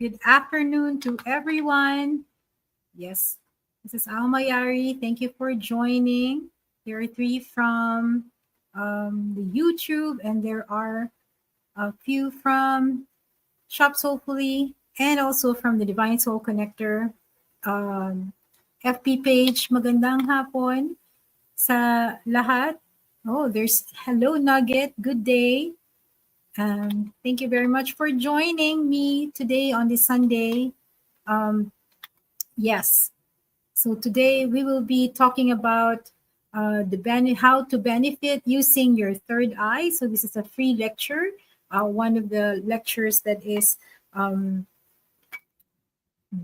Good afternoon to everyone. Yes, this is Mayari. Thank you for joining. There are three from the YouTube, and there are a few from Shops Hopefully, and also from the Divine Soul Connector FB page. Magandang hapon sa lahat. Oh, there's hello Nugget. Good day. Thank you very much for joining me today on this Sunday. Yes, so today we will be talking about how to benefit using your third eye. So this is a free lecture, one of the lectures that is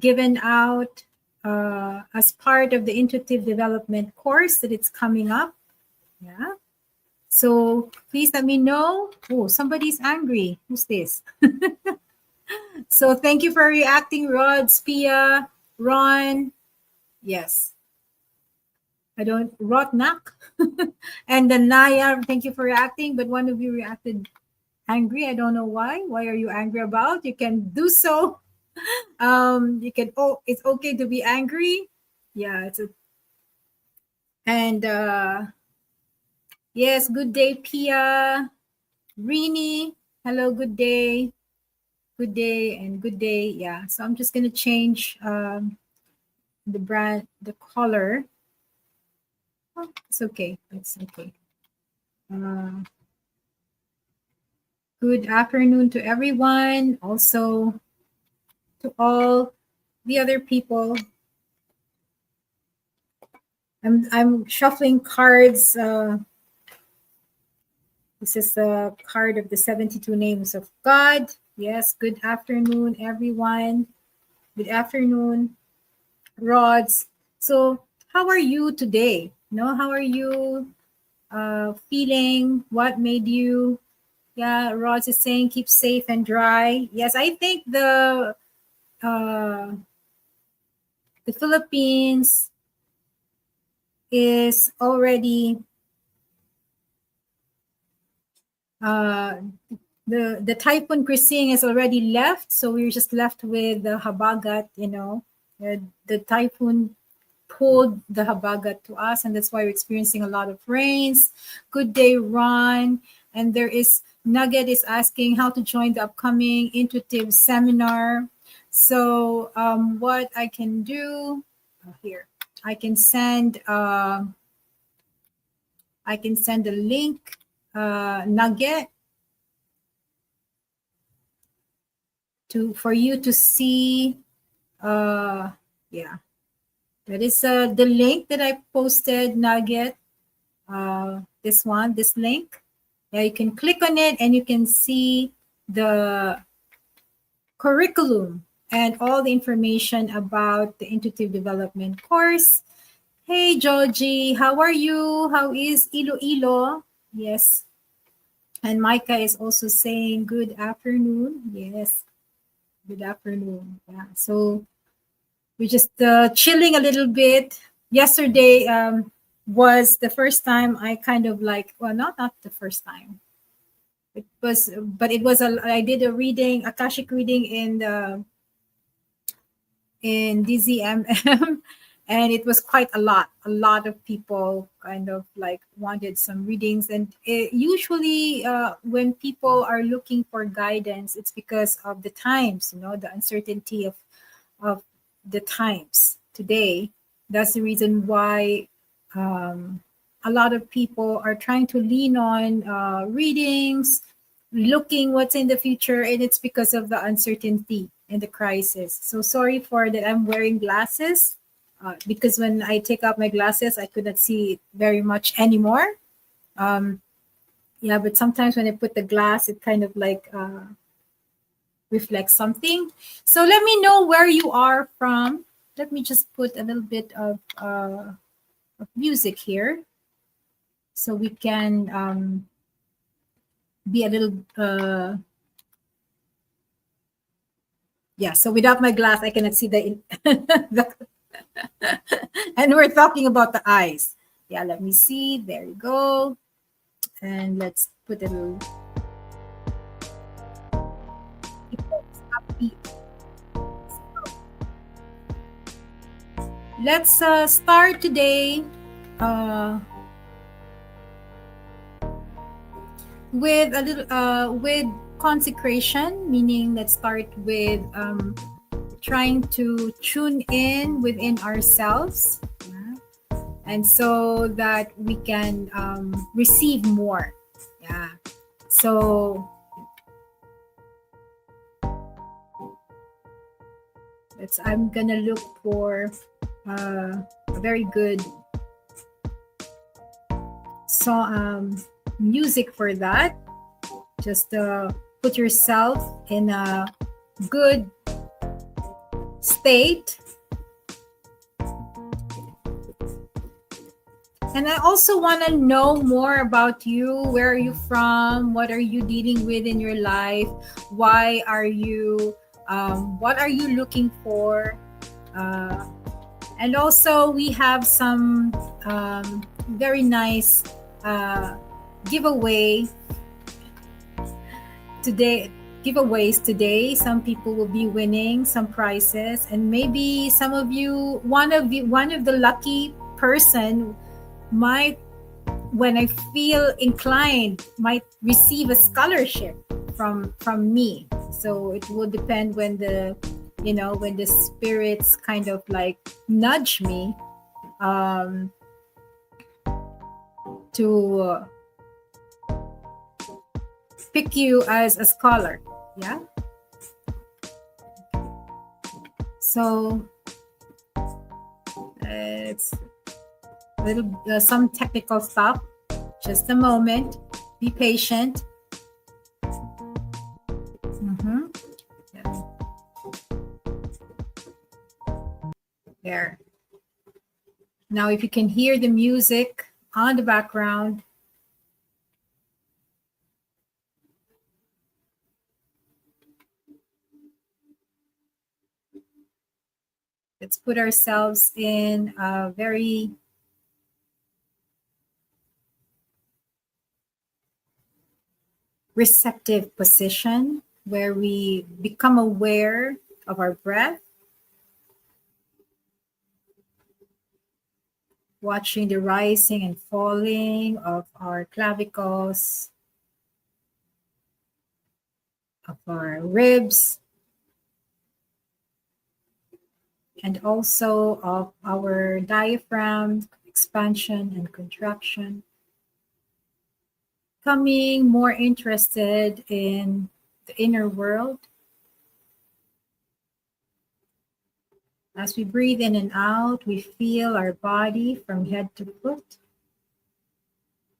given out as part of the intuitive development course that it's coming up. Yeah. So please let me know. Oh, somebody's angry. Who's this? So thank you for reacting, Rod, Pia, Ron. Yes. I don't, Rotnak. And then Naya, thank you for reacting. But one of you reacted angry. I don't know why. Why are you angry about? You can do so. You can, oh, it's okay to be angry. Yeah, it's a, and yes, good day, Pia. Rini, hello, good day. Good day and good day. Yeah, so I'm just going to change the brand, the color. Oh, it's okay. It's okay. Good afternoon to everyone. Also to all the other people. I'm shuffling cards. This is the card of the 72 names of God. Yes, good afternoon, everyone. Good afternoon, Rods. So how are you today? How are you feeling? What made you? Yeah, Rods is saying keep safe and dry. Yes, I think the Philippines is already the typhoon Krising is already left, so we're just left with the Habagat. The typhoon pulled the habagat to us, and that's why we're experiencing a lot of rains. Good day, Ron. And there is Nugget is asking how to join the upcoming intuitive seminar. So what I can do here, I can send a link, Nugget, for you to see. Yeah, that is the link that I posted, Nugget. This link. Yeah, you can click on it and you can see the curriculum and all the information about the intuitive development course. Hey, Georgie, how are you? How is Iloilo? Yes. And Micah is also saying good afternoon. Yes, good afternoon. Yeah, so we're just chilling a little bit. Yesterday was the first time I kind of like, well, not the first time. It was, but it was I did a reading, Akashic reading in DZMM, and it was quite a lot. A lot of people kind of like wanted some readings, and usually when people are looking for guidance, it's because of the times, the uncertainty of the times today. That's the reason why a lot of people are trying to lean on readings, looking what's in the future, and it's because of the uncertainty and the crisis. So sorry for that. I'm wearing glasses because when I take out my glasses, I could not see very much anymore. Yeah, but sometimes when I put the glass, it kind of like reflects something. So let me know where you are from. Let me just put a little bit of music here so we can be a little yeah, so without my glass I cannot see the and we're talking about the eyes. Yeah, let me see. There you go. And let's put a little upbeat. Let's start today with a little with consecration, meaning let's start with trying to tune in within ourselves, and so that we can receive more. Yeah, so I'm gonna look for a very good music for that. Just put yourself in a good state. And I also want to know more about you. Where are you from? What are you dealing with in your life? Why are you, what are you looking for? And also we have some very nice giveaways today. Some people will be winning some prizes, and maybe some of you, one of the lucky person might, when I feel inclined, might receive a scholarship from me. So it will depend when the spirits kind of like nudge me to pick you as a scholar. Yeah. So it's a little some technical stuff. Just a moment. Be patient. Yeah. There. Now, if you can hear the music on the background, let's put ourselves in a very receptive position where we become aware of our breath. watching the rising and falling of our clavicles, of our ribs, and also of our diaphragm expansion and contraction. Becoming more interested in the inner world. As we breathe in and out, we feel our body from head to foot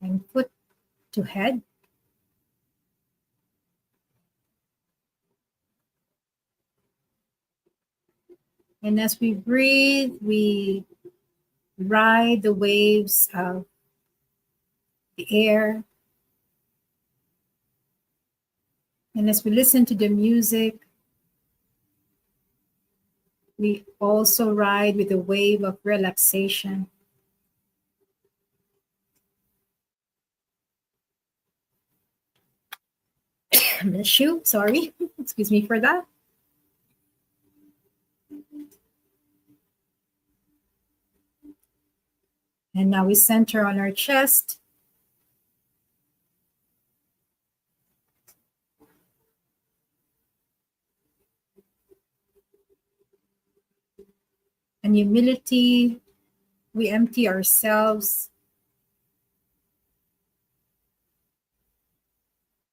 and foot to head. And as we breathe, we ride the waves of the air. And as we listen to the music, we also ride with a wave of relaxation. Bless you, sorry. Excuse me for that. And now we center on our chest. And humility, we empty ourselves,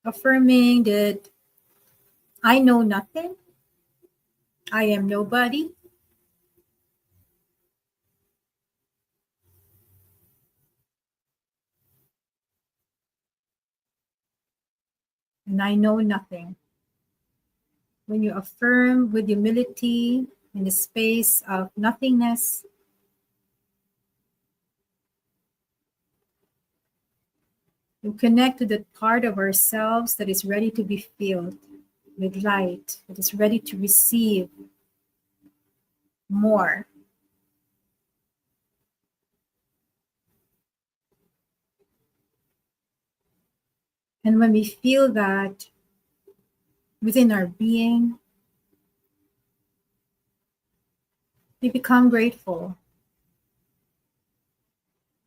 affirming that I know nothing, I am nobody, and I know nothing. When you affirm with humility in the space of nothingness, you connect to the part of ourselves that is ready to be filled with light, that is ready to receive more. And when we feel that within our being, we become grateful,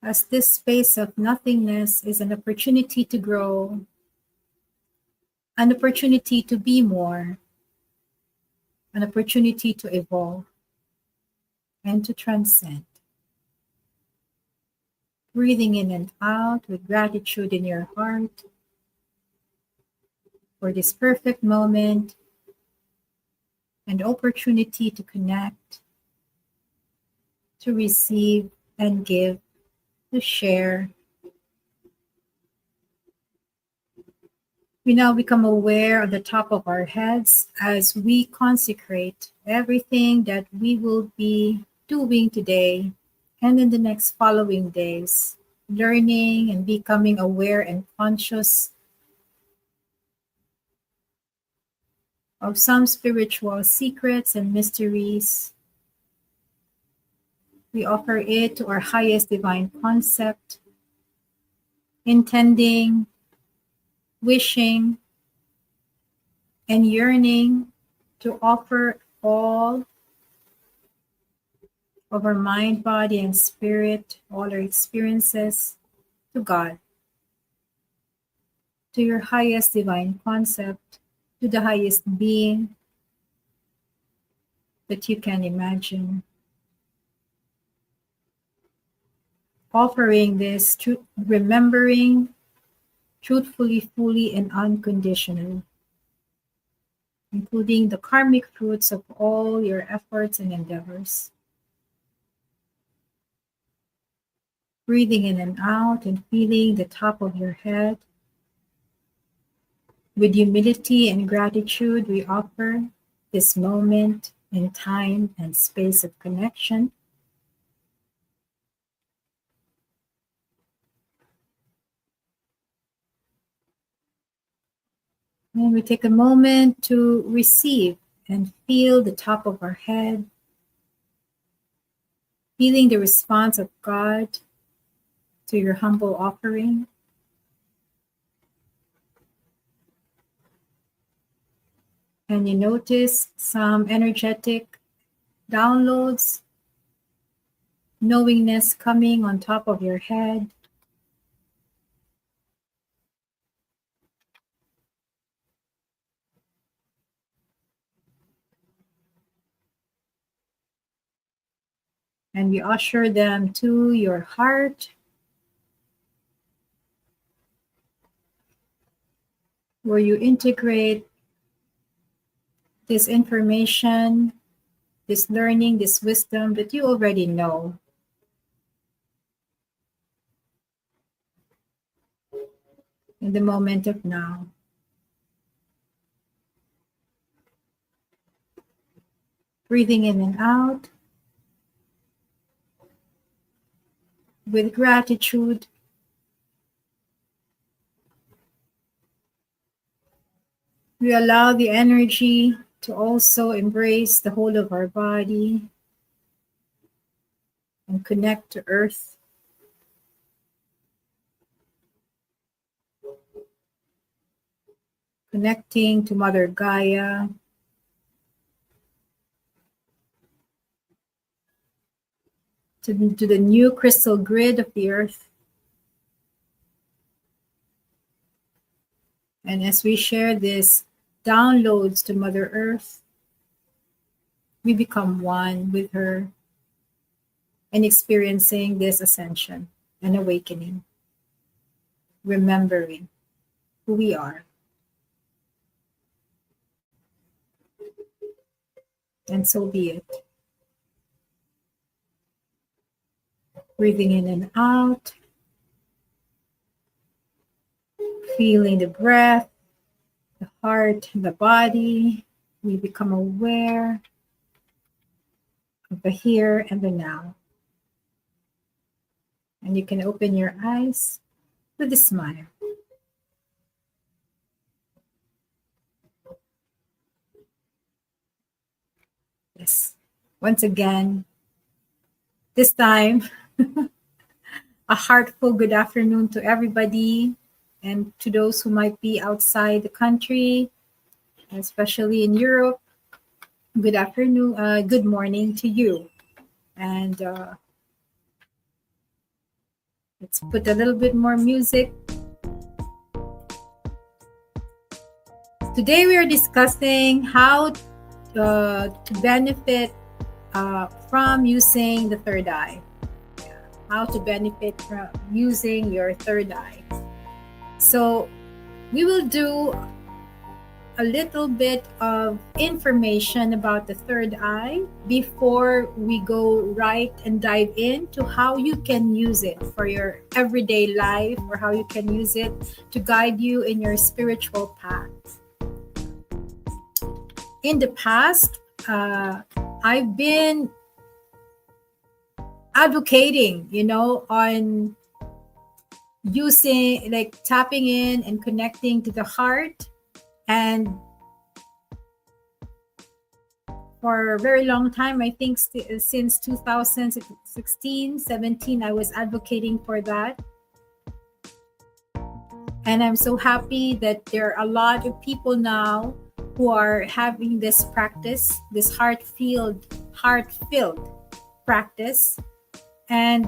as this space of nothingness is an opportunity to grow, an opportunity to be more, an opportunity to evolve and to transcend. Breathing in and out with gratitude in your heart for this perfect moment and opportunity to connect, to receive and give, to share. We now become aware of the top of our heads as we consecrate everything that we will be doing today and in the next following days, learning and becoming aware and conscious of some spiritual secrets and mysteries. We offer it to our highest divine concept, intending, wishing, and yearning to offer all of our mind, body, and spirit, all our experiences to God, to your highest divine concept, to the highest being that you can imagine. Offering this, remembering truthfully, fully, and unconditionally, including the karmic fruits of all your efforts and endeavors. Breathing in and out and feeling the top of your head. With humility and gratitude, we offer this moment in time and space of connection. And we take a moment to receive and feel the top of our head, feeling the response of God to your humble offering. And you notice some energetic downloads knowingness coming on top of your head. And we usher them to your heart, where you integrate this information, this learning, this wisdom that you already know. In the moment of now. Breathing in and out with gratitude. We allow the energy to also embrace the whole of our body and connect to Earth. Connecting to Mother Gaia. To the new crystal grid of the Earth. And as we share this downloads to Mother Earth, we become one with her and experiencing this ascension and awakening, remembering who we are. And so be it. Breathing in and out, feeling the breath, the heart, the body. We become aware of the here and the now. And you can open your eyes with a smile. Yes. Once again, this time, a heartful good afternoon to everybody and to those who might be outside the country, especially in Europe. Good afternoon, good morning to you. And let's put a little bit more music. Today we are discussing how to benefit from using the third eye. How to benefit from using your third eye. So we will do a little bit of information about the third eye before we go right and dive into how you can use it for your everyday life, or how you can use it to guide you in your spiritual path. In the past, I've been advocating, on using, like, tapping in and connecting to the heart. And for a very long time, I think since 2016, 17, I was advocating for that. And I'm so happy that there are a lot of people now who are having this practice, this heart-filled practice. And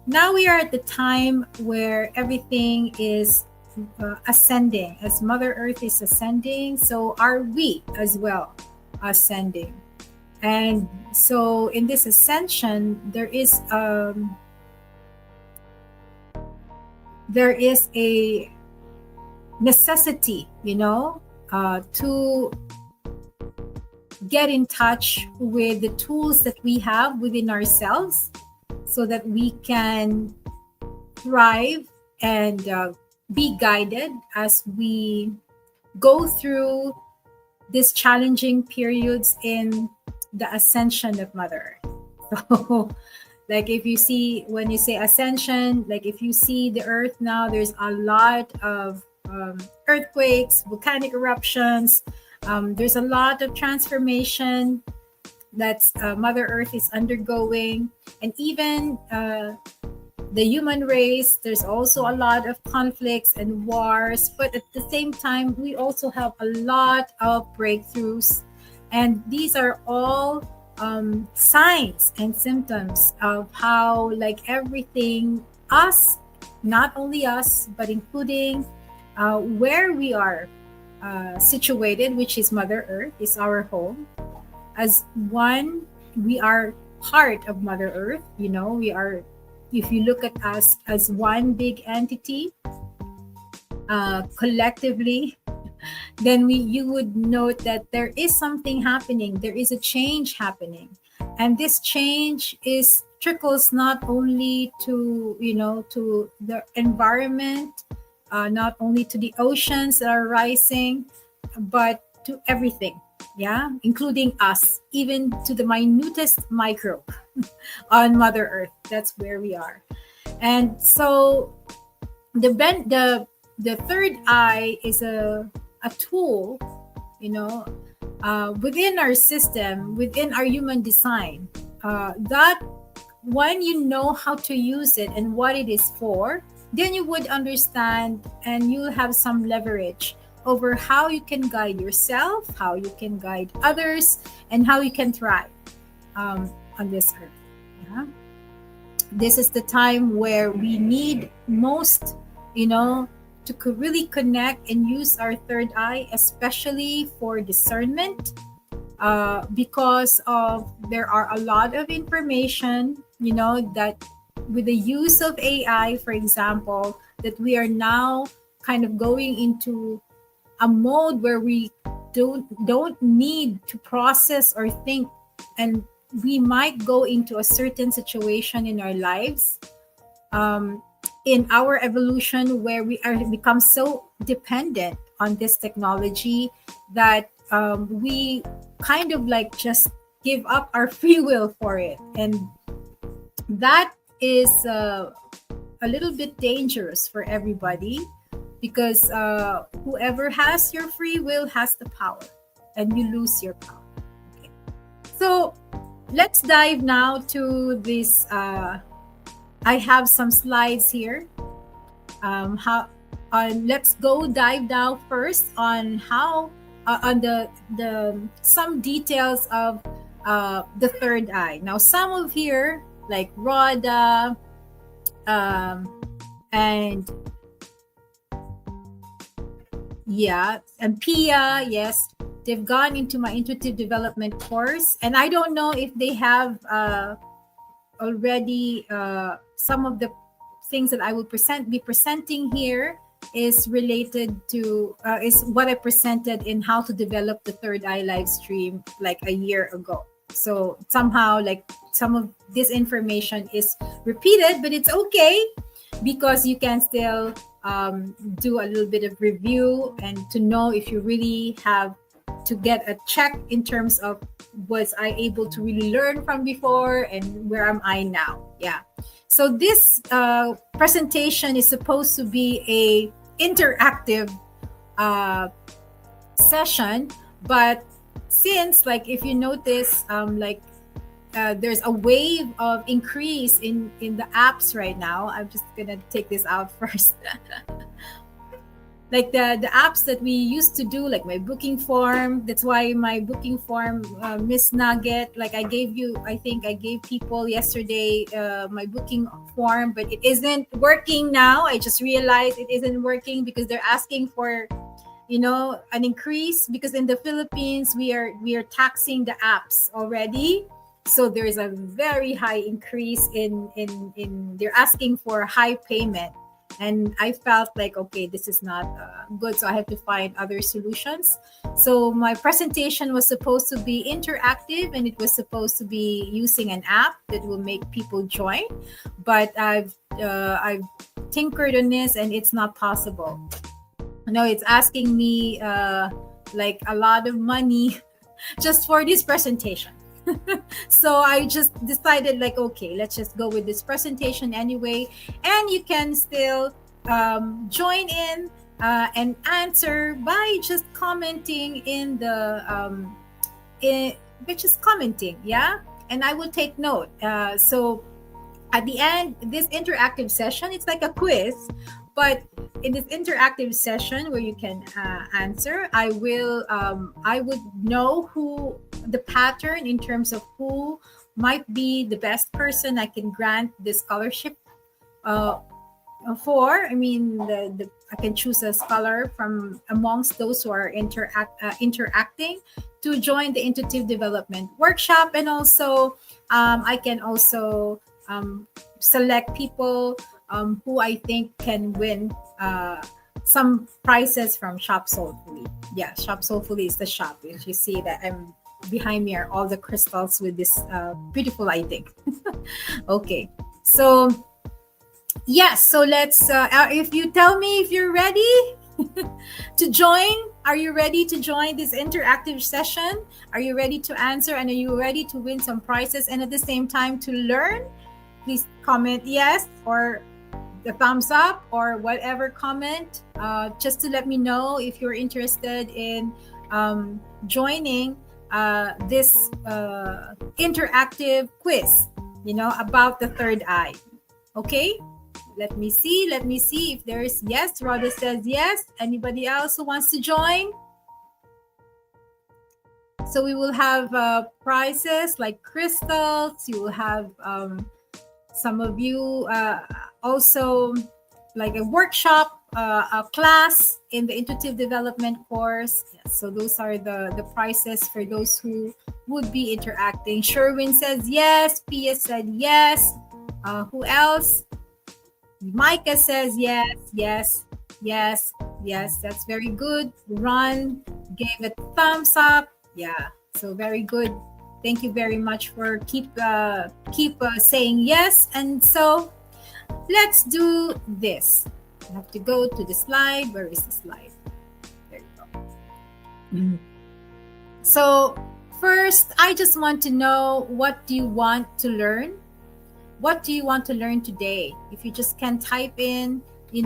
now we are at the time where everything is ascending. As Mother Earth is ascending, so are we as well ascending. And so in this ascension, there is a necessity, to get in touch with the tools that we have within ourselves so that we can thrive and be guided as we go through these challenging periods in the ascension of Mother Earth. So, like, if you see, when you say ascension, like if you see the Earth now, there's a lot of earthquakes, volcanic eruptions. There's a lot of transformation that Mother Earth is undergoing. And even the human race, there's also a lot of conflicts and wars. But at the same time, we also have a lot of breakthroughs. And these are all signs and symptoms of how like everything us, not only us, but including where we are situated, which is Mother Earth, is our home. As one, we are part of Mother Earth. You know, we are, if you look at us as one big entity, collectively, then you would note that there is something happening. There is a change happening, and this change is trickles not only to, you know, to the environment, not only to the oceans that are rising, but to everything. Yeah, including us, even to the minutest microbe on Mother Earth. That's where we are. And so the third eye is a tool, you know, within our system, within our human design, that when you know how to use it and what it is for, then you would understand and you'll have some leverage over how you can guide yourself, how you can guide others, and how you can thrive on this earth. Yeah? This is the time where we need most, you know, to really connect and use our third eye, especially for discernment, because of there are a lot of information, you know, that with the use of AI, for example, that we are now kind of going into a mode where we don't need to process or think, and we might go into a certain situation in our lives, in our evolution, where we are become so dependent on this technology that we kind of like just give up our free will for it, and that is a little bit dangerous for everybody, because whoever has your free will has the power, and you lose your power. Okay. So let's dive now to this. I have some slides here. Let's go dive down first on how on the some details of the third eye. Now, some of here like Rhoda and yeah, and Pia, yes, they've gone into my intuitive development course, and I don't know if they have already some of the things that I will be presenting here is related to is what I presented in how to develop the third eye live stream like a year ago. So somehow like some of this information is repeated, but it's okay, because you can still do a little bit of review and to know if you really have to get a check in terms of was I able to really learn from before and where am I now. Yeah. So this presentation is supposed to be a interactive session, but since like if you notice there's a wave of increase in the apps right now. I'm just gonna take this out first. Like the apps that we used to do, like my booking form. That's why my booking form, Miss Nugget, like I think I gave people yesterday my booking form, but it isn't working now. I just realized it isn't working because they're asking for, you know, an increase, because in the Philippines we are taxing the apps already. So there is a very high increase in they're asking for high payment. And I felt like, okay, this is not good. So I had to find other solutions. So my presentation was supposed to be interactive, and it was supposed to be using an app that will make people join. But I've tinkered on this, and it's not possible. No, it's asking me like a lot of money just for this presentation. So I just decided like, okay, let's just go with this presentation anyway, and you can still join in and answer by just commenting in the by just commenting, yeah, and I will take note. So at the end, this interactive session, it's like a quiz, but in this interactive session where you can answer, I would know who the pattern in terms of who might be the best person I can grant this scholarship for. I mean, I can choose a scholar from amongst those who are interacting to join the intuitive development workshop, and also I can also select people who I think can win some prizes from Shop Soulfully. Yeah, Shop Soulfully is the shop. If you see that I'm behind me are all the crystals with this beautiful lighting. Okay, so yes, so let's if you tell me if you're ready to join. Are you ready to join this interactive session? Are you ready to answer, and are you ready to win some prizes and at the same time to learn? Please comment yes or the thumbs up or whatever comment, just to let me know if you're interested in joining this interactive quiz, about the third eye. Okay, let me see if there's yes. Rhoda says yes. Anybody else who wants to join? So we will have prizes like crystals. You will have some of you also like a workshop, a class in the intuitive development course. Yes, so those are the prizes for those who would be interacting. Sherwin says yes. Pia said yes. Who else? Micah says yes. That's very good. Ron gave a thumbs up. Yeah, so very good. Thank you very much for keep saying yes. And so let's do this. I have to go to the slide. Where is the slide? There you go. So first, I just want to know, what do you want to learn? What do you want to learn today? If you just can type in, you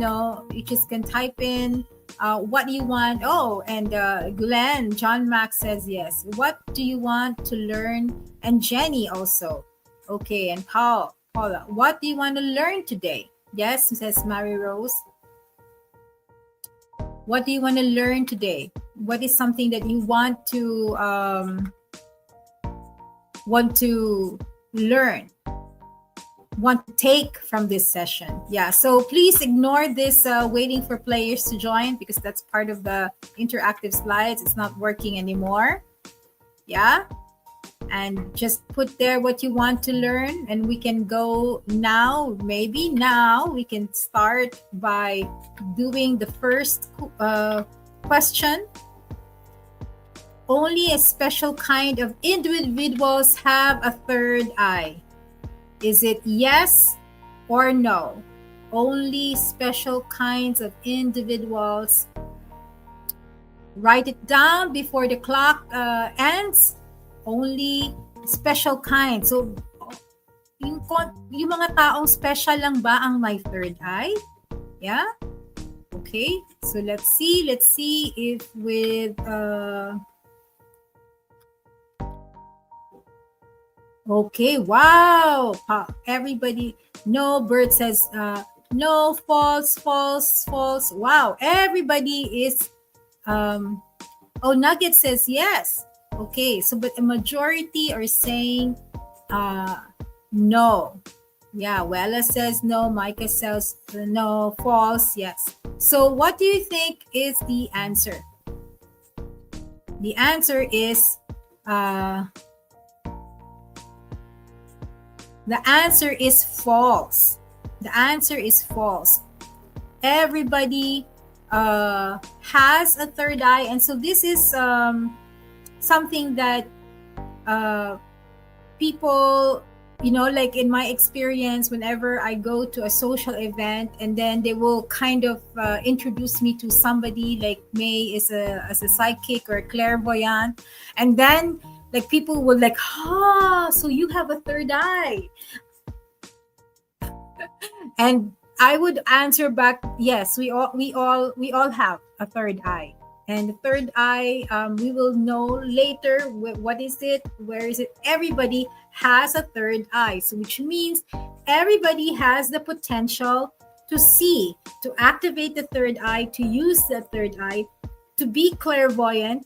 just can type in what do you want. Oh, and Glenn, John Max says yes. What do you want to learn? And Jenny also. Okay, and Paula, what do you want to learn today? Yes, says Mary Rose. What do you want to learn today? What is something that you want to learn? Want to take from this session? Yeah, so please ignore this waiting for players to join, because that's part of the interactive slides. It's not working anymore. Yeah, and just put there what you want to learn, and we can go now. Maybe now we can start by doing the first question. Only a special kind of individuals have a third eye. Is it yes or no? Only special kinds of individuals. Write it down before the clock ends. Only special kinds. So, yung mga taong special lang ba ang may third eye? Yeah? Okay. So, let's see if with... Okay, wow. Everybody, no. Bert says no. False. Wow, everybody is Nugget says yes. Okay, so but a majority are saying no. Yeah, Wella says no. Micah says no. False, yes. So what do you think is the answer? The answer is the answer is false. The answer is false. Everybody has a third eye, and so this is something that people, like in my experience, whenever I go to a social event, and then they will kind of introduce me to somebody, like May is as a psychic or a clairvoyant, and then like people will like, so you have a third eye. And I would answer back, yes, we all have a third eye. And the third eye, we will know later what is it, where is it. Everybody has a third eye, so which means everybody has the potential to see, to activate the third eye, to use the third eye, to be clairvoyant,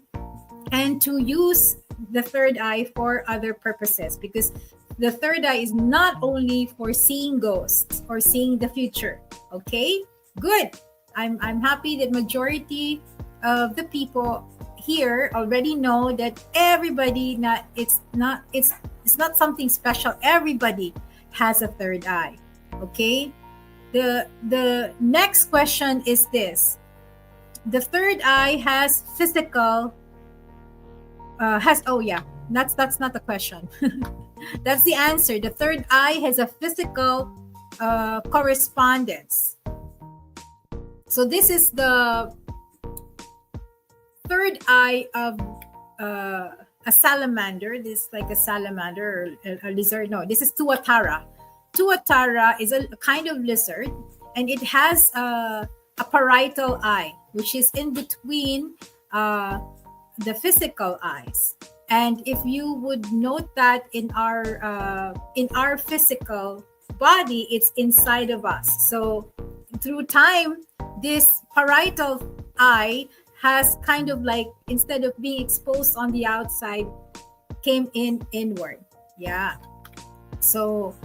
and to use the third eye for other purposes, because the third eye is not only for seeing ghosts or seeing the future. Okay, good. I'm happy that majority of the people here already know that everybody, it's not something special. Everybody has a third eye. Okay, the next question is this: the third eye has physical has oh yeah, that's not the question. That's the answer. The third eye has a physical correspondence. So this is the third eye of a salamander. This is like a salamander or a lizard. No, this is tuatara. Tuatara is a kind of lizard, and it has a parietal eye, which is in between the physical eyes. And if you would note that in our physical body, it's inside of us. So through time, this parietal eye has kind of like, instead of being exposed on the outside, came inward. Yeah. So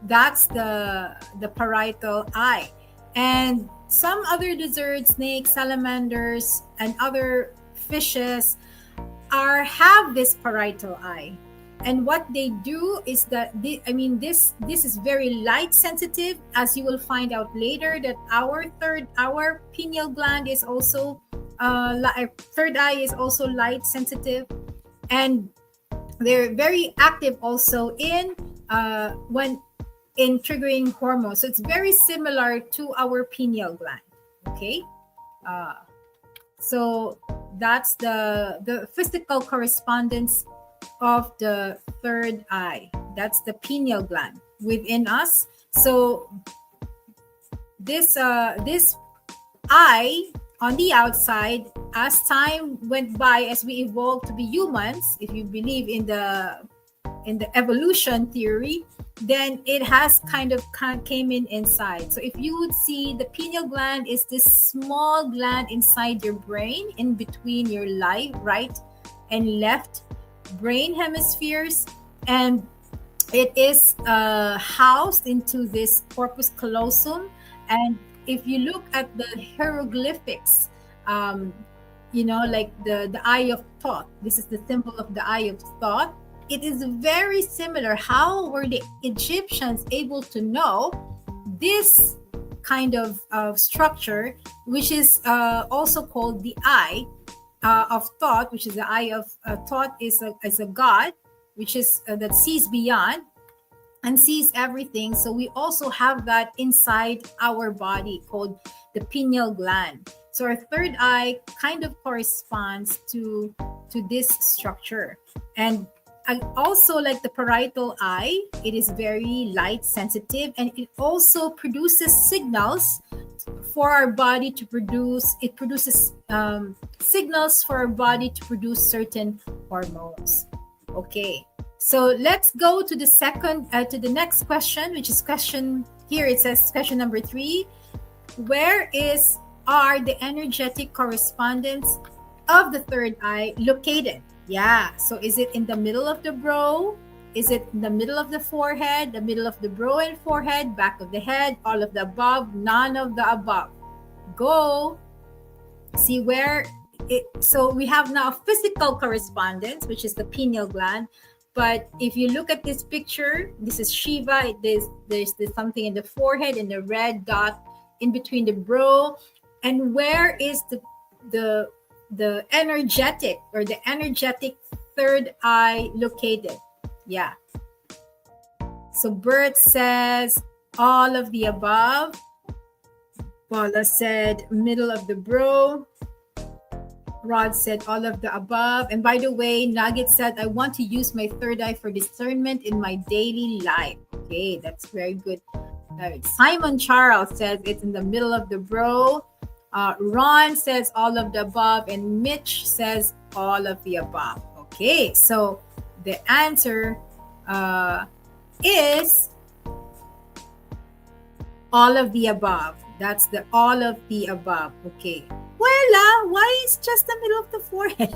that's the parietal eye. And some other lizards, snakes, salamanders, and other fishes have this parietal eye. And what they do is that this is very light sensitive, as you will find out later, that our pineal gland is also third eye is also light sensitive, and they're very active also in triggering hormones. So it's very similar to our pineal gland. Okay, so that's the physical correspondence of the third eye. That's the pineal gland within us. So this eye on the outside, as time went by, as we evolved to be humans, if you believe in the evolution theory, then it has kind of came inside. So if you would see, the pineal gland is this small gland inside your brain, in between your right and left brain hemispheres, and it is housed into this corpus callosum. And if you look at the hieroglyphics, like the eye of thought, this is the symbol of the eye of thought. It is very similar. How were the Egyptians able to know this kind of structure, which is also called the eye of thought, which is the eye of thought is a god, which is that sees beyond and sees everything. So we also have that inside our body, called the pineal gland. So our third eye kind of corresponds to this structure. And also, like the parietal eye, it is very light sensitive, and it also produces signals for our body to produce. It produces signals for our body to produce certain hormones. Okay, so let's go to the next question, which is question here. It says question number 3. Where are the energetic correspondence of the third eye located? Yeah, so is it in the middle of the brow? Is it in the middle of the forehead, the middle of the brow and forehead, back of the head, all of the above, none of the above? Go. See where it, so we have now physical correspondence, which is the pineal gland. But if you look at this picture, this is Shiva. There's something in the forehead and the red dot in between the brow. And where is the energetic third eye located? Yeah. So Bert says all of the above. Paula said middle of the brow. Rod said all of the above. And by the way, Nugget said, I want to use my third eye for discernment in my daily life. Okay, that's very good. Simon Charles says it's in the middle of the brow. Ron says all of the above, and Mitch says all of the above. Okay, so the answer is All of the above. That's the all of the above. Okay. Well, why is just the middle of the forehead?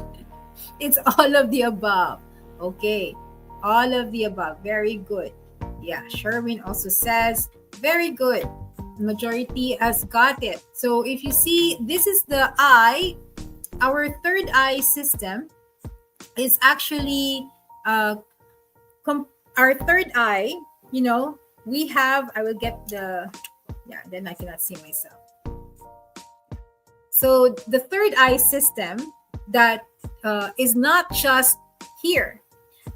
It's all of the above. Okay. All of the above. Very good. Yeah. Sherwin also says, very good. Majority has got it. So if you see, this is the eye. Our third eye system is actually our third eye. You know, we have, I will get the, yeah, then I cannot see myself. So the third eye system that is not just here,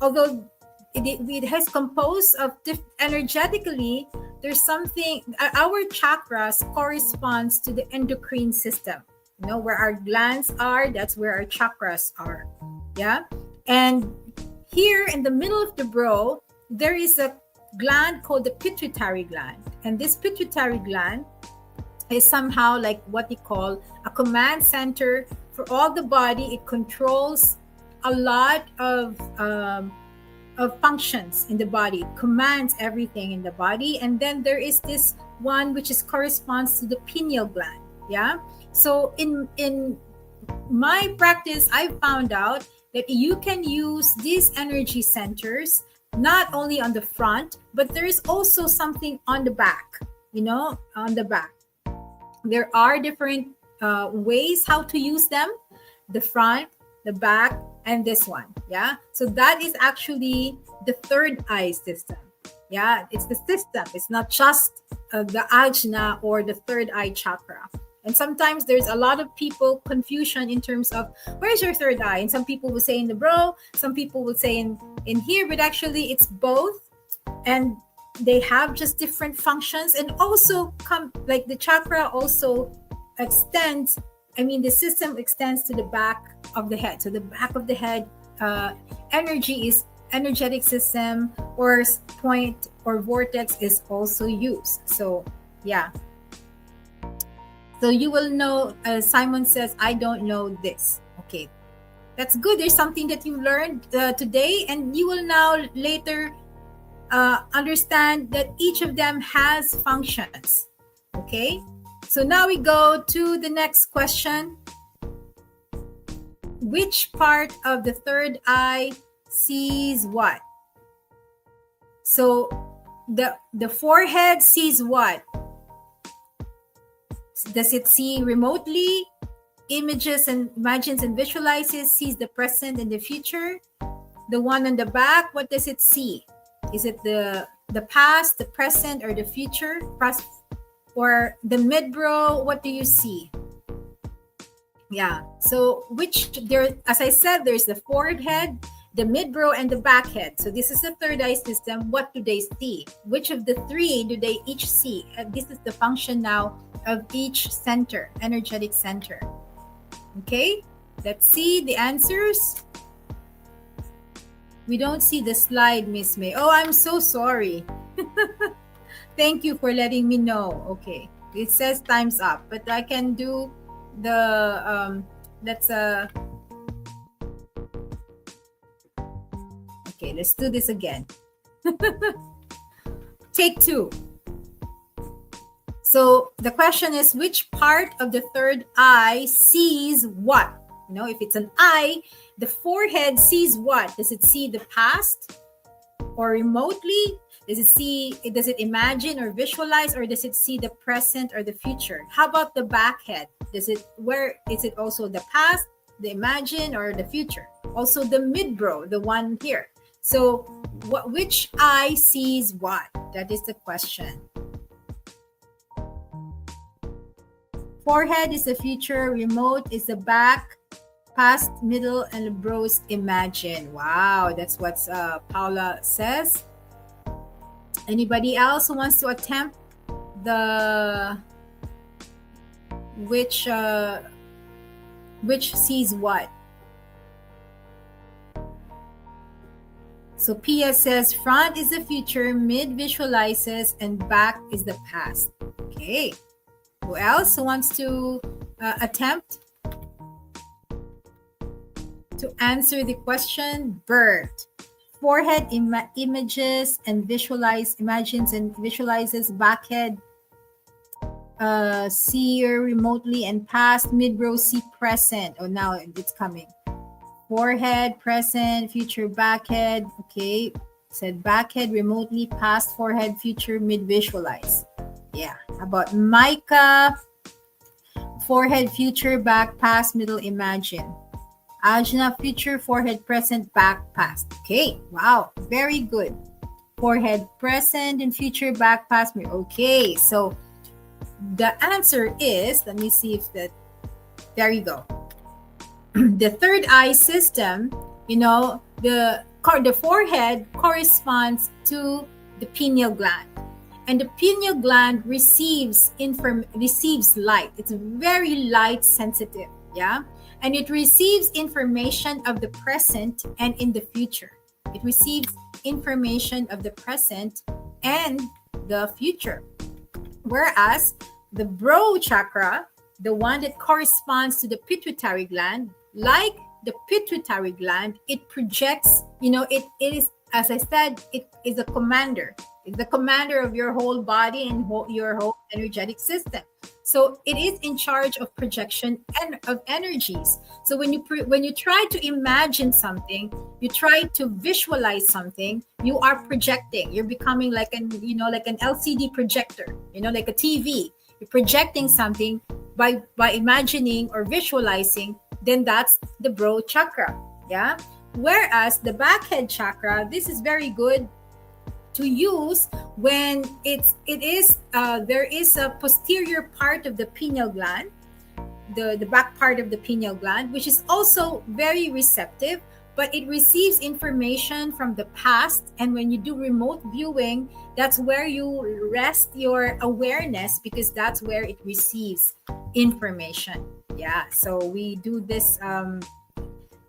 although it has composed of energetically, there's something, our chakras corresponds to the endocrine system. You know, where our glands are, that's where our chakras are. Yeah. And here in the middle of the brow, there is a gland called the pituitary gland. And this pituitary gland is somehow like what we call a command center for all the body. It controls a lot of functions in the body. It commands everything in the body. And then there is this one which is corresponds to the pineal gland. Yeah. So in my practice, I found out that you can use these energy centers not only on the front, but there is also something on the back, you know, on the back. There are different ways how to use them, the front, the back, and this one. Yeah. So that is actually the third eye system. Yeah. It's the system. It's not just the ajna or the third eye chakra. And sometimes there's a lot of people confusion in terms of where's your third eye? And some people will say in the brow, some people will say in here, but actually it's both. And they have just different functions. And also like the chakra also extends. I mean, the system extends to the back of the head. So the back of the head, energy is energetic system or point or vortex is also used. So yeah. So you will know, Simon says, I don't know this. Okay, that's good. There's something that you learned today, and you will now later understand that each of them has functions. Okay, so now we go to the next question. Which part of the third eye sees what? So the forehead sees what? Does it see remotely? Images and imagines and visualizes, sees the present and the future. The one on the back, what does it see? Is it the past, the present, or the future? Or the midbrow, what do you see? Yeah. So as I said, there's the forehead, the midbrow, and the back head. So this is the third eye system. What do they see? Which of the three do they each see? And this is the function now of each center, energetic center. Okay, let's see the answers. We don't see the slide, Miss May. Oh, I'm so sorry. Thank you for letting me know. Okay, it says time's up, but I can do the okay, let's do this again. Take two. So the question is, which part of the third eye sees what? You know, if it's an eye, the forehead sees what? Does it see the past or remotely? Does it imagine or visualize, or does it see the present or the future? How about the back head? Where is it also the past, the imagine, or the future? Also the midbrow, the one here. So which eye sees what? That is the question. Forehead is the future, remote is the back, past, middle, and the brows imagine. Wow, that's what Paula says. Anybody else who wants to attempt the which sees what? So Pia says front is the future, mid visualizes, and back is the past. Okay. Who else wants to attempt to answer the question? Bert. Forehead images and imagines and visualizes. Back head see your remotely and past, mid-row see present. Oh, now it's coming. Forehead, present, future, backhead. Okay, said backhead, remotely, past, forehead, future, mid, visualize. Yeah, about Micah, forehead, future, back, past, middle, imagine. Ajna, future, forehead, present, back, past. Okay, wow, very good. Forehead, present, and future, back, past, middle. Okay, so the answer is, let me see if that, there you go. The third eye system, the forehead corresponds to the pineal gland, and the pineal gland receives light. It's very light sensitive, yeah, and it receives information of the present and in the future. It receives information of the present and the future. Whereas the brow chakra, the one that corresponds to the pituitary gland, like the pituitary gland, it projects, it is, as I said, it is a commander. It's the commander of your whole body and your whole energetic system. So it is in charge of projection and of energies. So when you try to imagine something, you try to visualize something, you are projecting. You're becoming like an LCD projector, like a TV. You're projecting something by imagining or visualizing. Then that's the brow chakra, yeah. Whereas the backhead chakra, this is very good to use when there is a posterior part of the pineal gland, the back part of the pineal gland, which is also very receptive, but it receives information from the past. And when you do remote viewing, that's where you rest your awareness, because that's where it receives information. Yeah, so we do this.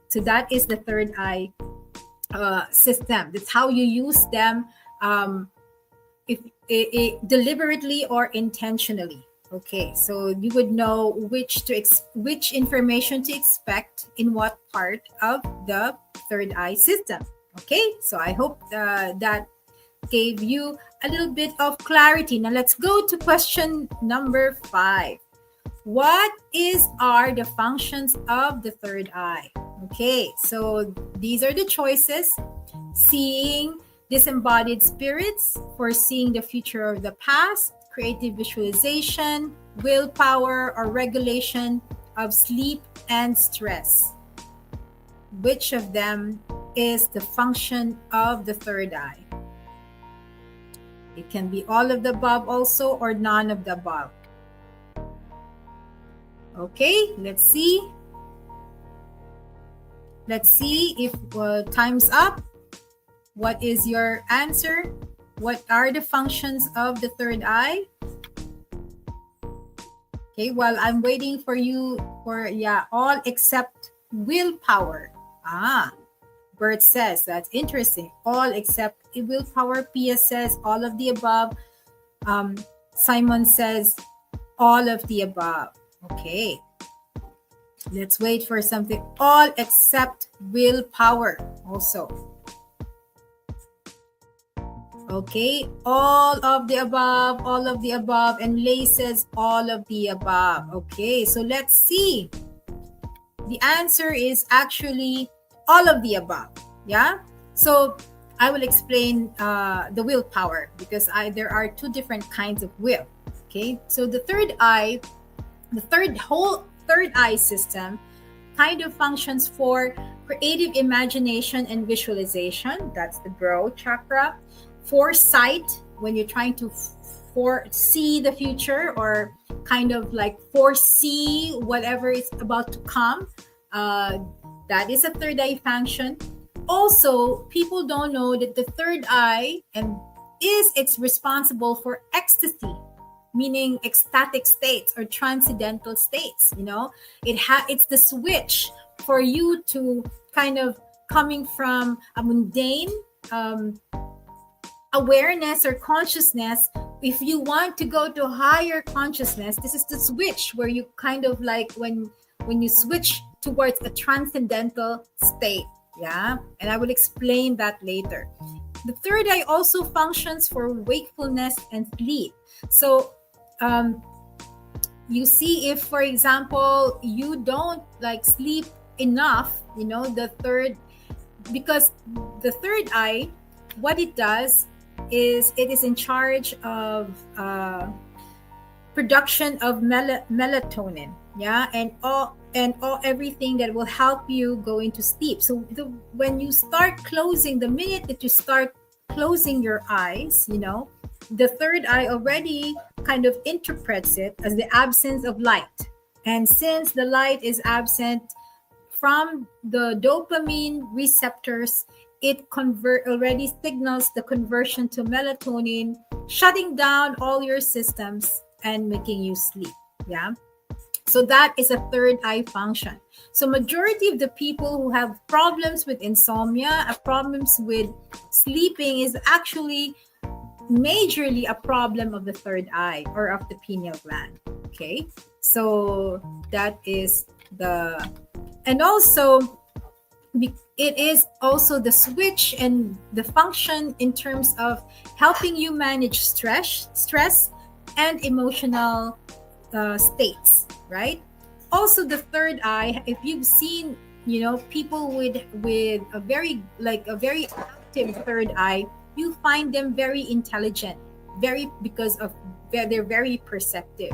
So that is the third eye system. That's how you use them, if deliberately or intentionally. Okay, so you would know which information to expect in what part of the third eye system. Okay, so I hope that gave you a little bit of clarity. Now let's go to question number 5. What are the functions of the third eye? Okay, so these are the choices: seeing disembodied spirits, foreseeing the future or the past, creative visualization, willpower, or regulation of sleep and stress. Which of them is the function of the third eye? It can be all of the above also, or none of the above. Okay, let's see. Let's see if time's up. What is your answer? What are the functions of the third eye? Okay, while I'm waiting for you all except willpower. Bert says, that's interesting. All except willpower. Pia says all of the above. Simon says all of the above. Okay. Let's wait for something. All except willpower also. Okay, all of the above, and Lay says all of the above. Okay, so let's see. The answer is actually all of the above. Yeah, so I will explain the willpower, because there are two different kinds of will. Okay, so the third eye system kind of functions for creative imagination and visualization. That's the brow chakra. Foresight, when you're trying to foresee the future, or kind of like foresee whatever is about to come. That is a third eye function. Also, people don't know that the third eye it's responsible for ecstasy, meaning ecstatic states or transcendental states. It's the switch for you to kind of coming from a mundane awareness or consciousness. If you want to go to higher consciousness, this is the switch where you kind of like when you switch towards a transcendental state. Yeah, and I will explain that later. The third eye also functions for wakefulness and sleep. So you see if, for example, you don't like sleep enough, the third, because the third eye, what it does is it is in charge of production of melatonin, yeah, and all everything that will help you go into sleep. So when you start closing, the minute that you start closing your eyes, the third eye already kind of interprets it as the absence of light. And since the light is absent from the dopamine receptors, it convert already signals the conversion to melatonin, shutting down all your systems and making you sleep. Yeah. So that is a third eye function. So majority of the people who have problems with insomnia, problems with sleeping, is actually majorly a problem of the third eye or of the pineal gland. Okay. So that is and also it is also the switch and the function in terms of helping you manage stress and emotional states, right? Also, the third eye, if you've seen, people with a very active third eye, you find them very intelligent, because of they're very perceptive.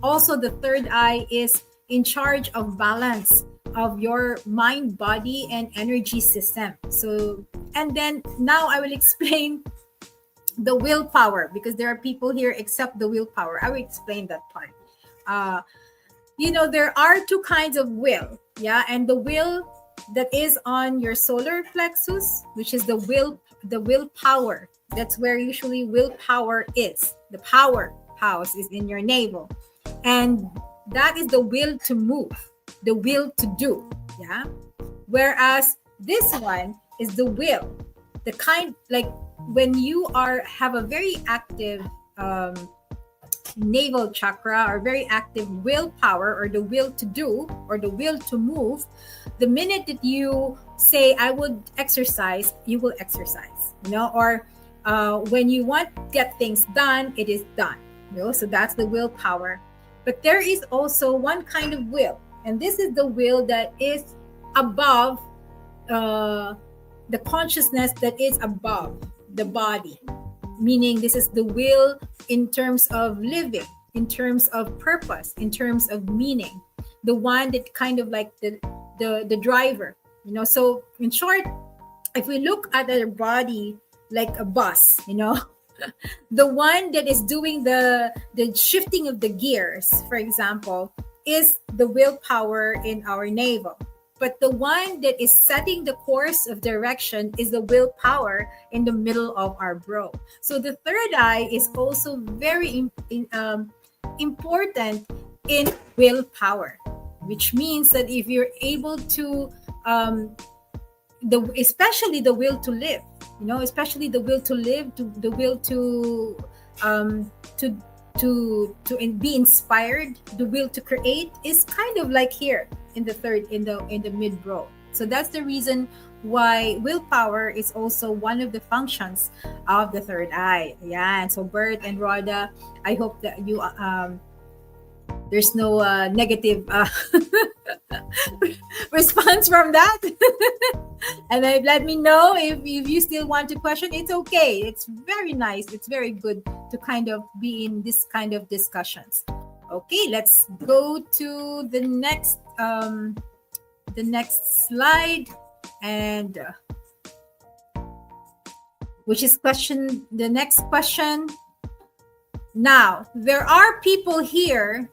Also, the third eye is in charge of balance of your mind, body, and energy system. So, and then now I will explain the willpower, because there are people here except the willpower. I will explain that part. Uh, there are two kinds of will, yeah, and the will that is on your solar plexus, which is the willpower. That's where usually willpower is. The power house is in your navel, and that is the will to move, the will to do, yeah. Whereas this one is the will, the kind like when you have a very active navel chakra, or very active willpower, or the will to do, or the will to move. The minute that you say I would exercise, you will exercise, or when you want to get things done, it is done, so that's the willpower. But there is also one kind of will, and this is the will that is above the consciousness, that is above the body, meaning this is the will in terms of living, in terms of purpose, in terms of meaning, the one that kind of like the driver, so in short, if we look at our body like a bus, the one that is doing the shifting of the gears, for example, is the willpower in our navel. But the one that is setting the course of direction is the willpower in the middle of our brow. So the third eye is also very important in willpower, which means that if you're able to, especially the will to live, especially the will to live, the will to be inspired, the will to create is kind of like here in the mid brow. So that's the reason why willpower is also one of the functions of the third eye. Yeah, and so Bert and Rhoda, I hope that you there's no negative response from that. And let me know if you still want to question. It's okay. It's very nice. It's very good to kind of be in this kind of discussions. Okay, let's go to the next slide, and which is the next question. Now, there are people here.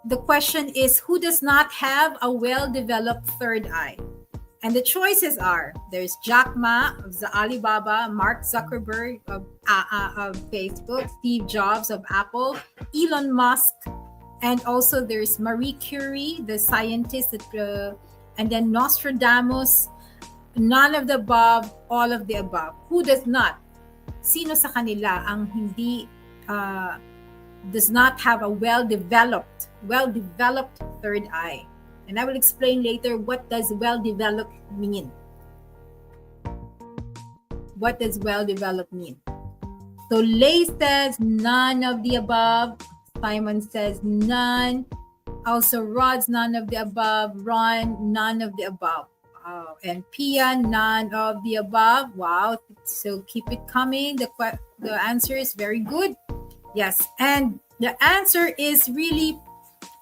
The question is, who does not have a well-developed third eye? And the choices are, there's Jack Ma of Alibaba, Mark Zuckerberg of Facebook, Steve Jobs of Apple, Elon Musk, and also there's Marie Curie, the scientist, and then Nostradamus. None of the above, all of the above. Who does not? Sino sa kanila ang hindi does not have a well-developed third eye? And I will explain later what does well-developed mean. What does well-developed mean? So Lay says none of the above. Simon says none. Also, Rod's none of the above. Ron, none of the above. And Pia, none of the above. Wow. So keep it coming. The answer is very good. Yes. And the answer is really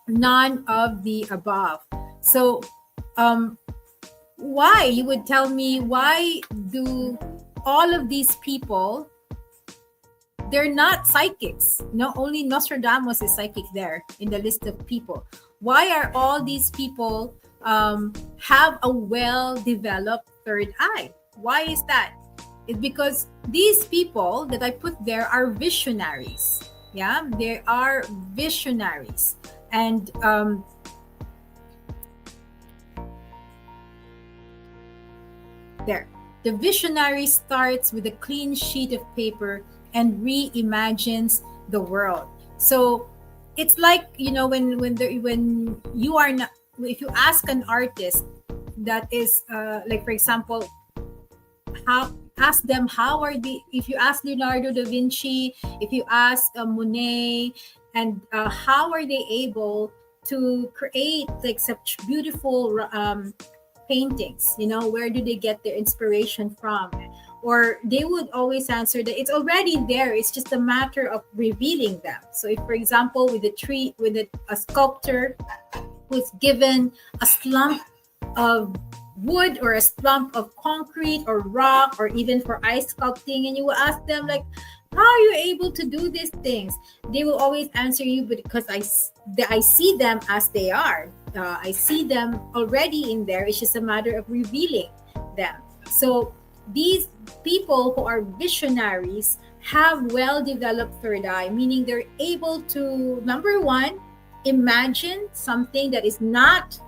none of the above. So, why? You would tell me, why do all of these people, they're not psychics? No, only Nostradamus is psychic there in the list of people. Why are all these people have a well-developed third eye? Why is that? It's because these people that I put there are visionaries. Yeah, they are visionaries. And there, the visionary starts with a clean sheet of paper and reimagines the world. So it's like, when you are not, if you ask an artist that is like, for example, ask them how are the if you ask Leonardo da Vinci, if you ask Monet, and how are they able to create like such beautiful paintings, where do they get their inspiration from? Or they would always answer that it's already there, it's just a matter of revealing them. So if, for example, with a sculptor who's given a slump of wood or a slump of concrete or rock, or even for ice sculpting, and you will ask them like, how are you able to do these things? They will always answer you, because I see them as they are. I see them already in there. It's just a matter of revealing them. So these people who are visionaries have well-developed third eye, meaning they're able to, number one, imagine something that is not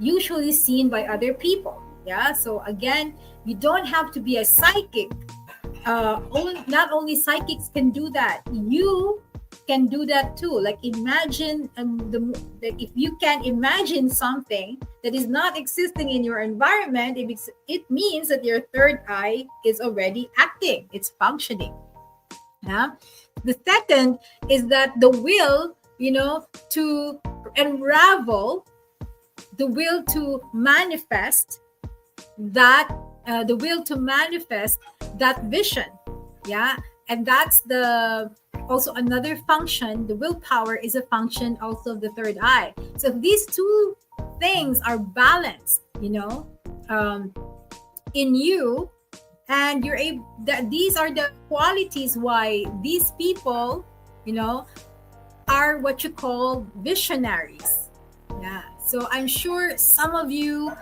usually seen by other people. Yeah. So again, you don't have to be a psychic. Not only psychics can do that, you can do that too. Like, imagine that if you can imagine something that is not existing in your environment, it means that your third eye is already acting, it's functioning. Yeah. The second is that the will, to unravel, the will to manifest that vision. Yeah. And that's also another function. The willpower is a function also of the third eye. So if these two things are balanced, in you, and you're able, these are the qualities why these people, are what you call visionaries. Yeah. So I'm sure some of you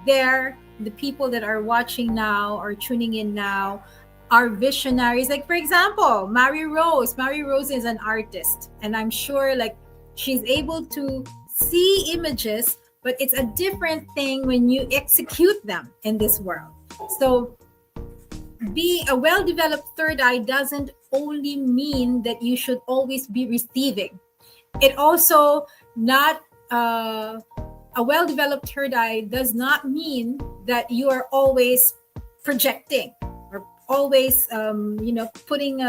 there, the people that are watching now or tuning in now, are visionaries. Like, for example, Mary Rose. Mary Rose is an artist, and I'm sure like she's able to see images, but it's a different thing when you execute them in this world. So being a well-developed third eye doesn't only mean that you should always be receiving. It also not a well-developed third eye does not mean that you are always projecting or always putting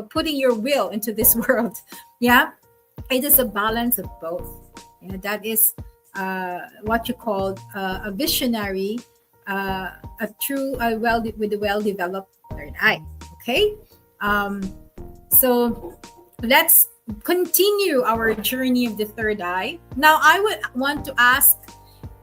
putting your will into this world. Yeah, it is a balance of both. That is what you call a visionary, with a well-developed third eye. Okay. So let's continue our journey of the third eye. Now, I would want to ask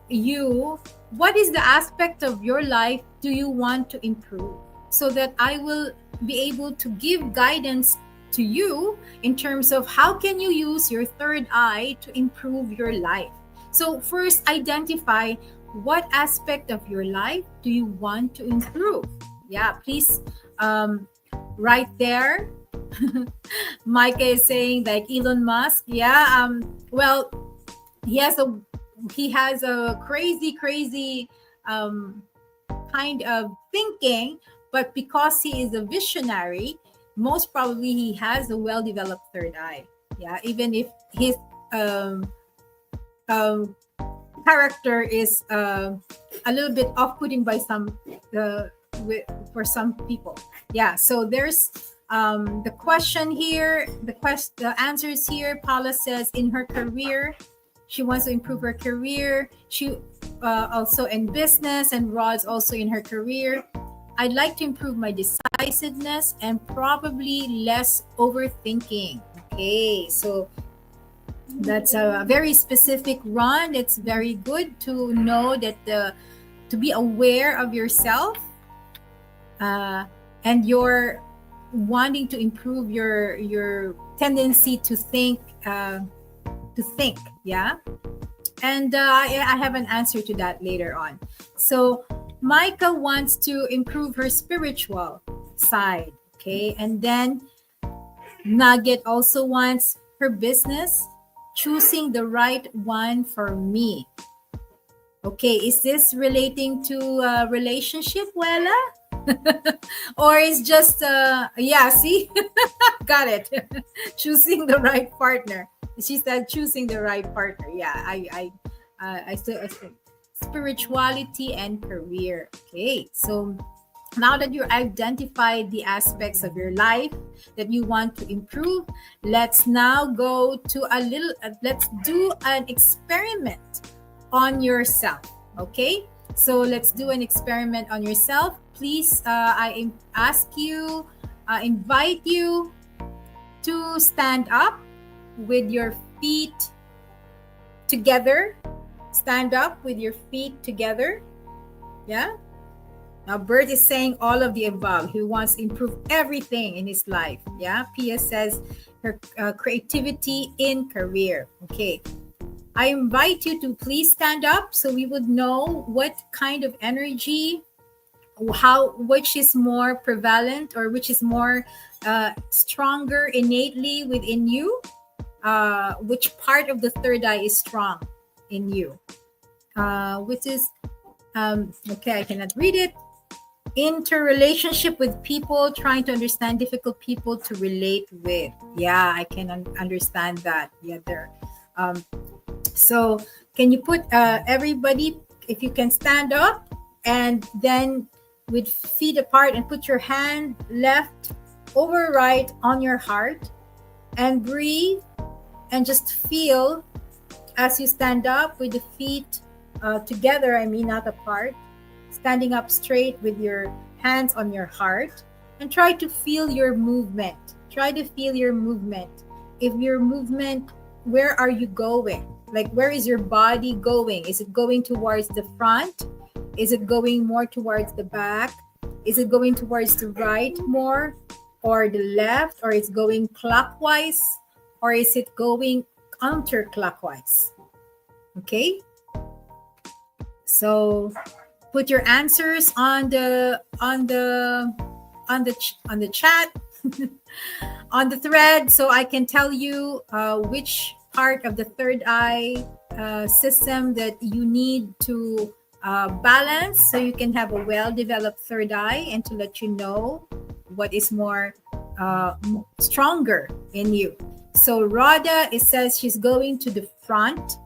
you, what is the aspect of your life do you want to improve, so that I will be able to give guidance to you in terms of how can you use your third eye to improve your life. So first, identify what aspect of your life do you want to improve. Yeah, please right there. Micah is saying like Elon Musk. Yeah. Well, he has a crazy kind of thinking, but because he is a visionary, most probably he has a well-developed third eye. Yeah. Even if his character is a little bit off-putting by for some people. Yeah. So there's The question here, the answers here, Paula says in her career, she wants to improve her career. She also in business, and Rod's also in her career. I'd like to improve my decisiveness and probably less overthinking. Okay, so that's a very specific run. It's very good to know that to be aware of yourself, and your wanting to improve your tendency to think, yeah. And I have an answer to that later on. So Micah wants to improve her spiritual side, okay? And then Nugget also wants her business, choosing the right one for me. Okay, is this relating to a relationship, Wella? Or is just yeah, see? Got it. Choosing the right partner. She said choosing the right partner. Yeah, I still spirituality and career. Okay, so now that you identified the aspects of your life that you want to improve, let's now go to let's do an experiment on yourself. Okay, so let's do an experiment on yourself. Please, I ask you, invite you to stand up with your feet together. Stand up with your feet together. Yeah. Now, Bert is saying all of the above. He wants to improve everything in his life. Yeah. Pia says her creativity in career. Okay. I invite you to please stand up so we would know what kind of energy, which is more prevalent or which is more stronger innately within you. Which part of the third eye is strong in you? Which is okay, I cannot read it. Interrelationship with people, trying to understand difficult people to relate with. Yeah, I can understand that. Yeah, there. So can you put everybody, if you can stand up, and then with feet apart, and put your hand left over right on your heart, and breathe, and just feel as you stand up with the feet together, I mean not apart, standing up straight with your hands on your heart, and try to feel your movement. Try to feel your movement. If your movement, where are you going? Like, where is your body going? Is it going towards the front? Is it going more towards the back? Is it going towards the right more, or the left, or it's going clockwise, or is it going counterclockwise? Okay. So put your answers on the chat on the thread, so I can tell you which part of the third eye system that you need to balance, so you can have a well-developed third eye, and to let you know what is more stronger in you. So Rhoda, it says she's going to the front,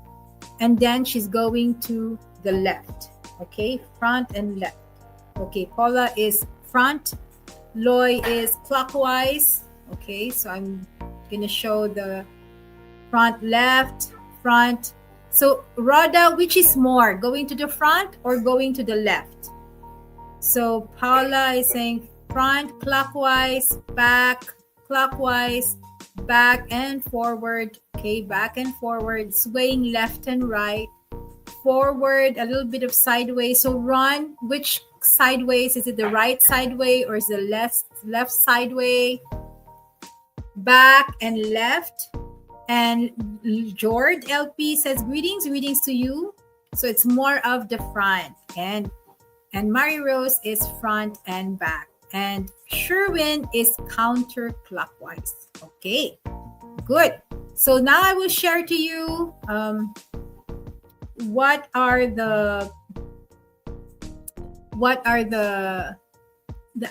and then she's going to the left. Okay, front and left. Okay, Paula is front. Loy is clockwise. Okay, so I'm gonna show the front, left, front. So Rhoda, which is more, going to the front or going to the left? So Paula is saying front, clockwise, back, clockwise, back and forward. Okay, back and forward, swaying left and right, forward, a little bit of sideways. So Ron, which sideways? Is it the right sideway or is the left sideway? Back and left. And Jord LP says greetings to you. So it's more of the front. And Mary Rose is front and back. And Sherwin is counterclockwise. Okay, good. So now I will share to you what are the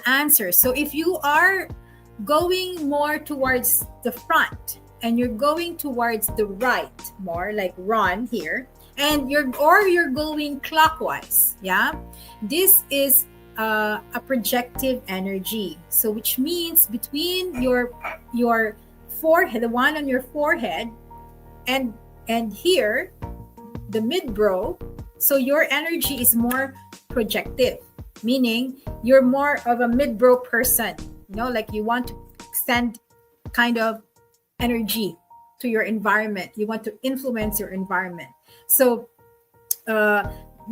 answers. So if you are going more towards the front and you're going towards the right more, like Ron here, and you're going clockwise, yeah, this is a projective energy. So which means between your forehead, the one on your forehead, and here, the mid-brow, so your energy is more projective, meaning you're more of a mid-brow person, like you want to send kind of energy to your environment. You want to influence your environment. So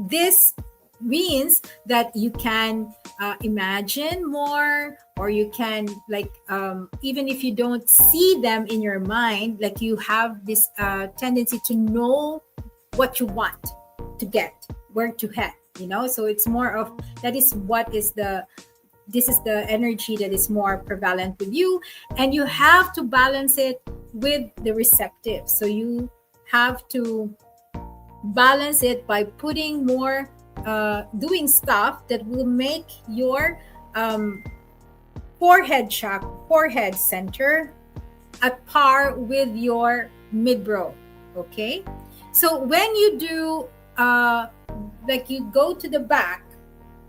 this means that you can imagine more, or you can even if you don't see them in your mind, like you have this tendency to know what you want to get, where to head, so it's more of that is what is the this is the energy that is more prevalent with you, and you have to balance it with the receptive. So you have to balance it by putting more doing stuff that will make your forehead center at par with your mid-brow. Okay, so when you do you go to the back,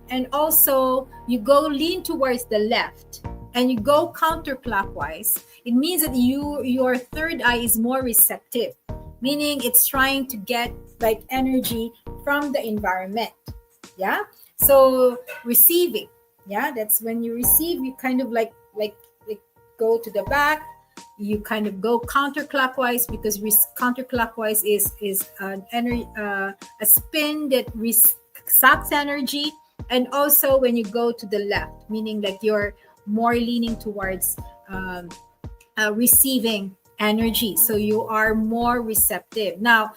and also you go lean towards the left, and you go counterclockwise, it means that your third eye is more receptive, meaning it's trying to get energy from the environment. Yeah, so receiving, that's when you receive, you kind of like go to the back, you kind of go counterclockwise, because counterclockwise is an energy, a spin that sucks energy. And also when you go to the left, meaning you're more leaning towards receiving energy, so you are more receptive. Now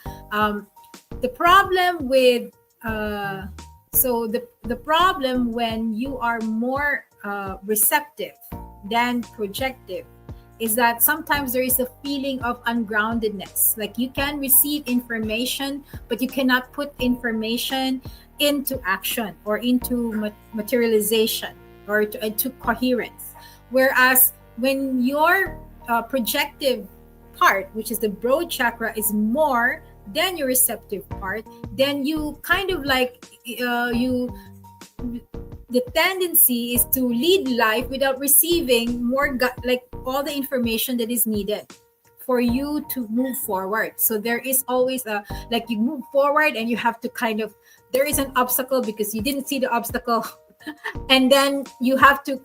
the problem with the problem when you are more receptive than projective is that sometimes there is a feeling of ungroundedness. Like you can receive information, but you cannot put information into action or into materialization or into coherence. Whereas when your projective part, which is the broad chakra, is more than your receptive part, then you kind of the tendency is to lead life without receiving more all the information that is needed for you to move forward. So there is always you move forward and you have to there is an obstacle because you didn't see the obstacle and then you have to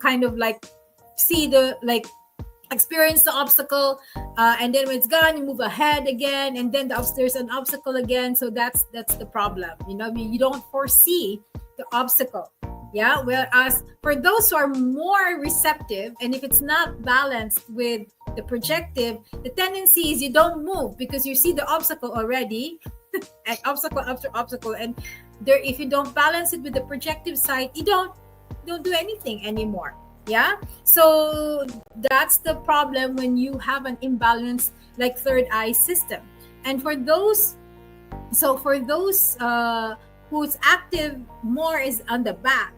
see the experience the obstacle, and then when it's gone, you move ahead again, and then there's an obstacle again. So that's the problem. You don't foresee the obstacle. Yeah. Whereas for those who are more receptive, and if it's not balanced with the projective, the tendency is you don't move because you see the obstacle already, and obstacle after obstacle, and if you don't balance it with the projective side, you don't do anything anymore. Yeah, so that's the problem when you have an imbalanced third eye system. And for those who's active more is on the back,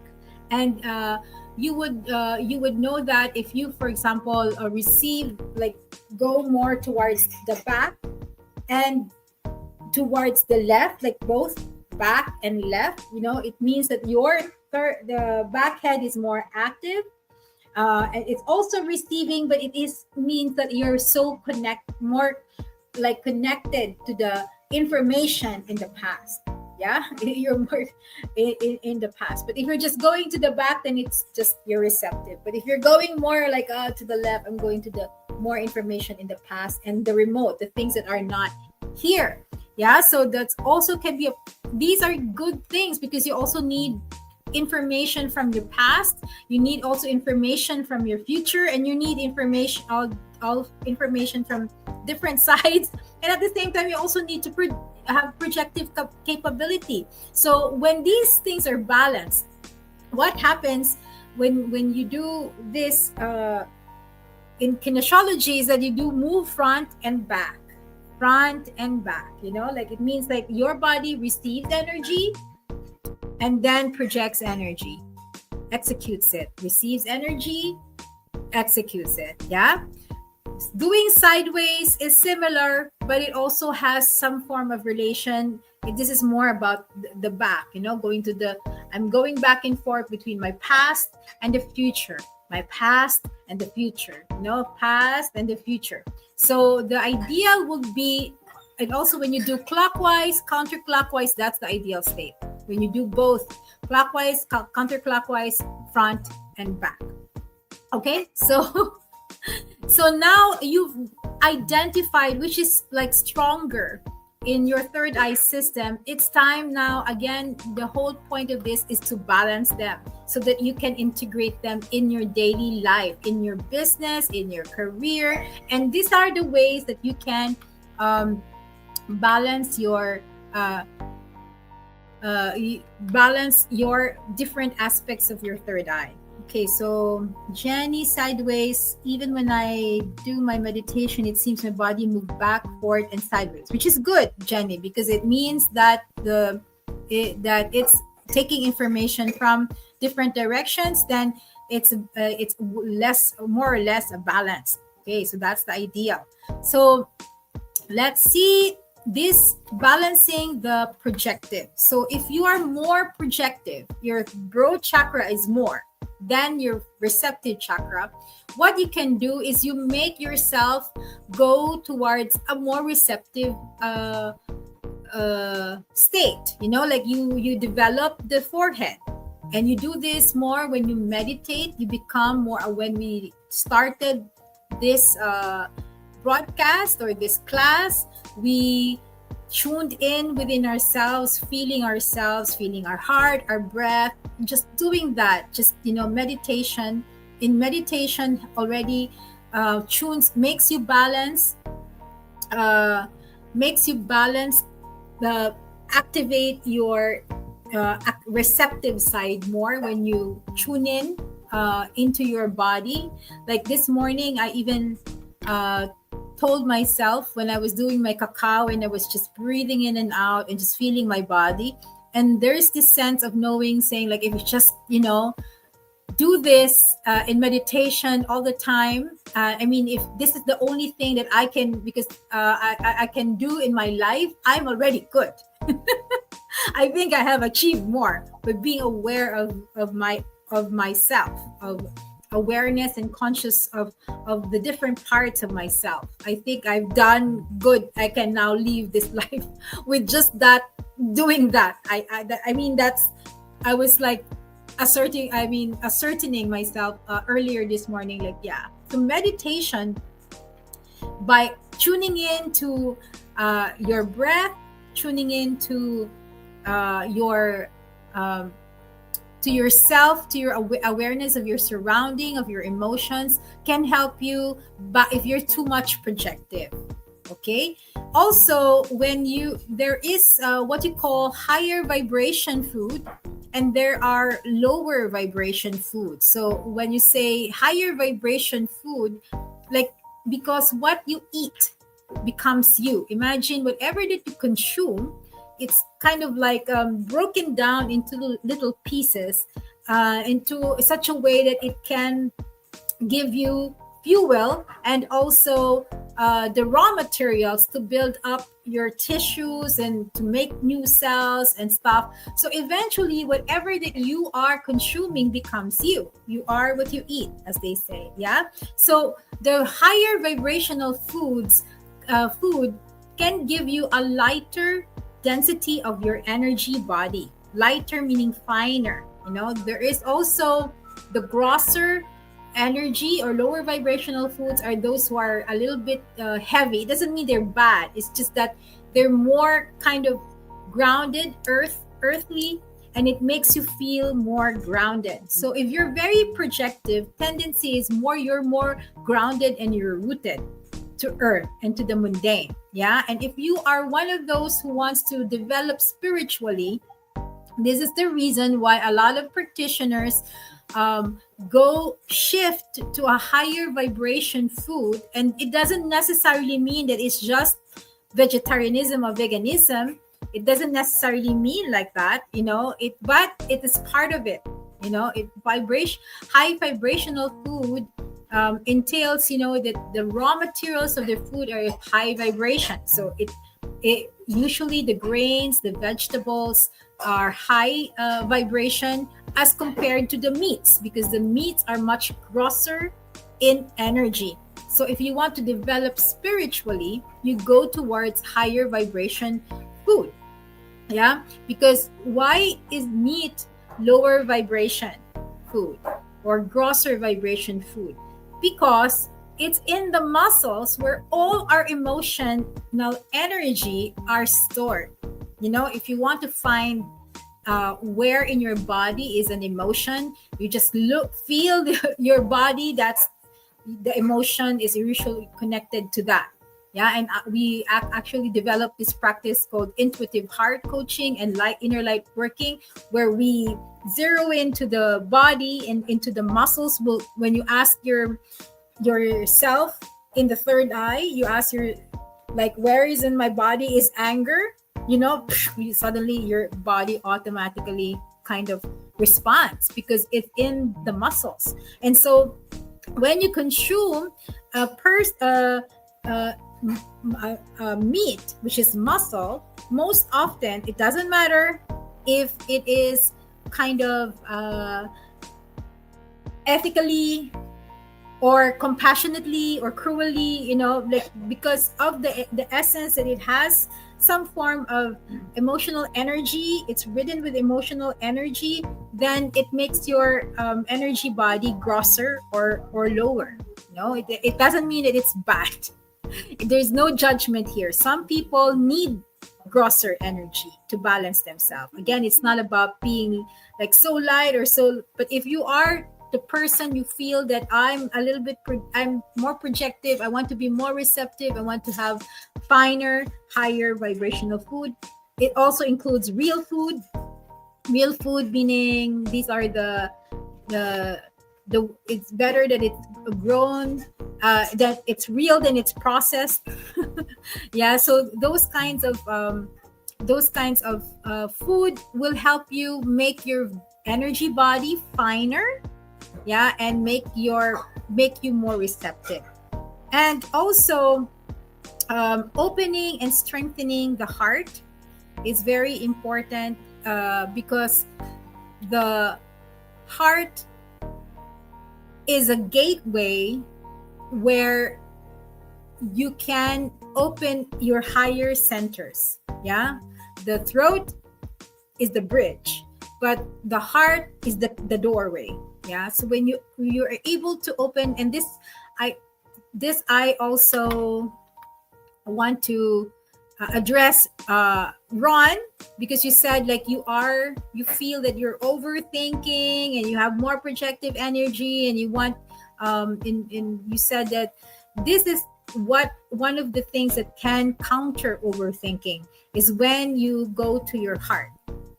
and you would know that if you, for example, receive go more towards the back and towards the left, both back and left, it means that the back head is more active. And it's also receiving, but it means that you're so more connected to the information in the past. Yeah, you're more in the past. But if you're just going to the back, then it's just you're receptive. But if you're going more to the left, I'm going to the more information in the past and the remote, the things that are not here. Yeah, so that's also can be these are good things because you also need information from your past, you need also information from your future, and you need information all information from different sides, and at the same time you also need to have projective capability. So when these things are balanced, what happens when you do this in kinesiology is that you do move front and back, it means your body receives energy and then projects energy, executes it, receives energy, executes it. Yeah, doing sideways is similar, but it also has some form of relation. This is more about the back, going to the I'm going back and forth between my past and the future, my past and the future, past and the future. So the ideal would be, and also when you do clockwise, counterclockwise, that's the ideal state. When you do both clockwise, counterclockwise, front and back. Okay, so so now you've identified which is like stronger in your third eye system. It's time now, again, the whole point of this is to balance them so that you can integrate them in your daily life, in your business, in your career. And these are the ways that you can balance your balance your different aspects of your third eye. Okay, so Jenny, sideways. Even when I do my meditation, it seems my body move back, forward, and sideways, which is good, Jenny, because it means that that it's taking information from different directions. Then it's more or less a balance. Okay, so that's the ideal. So let's see this balancing the projective. So if you are more projective, your broad chakra is more than your receptive chakra, what you can do is you make yourself go towards a more receptive state. Like you develop the forehead, and you do this more when you meditate. You become more. When we started this broadcast or this class, we tuned in within ourselves, feeling our heart, our breath, just doing that. Just meditation. In meditation already makes you balance, activate your receptive side more when you tune in into your body. Like this morning, I even told myself when I was doing my cacao and I was just breathing in and out and just feeling my body. And there's this sense of knowing, saying like, if you just, do this in meditation all the time. If this is the only thing that I can, because I can do in my life, I'm already good. I think I have achieved more, but being aware of myself, of awareness and conscious of the different parts of myself. I think I've done good. I can now leave this life with just that, doing that. I was like ascertaining myself earlier this morning, like, yeah. So meditation, by tuning in to your breath, tuning into your to yourself, to your awareness of your surrounding, of your emotions, can help you. But if you're too much projective, okay. Also, there is what you call higher vibration food, and there are lower vibration food. So when you say higher vibration food, like, because what you eat becomes you. Imagine whatever that you consume, it's kind of like broken down into little pieces into such a way that it can give you fuel and also the raw materials to build up your tissues and to make new cells and stuff. So eventually, whatever that you are consuming becomes you. You are what you eat, as they say. Yeah. So the higher vibrational food can give you a lighter density of your energy body. Lighter meaning finer. There is also the grosser energy or lower vibrational foods are those who are a little bit heavy. It doesn't mean they're bad. It's just that they're more kind of grounded, earthly, and it makes you feel more grounded. So if you're very projective, tendency is you're more grounded and you're rooted to earth and to the mundane. Yeah. And if you are one of those who wants to develop spiritually, this is the reason why a lot of practitioners go shift to a higher vibration food. And it doesn't necessarily mean that it's just vegetarianism or veganism. It doesn't necessarily mean like that, but it is part of it. High vibrational food entails, that the raw materials of the food are high vibration. So it Usually the grains, the vegetables are high vibration as compared to the meats, because the meats are much grosser in energy. So if you want to develop spiritually, you go towards higher vibration food. Yeah, because why is meat lower vibration food or grosser vibration food? Because it's in the muscles where all our emotional energy are stored. If you want to find where in your body is an emotion, you just feel your body. That's the emotion is usually connected to that. Yeah, and we actually developed this practice called intuitive heart coaching and inner light working, where we zero into the body and into the muscles. When you ask yourself in the third eye, you ask where is in my body is anger, suddenly your body automatically kind of responds because it's in the muscles. And so when you consume meat, which is muscle, most often it doesn't matter if it is kind of ethically or compassionately or cruelly, because of the essence that it has some form of emotional energy, it's ridden with emotional energy, then it makes your energy body grosser or lower. It doesn't mean that it's bad. There's no judgment here. Some people need grosser energy to balance themselves. Again, it's not about being so light or so, but if you are the person, you feel that I'm a little bit I'm more projective, I want to be more receptive, I want to have finer, higher vibrational food. It also includes real food meaning these are the it's better that it's grown, that it's real than it's processed. Yeah, so those kinds of food will help you make your energy body finer, yeah, and make you more receptive. And also opening and strengthening the heart is very important, because the heart is a gateway where you can open your higher centers. Yeah, the throat is the bridge, but the heart is the doorway. Yeah, so when you're able to open, and I also want to address Ron, because you said you feel that you're overthinking and you have more projective energy, and you want you said that this is one of the things that can counter overthinking is when you go to your heart.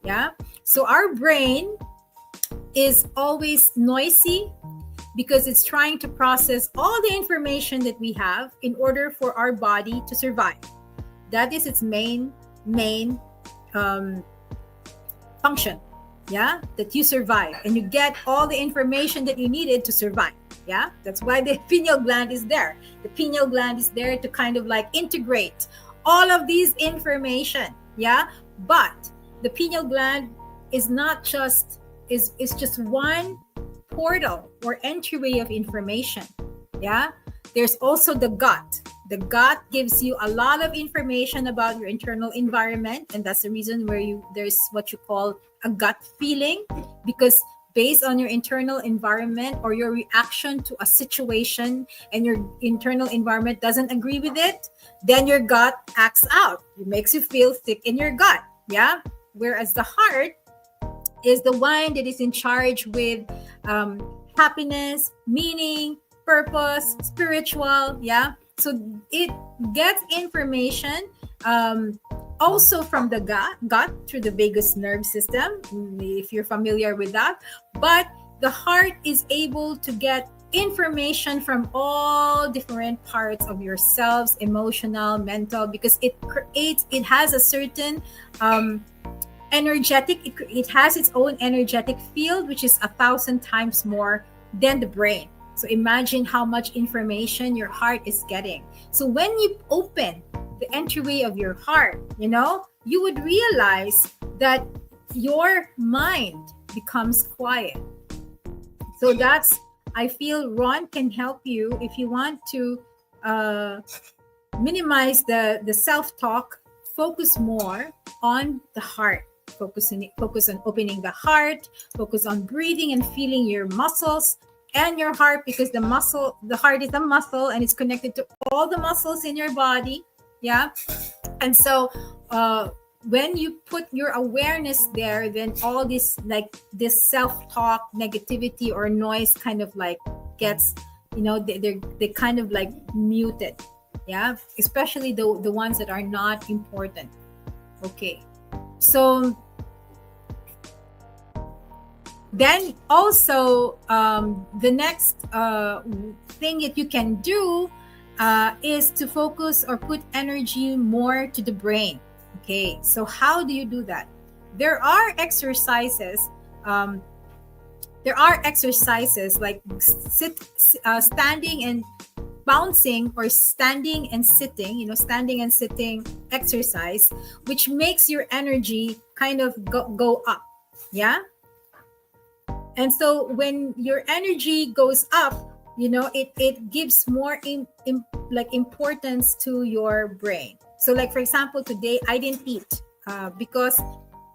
Yeah, so our brain is always noisy because it's trying to process all the information that we have in order for our body to survive. That is its main function. Yeah, that you survive and you get all the information that you needed to survive. Yeah, that's why the pineal gland is there. The pineal gland is there to kind of integrate all of these information. Yeah, but the pineal gland is not just is just one portal or entryway of information. Yeah, there's also the gut. The gut gives you a lot of information about your internal environment, and that's the reason where there's what you call a gut feeling, because based on your internal environment or your reaction to a situation and your internal environment doesn't agree with it, then your gut acts out. It makes you feel sick in your gut. Yeah, whereas the heart is the one that is in charge with happiness, meaning, purpose, spiritual. Yeah, so it gets information also from the gut through the vagus nerve system, if you're familiar with that. But the heart is able to get information from all different parts of yourselves, emotional, mental, because it has a certain energetic, it has its own energetic field, which is 1,000 times more than the brain. So imagine how much information your heart is getting. So when you open the entryway of your heart, you know, you would realize that your mind becomes quiet. So that's, I feel Ron can help you if you want to minimize the self-talk. Focus more on the heart. Focus on opening the heart. Focus on breathing and feeling your muscles and your heart, because the heart is a muscle and it's connected to all the muscles in your body. Yeah. And so when you put your awareness there, then all this, like this self-talk, negativity or noise kind of like gets, you know, they kind of like muted. Yeah, especially the ones that are not important. Okay, so then also the next thing that you can do is to focus or put energy more to the brain. Okay, so how do you do that? There are exercises. Like standing and bouncing, or standing and sitting, you know, standing and sitting exercise, which makes your energy kind of go up. Yeah. And so when your energy goes up, you know, it gives more importance to your brain. So like, for example, today I didn't eat because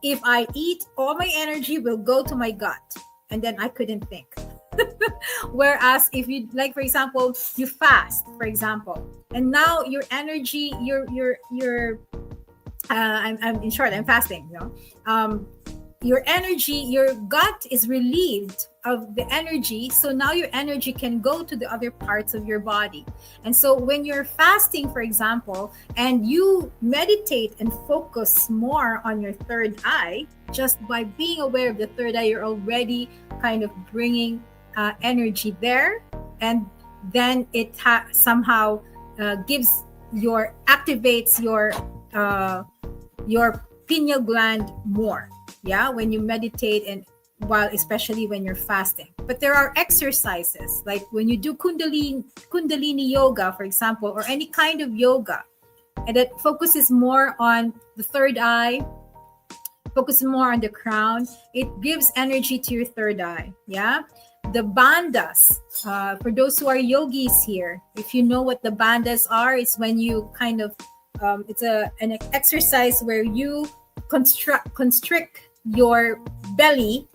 if I eat, all my energy will go to my gut and then I couldn't think. Whereas if you, like, for example, you fast, for example, and now your energy, I'm in short, I'm fasting, you know, your energy, your gut is relieved of the energy. So now your energy can go to the other parts of your body. And so when you're fasting, for example, and you meditate and focus more on your third eye, just by being aware of the third eye, you're already kind of bringing energy there. And then it somehow activates your pineal gland more. Yeah, when you meditate, and especially when you're fasting. But there are exercises like when you do kundalini yoga, for example, or any kind of yoga, and that focuses more on the third eye, focuses more on the crown. It gives energy to your third eye. Yeah. The bandhas, for those who are yogis here, if you know what the bandhas are, it's when you kind of it's an exercise where you constrict your belly,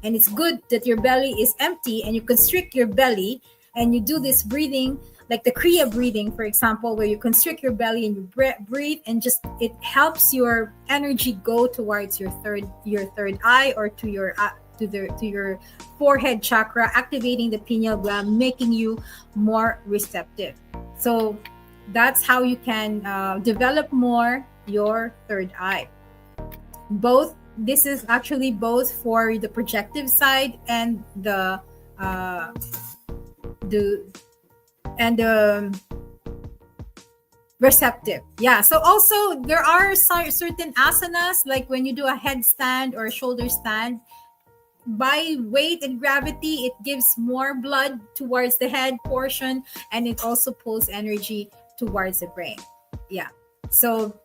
and it's good that your belly is empty, and you constrict your belly, and you do this breathing, like the Kriya breathing, for example, where you constrict your belly and you breathe, and just it helps your energy go towards your third eye, or to your forehead chakra, activating the pineal gland, making you more receptive. So that's how you can develop more your third eye. This is actually both for the projective side and the receptive. Yeah. So also there are certain asanas, like when you do a headstand or a shoulder stand, by weight and gravity, it gives more blood towards the head portion, and it also pulls energy towards the brain. Yeah. So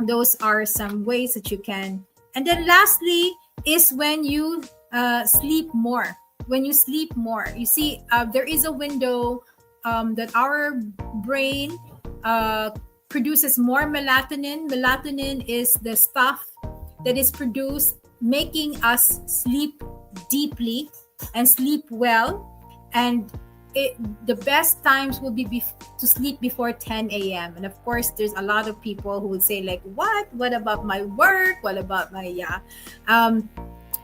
those are some ways that you can. And then lastly is when you sleep more. When you sleep more, you see, there is a window that our brain produces more melatonin. Melatonin is the stuff that is produced, making us sleep deeply and sleep well. And the best times will be to sleep before 10 a.m. And of course, there's a lot of people who would say like, what about my work? What about my,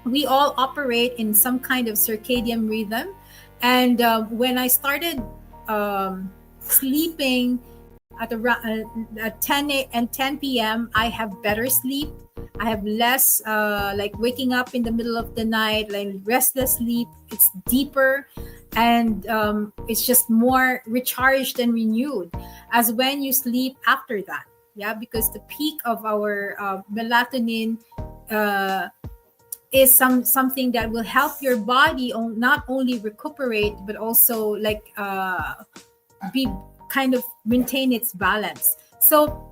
we all operate in some kind of circadian rhythm. And when I started sleeping at around 10 p.m., I have better sleep. I have less like waking up in the middle of the night, like restless sleep. It's deeper, and it's just more recharged and renewed as when you sleep after that. Yeah, because the peak of our melatonin is something that will help your body not only recuperate, but also like be kind of maintain its balance. So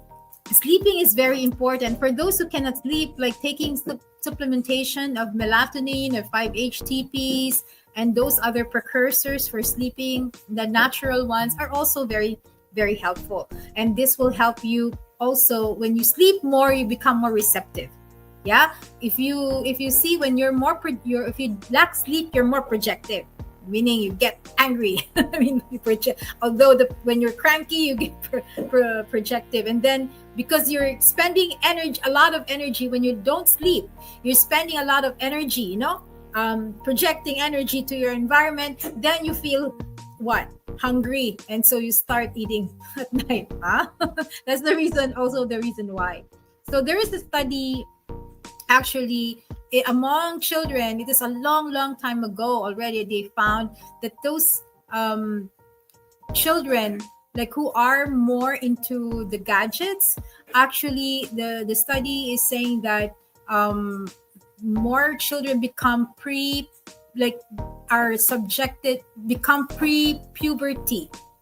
sleeping is very important. For those who cannot sleep, like taking supplementation of melatonin or 5-HTPs and those other precursors for sleeping, the natural ones, are also very, very helpful. And this will help you also. When you sleep more, you become more receptive. Yeah, if you see, when you're more if you lack sleep, you're more projective, meaning you get angry. I mean, you project. Although when you're cranky, you get projective, and then because you're spending energy, a lot of energy when you don't sleep, you're spending a lot of energy, projecting energy to your environment. Then you feel what? Hungry, and so you start eating at night. That's the reason. Also, the reason why. So there is a study. Actually, among children, it is a long time ago already, they found that those children, like, who are more into the gadgets, actually the study is saying that more children become pre-puberty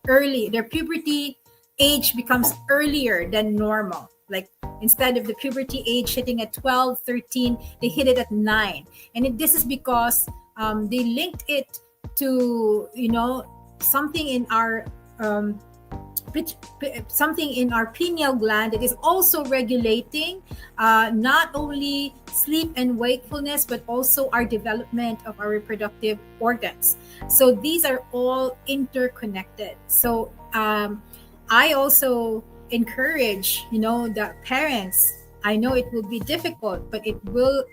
early. Their puberty age becomes earlier than normal. Like, instead of the puberty age hitting at 12, 13, they hit it at 9. And this is because they linked it to, something in our pineal gland that is also regulating not only sleep and wakefulness, but also our development of our reproductive organs. So these are all interconnected. So I also encourage, the parents. I know it will be difficult, but it will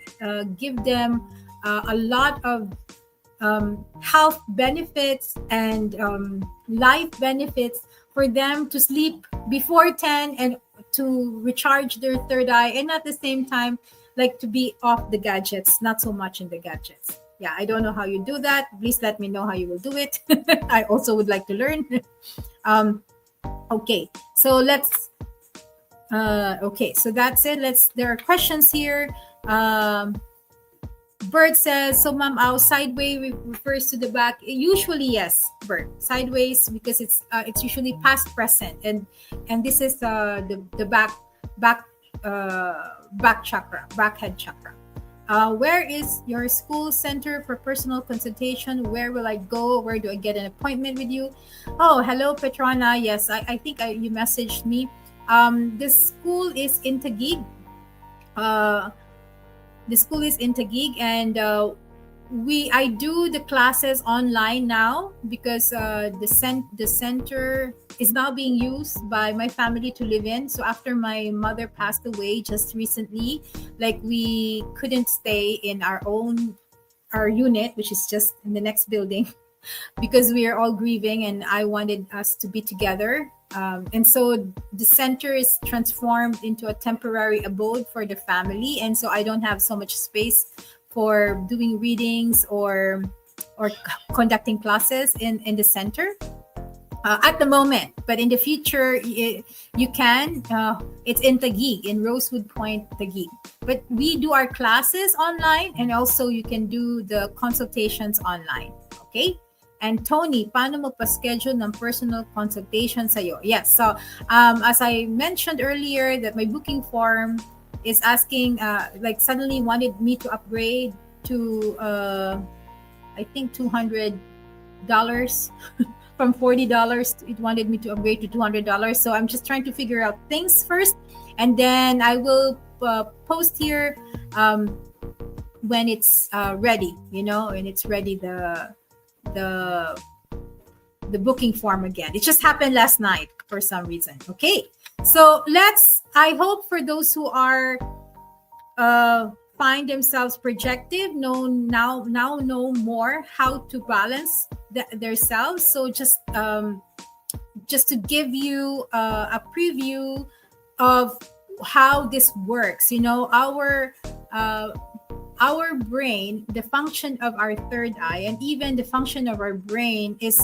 give them a lot of health benefits and life benefits for them to sleep before 10 and to recharge their third eye, and at the same time, like, to be off the gadgets, not so much in the gadgets. Yeah, I don't know how you do that. Please let me know how you will do it. I also would like to learn. Okay, so let's so that's it. There are questions here. Bert says, so ma'am, sideways refers to the back. Usually, yes, Bert. Sideways, because it's usually past present, and this is the back chakra, back head chakra. Where is your school center for personal consultation? Where will I go? Where do I get an appointment with you? Oh, hello, Petrona. Yes, I think you messaged me. The school is in Taguig. The school is in Taguig, and I do the classes online now because the center is now being used by my family to live in. So after my mother passed away just recently, like, we couldn't stay in our unit, which is just in the next building, because we are all grieving, and I wanted us to be together. And so the center is transformed into a temporary abode for the family, and so I don't have so much space for doing readings or conducting classes in the center at the moment. But in the future, you can. It's in Taguig, in Rosewood Point, Taguig. But we do our classes online, and also you can do the consultations online. Okay? And Tony, paano mo pa-schedule ng personal consultation sa'yo? Yes. So, as I mentioned earlier, that my booking form is asking, suddenly wanted me to upgrade to, I think, $200 from $40. It wanted me to upgrade to $200. So I'm just trying to figure out things first, and then I will post here when it's ready. When it's ready, the booking form again. It just happened last night for some reason. Okay, so I hope for those who are find themselves projective now know more how to balance their selves. So just to give you a preview of how this works, our brain, the function of our third eye, and even the function of our brain is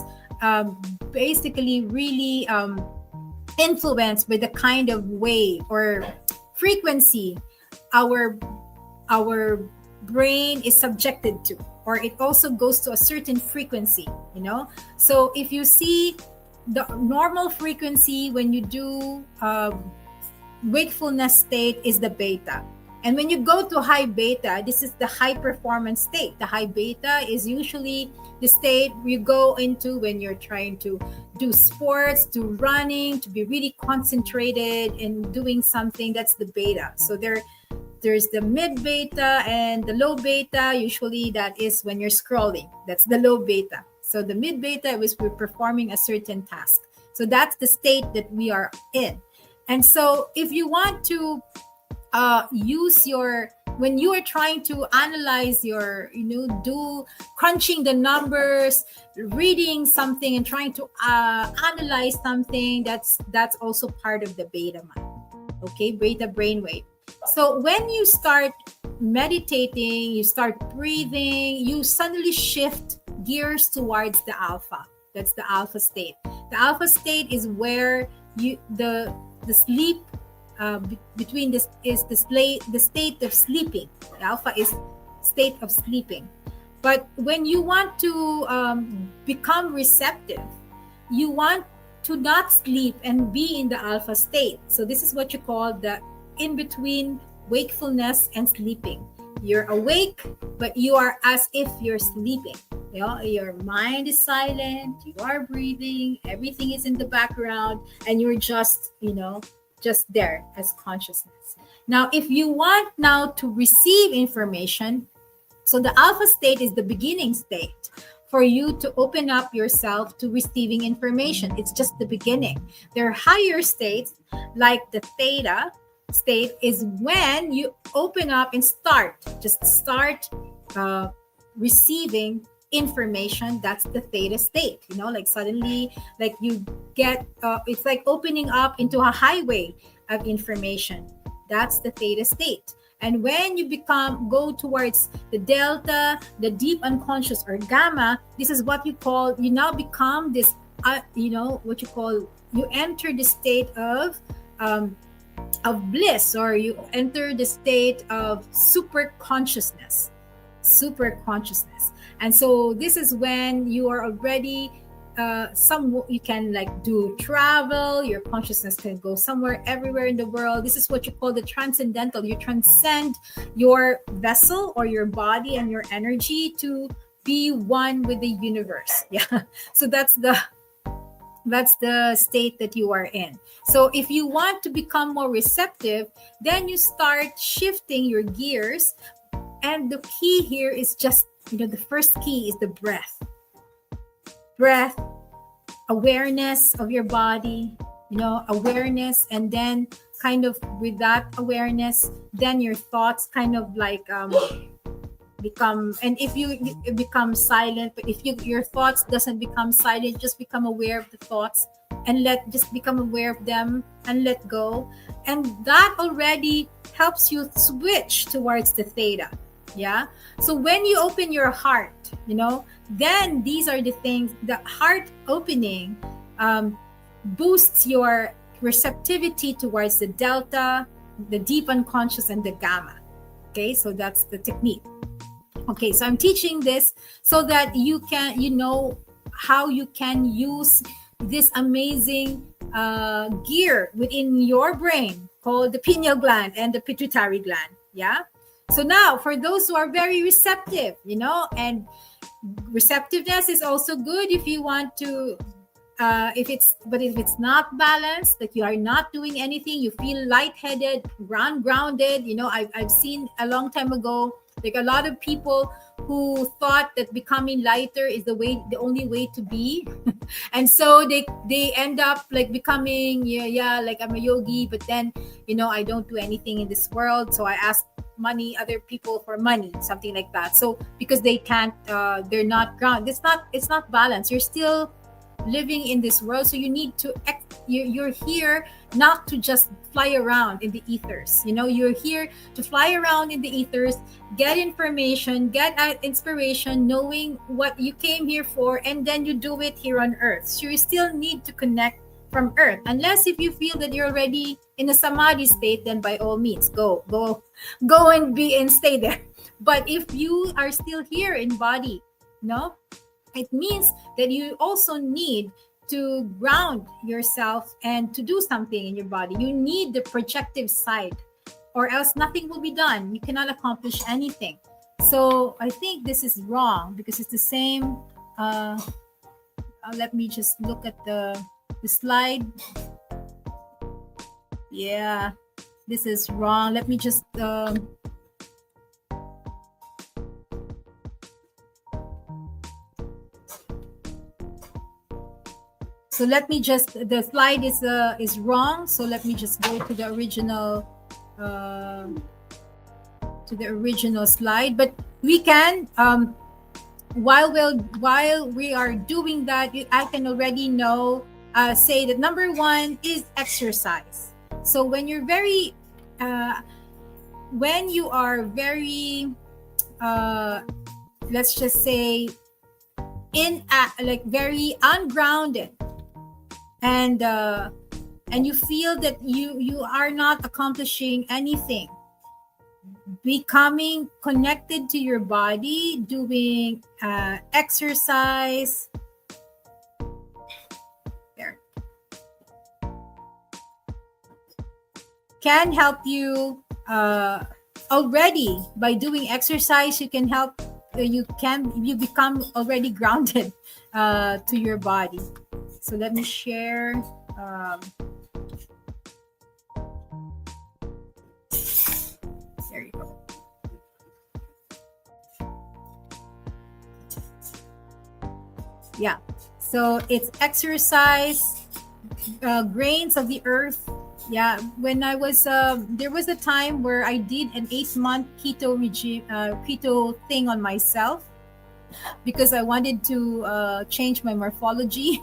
basically really influenced by the kind of wave or frequency our brain is subjected to, or it also goes to a certain frequency. So if you see the normal frequency when you do wakefulness state is the beta. And when you go to high beta, this is the high performance state. The high beta is usually the state you go into when you're trying to do sports, do running, to be really concentrated in doing something. That's the beta. So there's the mid beta and the low beta. Usually that is when you're scrolling. That's the low beta. So the mid beta is we're performing a certain task. So that's the state that we are in. And so if you want to use your, when you are trying to analyze your, do crunching the numbers, reading something and trying to analyze something, that's also part of the beta mind. Okay, beta brainwave. So when you start meditating, you start breathing, you suddenly shift gears towards the alpha. That's the alpha state. The alpha state is where you the sleep between this is the state of sleeping. The alpha is state of sleeping. But when you want to become receptive, you want to not sleep and be in the alpha state. So this is what you call the in between wakefulness and sleeping. You're awake, but you are as if you're sleeping. Your mind is silent, you are breathing, everything is in the background, and you're just there as consciousness. Now, if you want now to receive information, so the alpha state is the beginning state for you to open up yourself to receiving information. It's just the beginning. There are higher states like the theta state is when you open up and start receiving information. That's the theta state. Like suddenly, like you get it's like opening up into a highway of information. That's the theta state. And when you go towards the delta, the deep unconscious, or gamma, this is what you now become this you enter the state of bliss, or you enter the state of super consciousness. And so this is when you are already you can like do travel, your consciousness can go somewhere, everywhere in the world. This is what you call the transcendental. You transcend your vessel or your body and your energy to be one with the universe. Yeah. So that's the state that you are in. So if you want to become more receptive, then you start shifting your gears. And the key here is just, the first key is the breath, awareness of your body, awareness. And then kind of with that awareness, then your thoughts kind of like become, and if you become silent, but if your thoughts doesn't become silent, just become aware of the thoughts and just become aware of them and let go. And that already helps you switch towards the theta. Yeah. So when you open your heart, then these are the things. The heart opening boosts your receptivity towards the delta, the deep unconscious, and the gamma. Okay, so that's the technique. Okay, so I'm teaching this so that you can, how you can use this amazing gear within your brain called the pineal gland and the pituitary gland. Yeah. So now for those who are very receptive, and receptiveness is also good if you want to, if it's not balanced, like you are not doing anything, you feel lightheaded, grounded. I've seen a long time ago, like a lot of people who thought that becoming lighter is the only way to be. And so they end up like becoming, like I'm a yogi, but then, I don't do anything in this world. So I ask other people for money, something like that. So because they can't, they're not grounded. It's not balanced. You're still living in this world. So you need to, you're here not to just fly around in the ethers. You're here to fly around in the ethers, get information, get inspiration, knowing what you came here for, and then you do it here on earth. So you still need to connect from earth, unless if you feel that you're already in a samadhi state, then by all means go and be and stay there. But if you are still here in body, it means that you also need to ground yourself and to do something in your body. You need the projective side, or else nothing will be done. You cannot accomplish anything. So I think this is wrong because it's the same. Let me just look at the slide. Yeah, this is wrong. Let me just so let me just, the slide is wrong. So let me just go to the original slide. But we can while we are doing that, I can already know say that number one is exercise. So when you're very when you are very let's just say like very ungrounded, and you feel that you are not accomplishing anything, becoming connected to your body, doing exercise there can help you. Already by doing exercise, you can help you become already grounded to your body. So let me share there you go. Yeah, so it's exercise, grains of the earth. Yeah, when I was there was a time where I did an 8-month keto regime, keto thing on myself, because I wanted to change my morphology.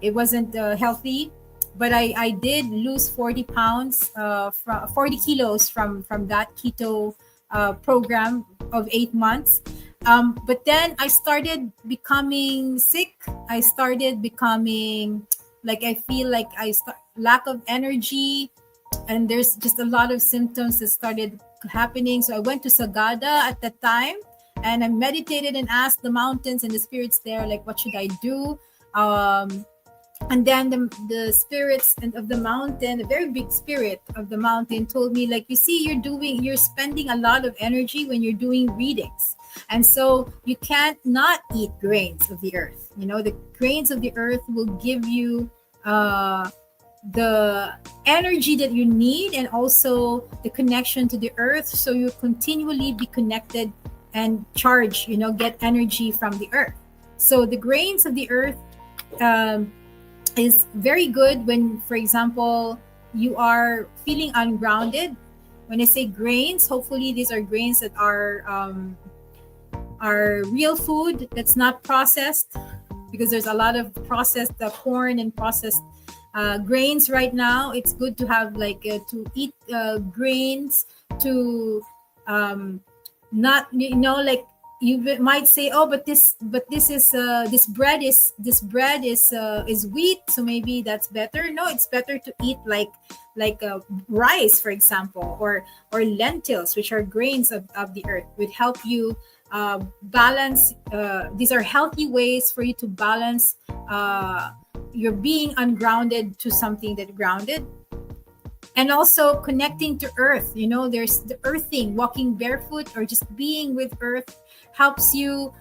It wasn't healthy, but I did lose 40 pounds, from 40 kilos from that keto program of 8 months. But then I started becoming sick. I started becoming like, I feel like lack of energy, and there's just a lot of symptoms that started happening. So I went to Sagada at that time, and I meditated and asked the mountains and the spirits there, like, what should I do? And then the spirits of the mountain, a very big spirit of the mountain, told me, like, you see, you're spending a lot of energy when you're doing readings, and so you can't not eat grains of the earth. The grains of the earth will give you the energy that you need, and also the connection to the earth, so you continually be connected and charge, get energy from the earth. So the grains of the earth is very good when, for example, you are feeling ungrounded. When I say grains, hopefully these are grains that are real food, that's not processed, because there's a lot of processed corn and processed grains right now. It's good to have to eat grains, to not, you might say, oh, but this bread is wheat, so maybe that's better. No, it's better to eat like rice, for example, or lentils, which are grains of the earth, would help you balance. These are healthy ways for you to balance your being ungrounded to something that grounded. And also connecting to earth. There's the earthing, walking barefoot, or just being with earth helps you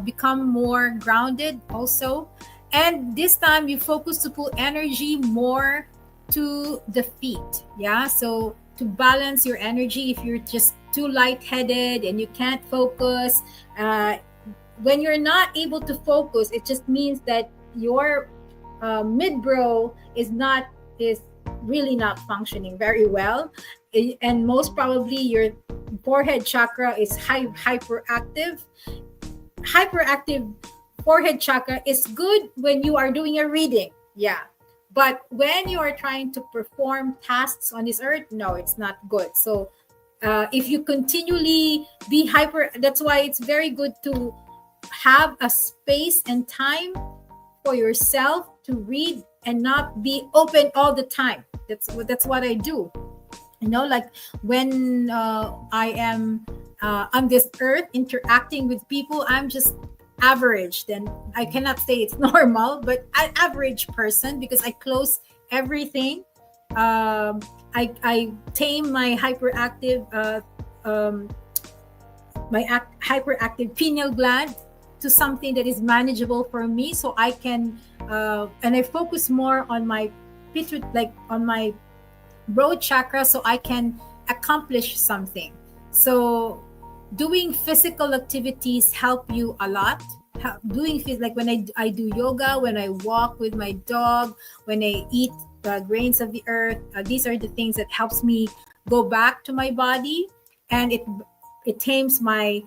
become more grounded also. And this time you focus to pull energy more to the feet. Yeah, so to balance your energy, if you're just too lightheaded and you can't focus, when you're not able to focus, it just means that your mid-brow is really not functioning very well, and most probably your forehead chakra is hyperactive. Forehead chakra is good when you are doing a reading, yeah, but when you are trying to perform tasks on this earth, no, it's not good. So if you continually be that's why it's very good to have a space and time for yourself to read and not be open all the time. That's what I do. Like when I am on this earth interacting with people, I'm just average, then I cannot say it's normal, but an average person, because I close everything. I tame my hyperactive hyperactive pineal gland to something that is manageable for me, so I can and I focus more on my like on my root chakra, so I can accomplish something. So doing physical activities help you a lot. Doing like when I do yoga, when I walk with my dog, when I eat the grains of the earth, these are the things that helps me go back to my body, and it tames my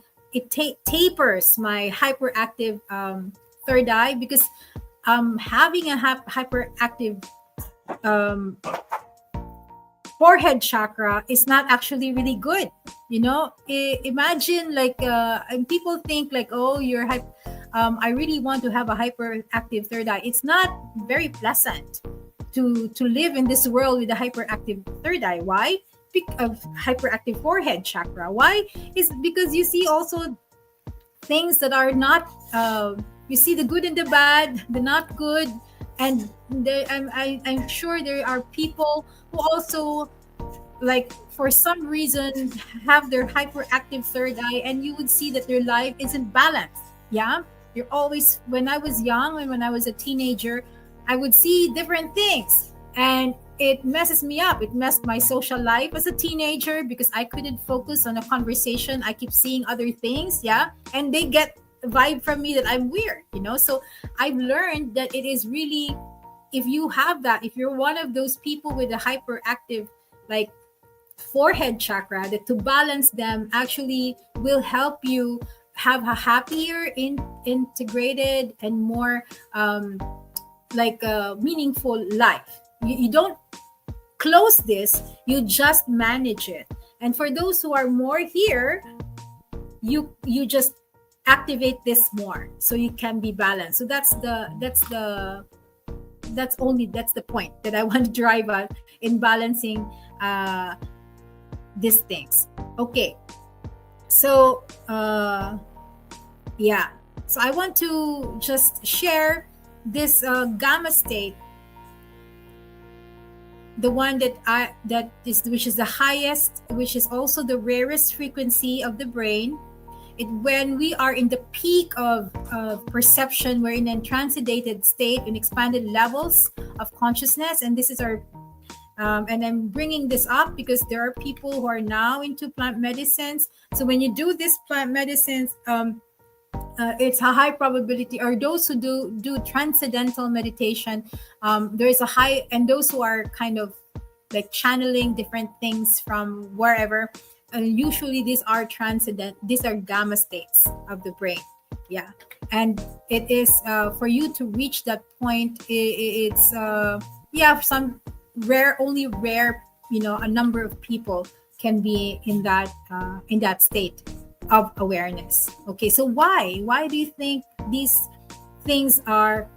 tapers my hyperactive third eye, because having a hyperactive um, forehead chakra is not actually really good. Imagine like and people think like, oh, I really want to have a hyperactive third eye. It's not very pleasant to live in this world with a hyperactive third eye. Why? Of hyperactive forehead chakra. Why? Is because you see also things that are not you see the good and the bad, the not good. And I'm sure there are people who also, like, for some reason have their hyperactive third eye, and you would see that their life isn't balanced. Yeah, you're always, when I was young and when I was a teenager, I would see different things, and it messes me up. It messed my social life as a teenager, because I couldn't focus on a conversation. I keep seeing other things. Yeah, and they get a vibe from me that I'm weird. So I've learned that it is really, if you have that, if you're one of those people with a hyperactive like forehead chakra, that to balance them actually will help you have a happier, integrated, and more like a meaningful life. You don't close this, you just manage it. And for those who are more here, you just activate this more so you can be balanced. So that's the point that I want to drive at in balancing these things. Okay, so yeah, so I want to just share this gamma state, the one which is the highest, which is also the rarest frequency of the brain. When we are in the peak of perception, we're in a transidated state, in expanded levels of consciousness. And this is our and I'm bringing this up because there are people who are now into plant medicines. So when you do this plant medicines, it's a high probability, or those who do transcendental meditation, there is a high, and those who are kind of like channeling different things from wherever, usually these are gamma states of the brain. Yeah, and it is for you to reach that point, it's some only rare, a number of people can be in that state of awareness. Okay, so why do you think these things are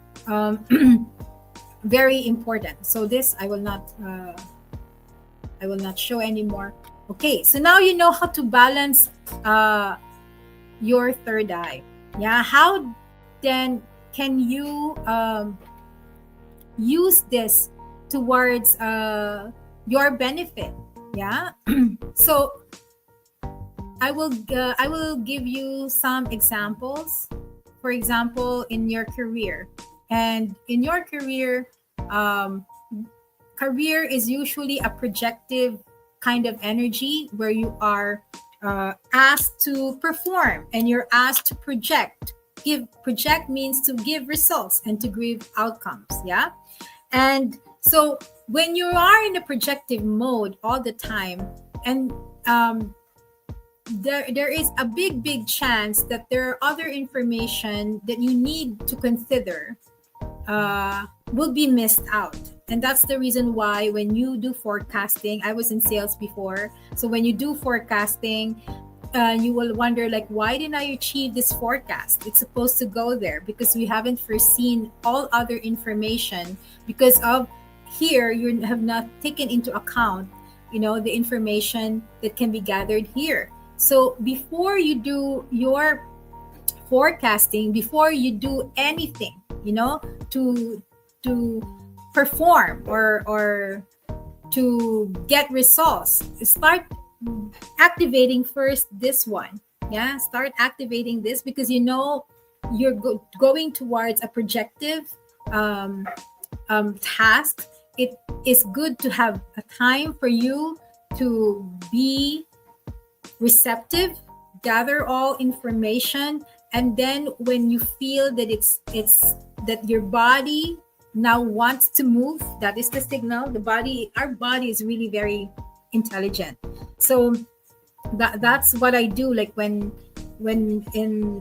very important? So this I will not show anymore. Okay, so now you know how to balance your third eye. Yeah, how then can you use this towards your benefit? Yeah. So I will give you some examples. For example, in your career, career is usually a projective kind of energy, where you are asked to perform, and you're asked to project. Project means to give results and to give outcomes. Yeah. And so when you are in a projective mode all the time, and there is a big chance that there are other information that you need to consider will be missed out. And that's the reason why when you do forecasting, I was in sales before, so when you do forecasting, you will wonder, like, why didn't I achieve this forecast? It's supposed to go there, because we haven't foreseen all other information, because of here you have not taken into account the information that can be gathered here. So before you do your forecasting before you do anything, to perform or to get results. Start activating first this one. Yeah, start activating this because you're going towards a projective task. It is good to have a time for you to be receptive, gather all information, and then when you feel that it's that your body now wants to move, that is the signal. Our body is really very intelligent. So that's what I do. Like when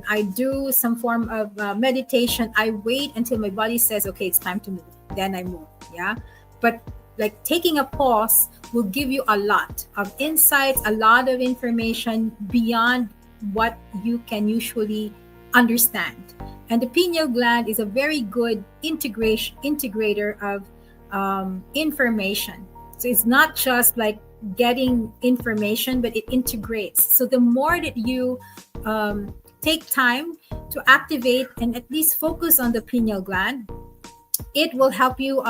I do some form of meditation, I wait until my body says, okay, it's time to move, then I move. Yeah, but like taking a pause will give you a lot of insights, a lot of information beyond what you can usually understand. And the pineal gland is a very good integrator of information. So it's not just like getting information, but it integrates. So the more that you take time to activate and at least focus on the pineal gland, it will help you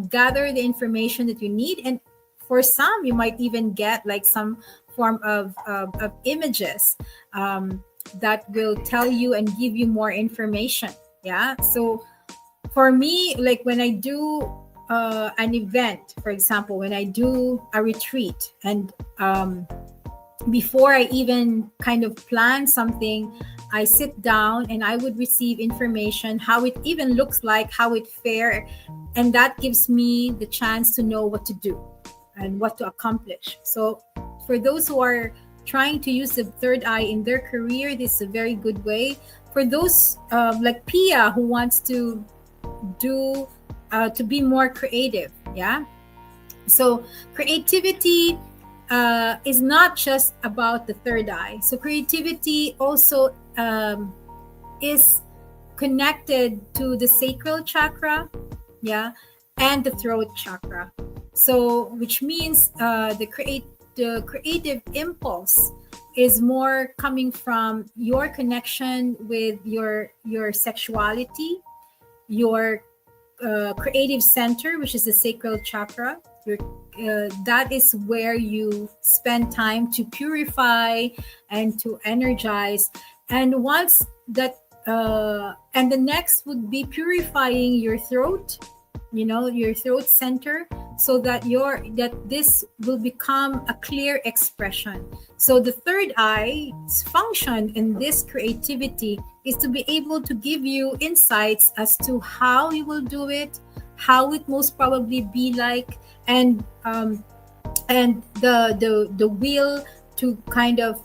gather the information that you need. And for some, you might even get like some form of images that will tell you and give you more information. Yeah. So for me, like when I do an event, for example, when I do a retreat, and before I even kind of plan something, I sit down and I would receive information, how it even looks like, how it fare, and that gives me the chance to know what to do and what to accomplish. So for those who are trying to use the third eye in their career, this is a very good way. For those like Pia who wants to do to be more creative, yeah. So creativity is not just about the third eye. So creativity also is connected to the sacral chakra, yeah, and the throat chakra. So which means the creative impulse is more coming from your connection with your sexuality, your creative center, which is the sacral chakra. That is where you spend time to purify and to energize. And once that and the next would be purifying your throat, your throat center, so that this will become a clear expression. So the third eye's function in this creativity is to be able to give you insights as to how you will do it, how it most probably be like, and the will to kind of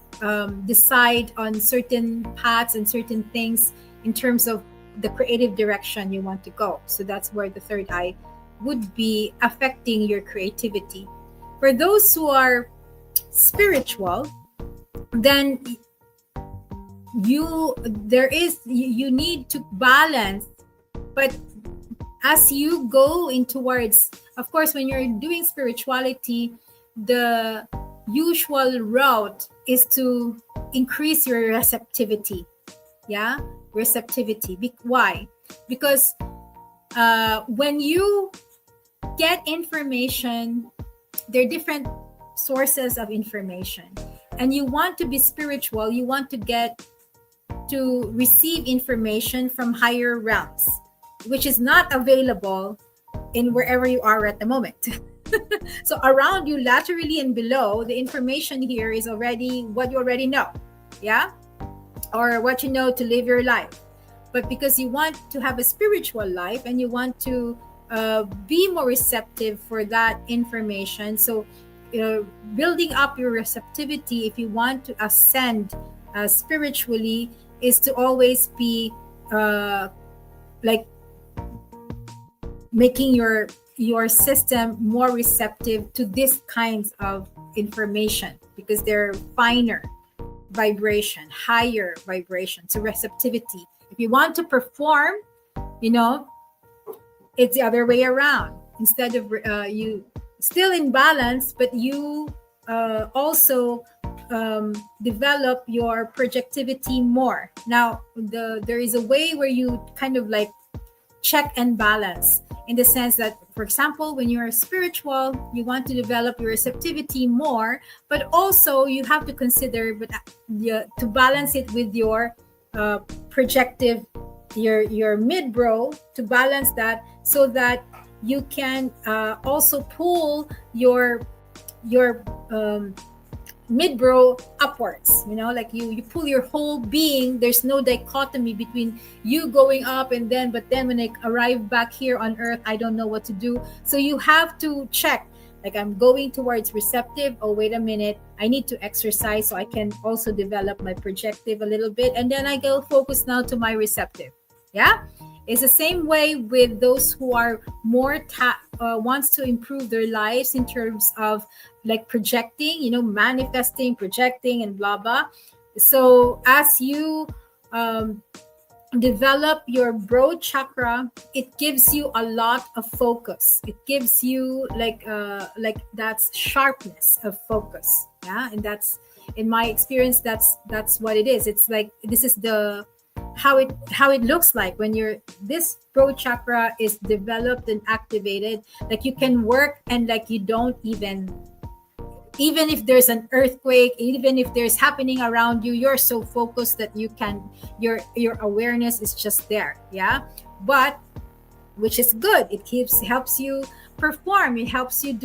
decide on certain paths and certain things in terms of the creative direction you want to go. So that's where the third eye would be affecting your creativity. For those who are spiritual, then you need to balance. But as you go in towards, of course, when you're doing spirituality, the usual route is to increase your receptivity. Yeah, receptivity. Why? Because when you get information, there are different sources of information, and you want to be spiritual, you want to receive information from higher realms, which is not available in wherever you are at the moment. So around you, laterally and below, the information here is already what you already know, yeah, or what you know to live your life. But because you want to have a spiritual life and you want to be more receptive for that information, so building up your receptivity, if you want to ascend spiritually, is to always be like making your system more receptive to these kinds of information, because they're finer vibration, higher vibration. So receptivity. If you want to perform, it's the other way around. Instead of you still in balance, but you also develop your projectivity more. Now, there is a way where you kind of like check and balance, in the sense that, for example, when you're spiritual, you want to develop your receptivity more, but also you have to consider, to balance it with your projective, your mid-brow, to balance that, so that you can also pull your mid-brow upwards, like you pull your whole being. There's no dichotomy between you going up and then, but then when I arrive back here on earth, I don't know what to do. So you have to check, like, I'm going towards receptive. Oh, wait a minute, I need to exercise so I can also develop my projective a little bit, and then I go focus now to my receptive. Yeah, it's the same way with those who are more wants to improve their lives in terms of like projecting, manifesting, projecting, and blah blah. So as you develop your broad chakra, it gives you a lot of focus. It gives you like that's sharpness of focus. Yeah, and that's, in my experience, that's what it is. It's like, this is the how it looks like when this broad chakra is developed and activated. Like, you can work, and like you don't even if there's an earthquake, even if there's happening around you, you're so focused that your awareness is just there. Yeah, but which is good. It helps you perform. It helps you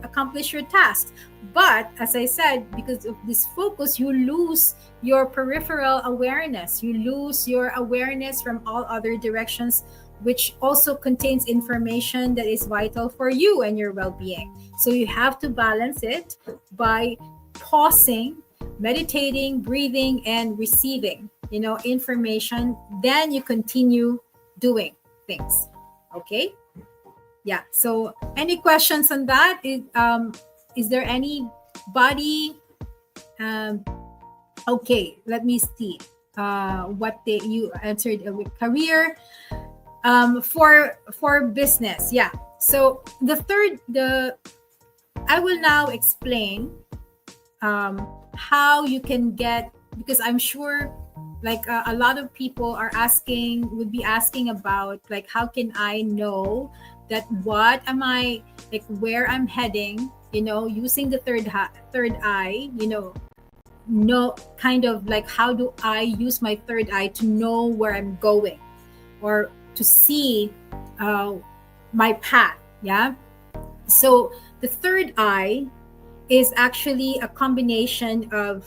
accomplish your task. But as I said, because of this focus, you lose your peripheral awareness. You lose your awareness from all other directions, which also contains information that is vital for you and your well-being. So you have to balance it by pausing, meditating, breathing, and receiving, information. Then you continue doing things. Okay? Yeah. So any questions on that? Is there anybody? Okay, let me see. You answered with career. For business, yeah. So I will now explain how you can get, because I'm sure like a lot of people would be asking about, like, how can I know that what am I, like, where I'm heading, using the third eye, know kind of like, how do I use my third eye to know where I'm going, or to see my path. Yeah. So the third eye is actually a combination of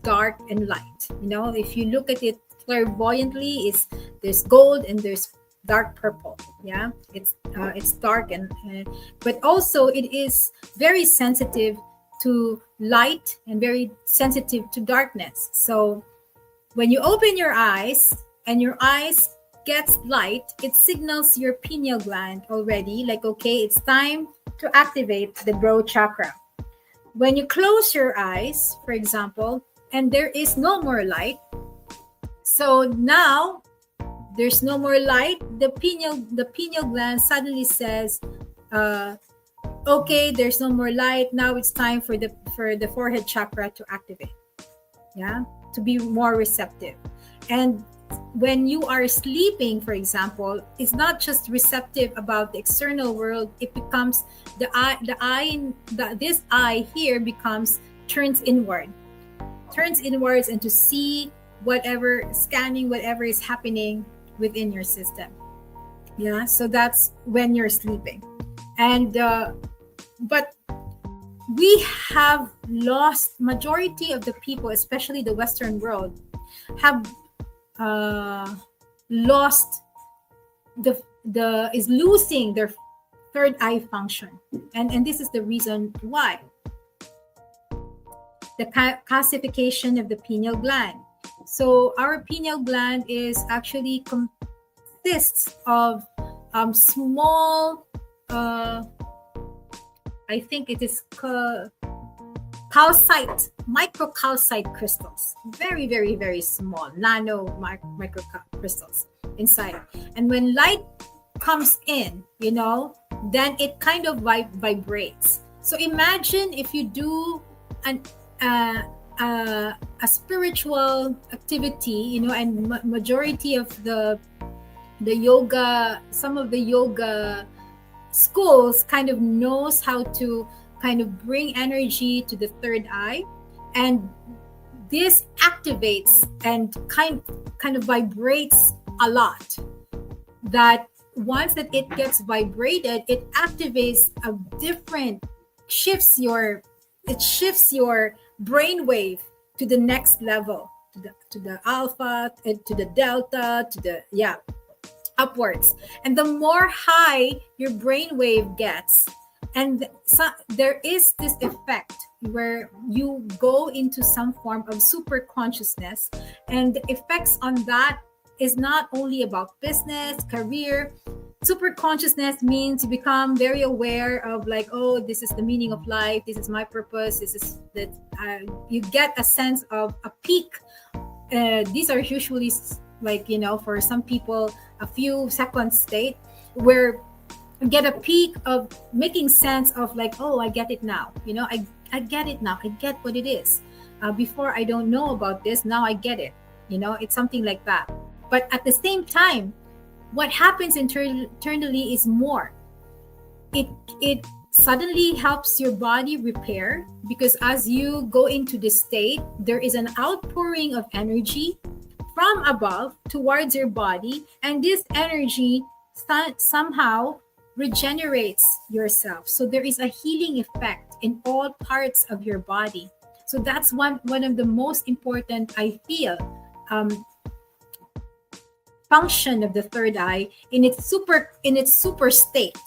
dark and light. If you look at it clairvoyantly, there's gold and there's dark purple. Yeah, it's dark but also it is very sensitive to light and very sensitive to darkness. So when you open your eyes and your eyes gets light, it signals your pineal gland already, like, okay, it's time to activate the broad chakra. When you close your eyes, for example, and there is no more light, so now there's no more light, the pineal gland suddenly says, okay, there's no more light, now it's time for the forehead chakra to activate. Yeah, to be more receptive. And when you are sleeping, for example, it's not just receptive about the external world. It becomes this eye here turns inwards, and to see scanning whatever is happening within your system. Yeah, so that's when you're sleeping. And but we have lost, majority of the people, especially the Western world, have lost is losing their third eye function, and this is the reason why. The calcification of the pineal gland. So our pineal gland is actually consists of small, I think it is microcalcite crystals, very, very, very small, nano microcrystals inside. And when light comes in, then it kind of vibrates. So imagine if you do a a spiritual activity, and majority of the yoga, some of the yoga schools kind of knows how to kind of bring energy to the third eye, and this activates and kind of vibrates a lot. That once that it gets vibrated, it activates a different it shifts your brainwave to the next level, to the alpha, to the delta, to the upwards. And the more high your brainwave gets, and so there is this effect where you go into some form of super consciousness, and the effects on that is not only about business, career. Super consciousness means you become very aware of, like, oh, this is the meaning of life, this is my purpose, this is that. You get a sense of a peak. These are usually, like, for some people, a few seconds state where you get a peak of making sense of, like, oh, I get it now. I get it now. I get what it is. Before, I don't know about this. Now I get it. It's something like that. But at the same time, what happens internally is more. It suddenly helps your body repair, because as you go into this state, there is an outpouring of energy from above towards your body, and this energy somehow regenerates yourself. So there is a healing effect in all parts of your body. So that's one of the most important, I feel, function of the third eye in its super state.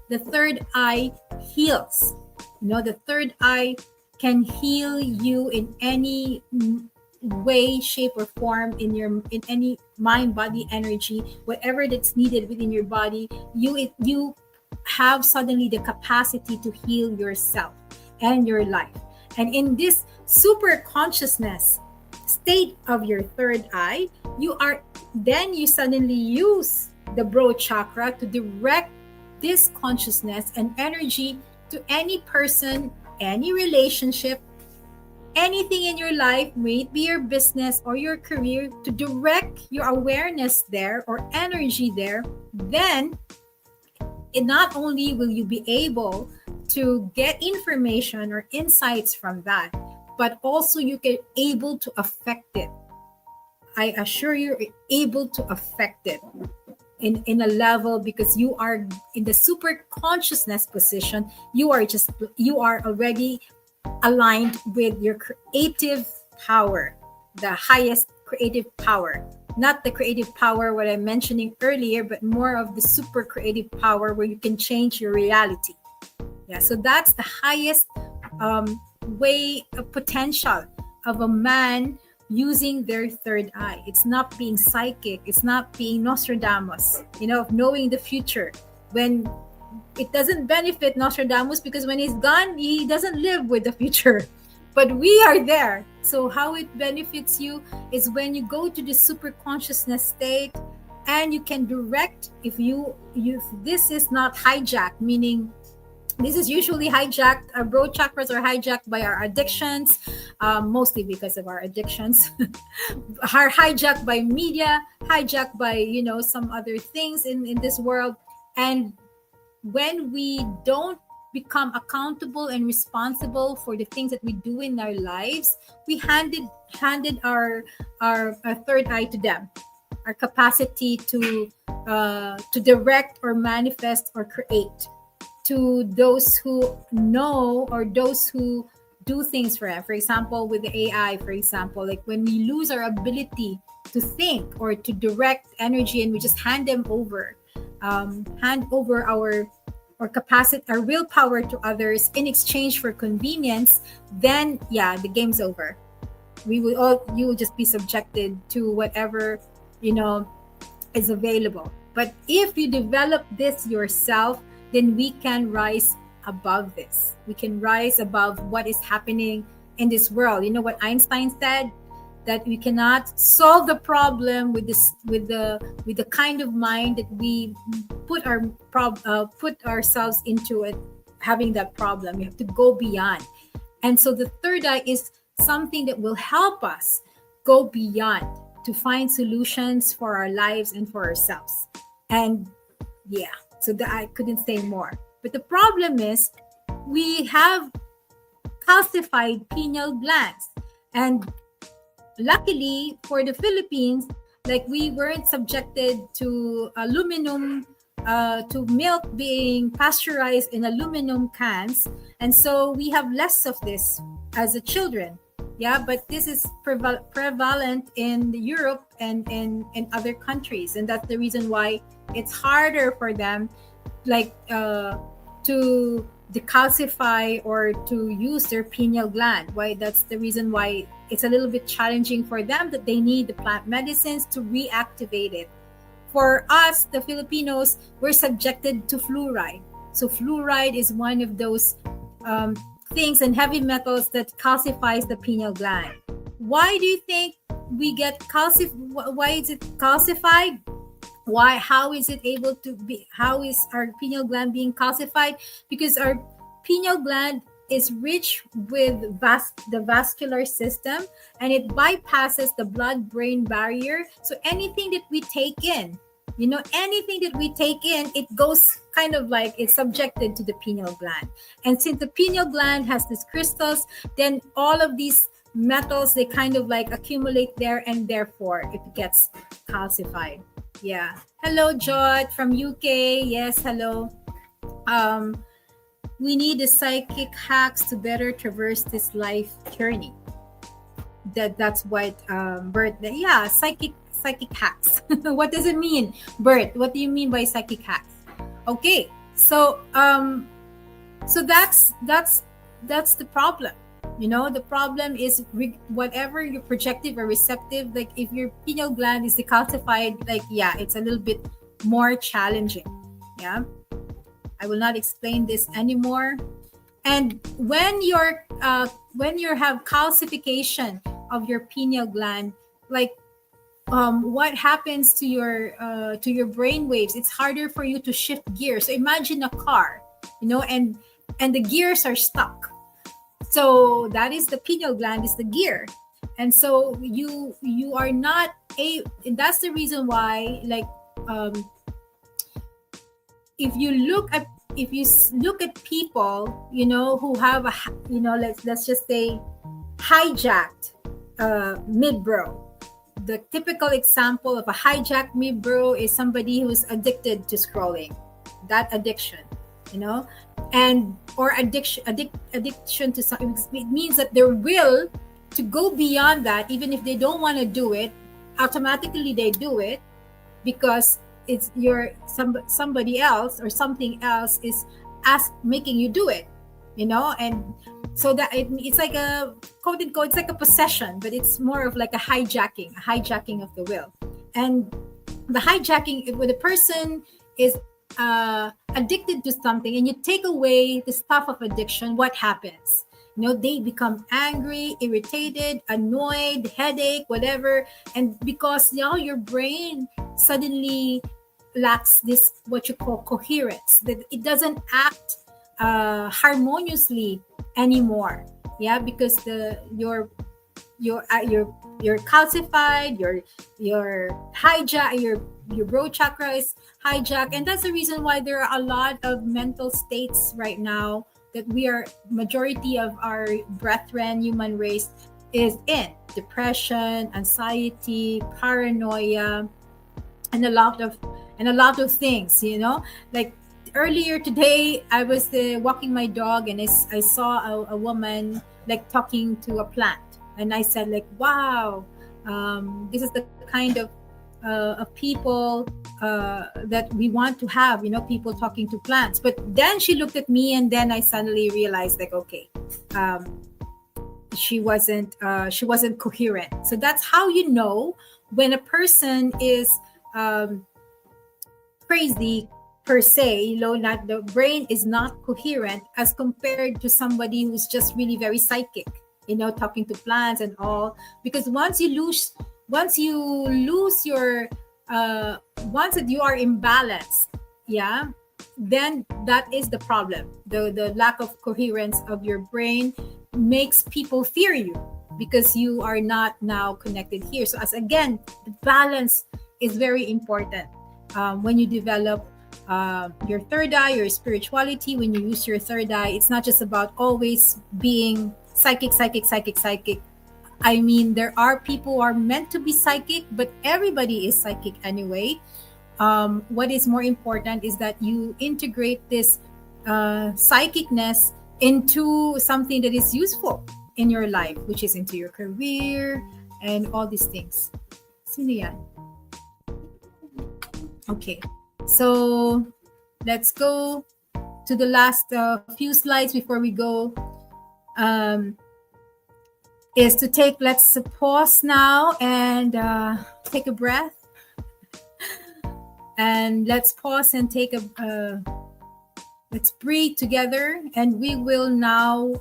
The third eye heals. The third eye can heal you in any way, shape, or form, in any mind, body, energy, whatever that's needed within your body. You have suddenly the capacity to heal yourself and your life. And in this super consciousness state of your third eye, you suddenly use the broad chakra to direct this consciousness and energy to any person, any relationship, anything in your life, may it be your business or your career, to direct your awareness there or energy there. Then not only will you be able to get information or insights from that, but also you get able to affect it. I assure you, you're able to affect it in a level, because you are in the super consciousness position. You are already aligned with your creative power, the highest creative power, not the creative power what I'm mentioning earlier, but more of the super creative power where you can change your reality. So that's the highest way of potential of a man using their third eye. It's not being psychic. It's not being Nostradamus, of knowing the future, when it doesn't benefit Nostradamus, because when he's gone, he doesn't live with the future. But we are there. So how it benefits you is when you go to the super consciousness state, and you can direct, if this is not hijacked, meaning this is usually hijacked. Our broad chakras are hijacked by our addictions, mostly because of our addictions. Are hijacked by media, hijacked by some other things in this world. And when we don't become accountable and responsible for the things that we do in our lives, we handed our third eye to them, our capacity to direct or manifest or create, to those who know or those who do things for them. For example, with the AI, for example, like when we lose our ability to think or to direct energy, and we just hand over our capacity, our willpower to others in exchange for convenience, then the game's over. You will just be subjected to whatever is available. But if you develop this yourself, then we can rise above this. We can rise above what is happening in this world. You know what Einstein said? That we cannot solve the problem with the kind of mind that we put ourselves into it, having that problem. You have to go beyond. And so the third eye is something that will help us go beyond to find solutions for our lives and for ourselves. And yeah, so that I couldn't say more. But the problem is we have calcified pineal glands. And luckily for the Philippines, like we weren't subjected to aluminum, to milk being pasteurized in aluminum cans. And so we have less of this as a children. Yeah, but this is prevalent in Europe and in other countries. And that's the reason why it's harder for them, like to decalcify or to use their pineal gland. Why? That's the reason why it's a little bit challenging for them, that they need the plant medicines to reactivate it. For us, the Filipinos, we're subjected to fluoride. So fluoride is one of those things and heavy metals that calcifies the pineal gland. Why do you think we get calcified? Why is it calcified? Why? How is it able to be? How is our pineal gland being calcified? Because our pineal gland is rich with the vascular system, and it bypasses the blood-brain barrier. So anything that we take in, anything that we take in, it goes kind of like it's subjected to the pineal gland. And since the pineal gland has these crystals, then all of these metals, they kind of like accumulate there, and therefore it gets calcified. Yeah. Hello, Jod from UK. Yes, hello. We need the psychic hacks to better traverse this life journey. That's what Bert. Yeah, psychic hacks. What does it mean, Bert? What do you mean by psychic hacks? Okay, so that's the problem. The problem is whatever you're projective or receptive, like if your pineal gland is decalcified, like, yeah, it's a little bit more challenging. Yeah. I will not explain this anymore. And when you have calcification of your pineal gland, like what happens to your brain waves? It's harder for you to shift gears. So imagine a car, and the gears are stuck. So that is the pineal gland is the gear. And so you are not that's the reason why, like, if you look at people, who have let's just say hijacked mid-brow. The typical example of a hijacked mid-brow is somebody who's addicted to scrolling. That addiction, and or addiction to something. It means that their will to go beyond that, even if they don't want to do it, automatically they do it because it's somebody else or something else is making you do it, and so that it's like a quote unquote, it's like a possession, but it's more of like a hijacking of the will. And the hijacking, when the person is addicted to something and you take away the stuff of addiction, what happens? They become angry, irritated, annoyed, headache, whatever. And because your brain suddenly lacks this, what you call coherence, that it doesn't act harmoniously anymore. Yeah, because you're calcified, your hijack, your brow chakra is hijacked. And that's the reason why there are a lot of mental states right now that majority of our brethren, human race, is in depression, anxiety, paranoia, and a lot of things. Like earlier today, I was walking my dog, and I saw a woman like talking to a plant, and I said, like, wow, this is the kind of people that we want to have, people talking to plants. But then she looked at me, and then I suddenly realized, like, okay, she wasn't coherent. So that's how when a person is crazy per se, not the brain is not coherent as compared to somebody who's just really very psychic, talking to plants and all. Because once you lose your once that you are imbalanced, yeah, then that is the problem. The lack of coherence of your brain makes people fear you. because you are not now connected here. So as again, the balance is very important when you develop your third eye, your spirituality. When you use your third eye, it's not just about always being psychic, psychic, psychic, psychic. I mean, there are people who are meant to be psychic, but everybody is psychic anyway. What is more important is that you integrate this psychicness into something that is useful in your life, which is into your career and all these things. Sino yan? Okay, so let's go to the last few slides before we go. Is to take, let's pause now and take a breath. And let's pause and take let's breathe together, and we will now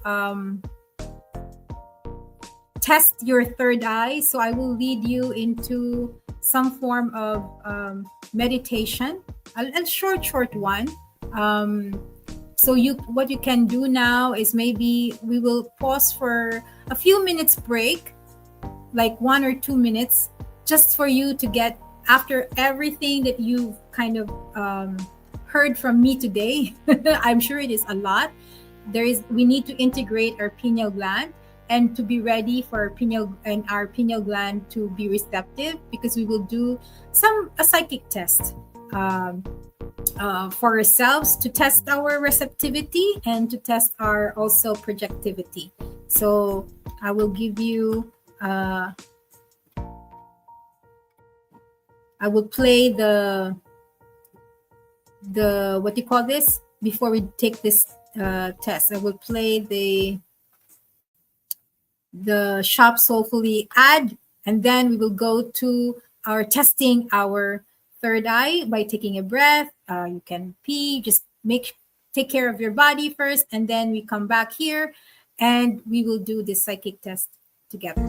test your third eye. So I will lead you into some form of meditation, a short one. So what you can do now is maybe we will pause for a few minutes break, like 1 or 2 minutes, just for you to get, after everything that you've kind of heard from me today. I'm sure it is a lot. We need to integrate our pineal gland and to be ready for our pineal gland to be receptive, because we will do a psychic test for ourselves to test our receptivity and to test our also projectivity. So I will give you I will play the what do you call this, before we take this test. I will play the Shop Soulfully ad, and then we will go to our testing our third eye by taking a breath. You can pee, just take care of your body first, and then we come back here and we will do this psychic test together.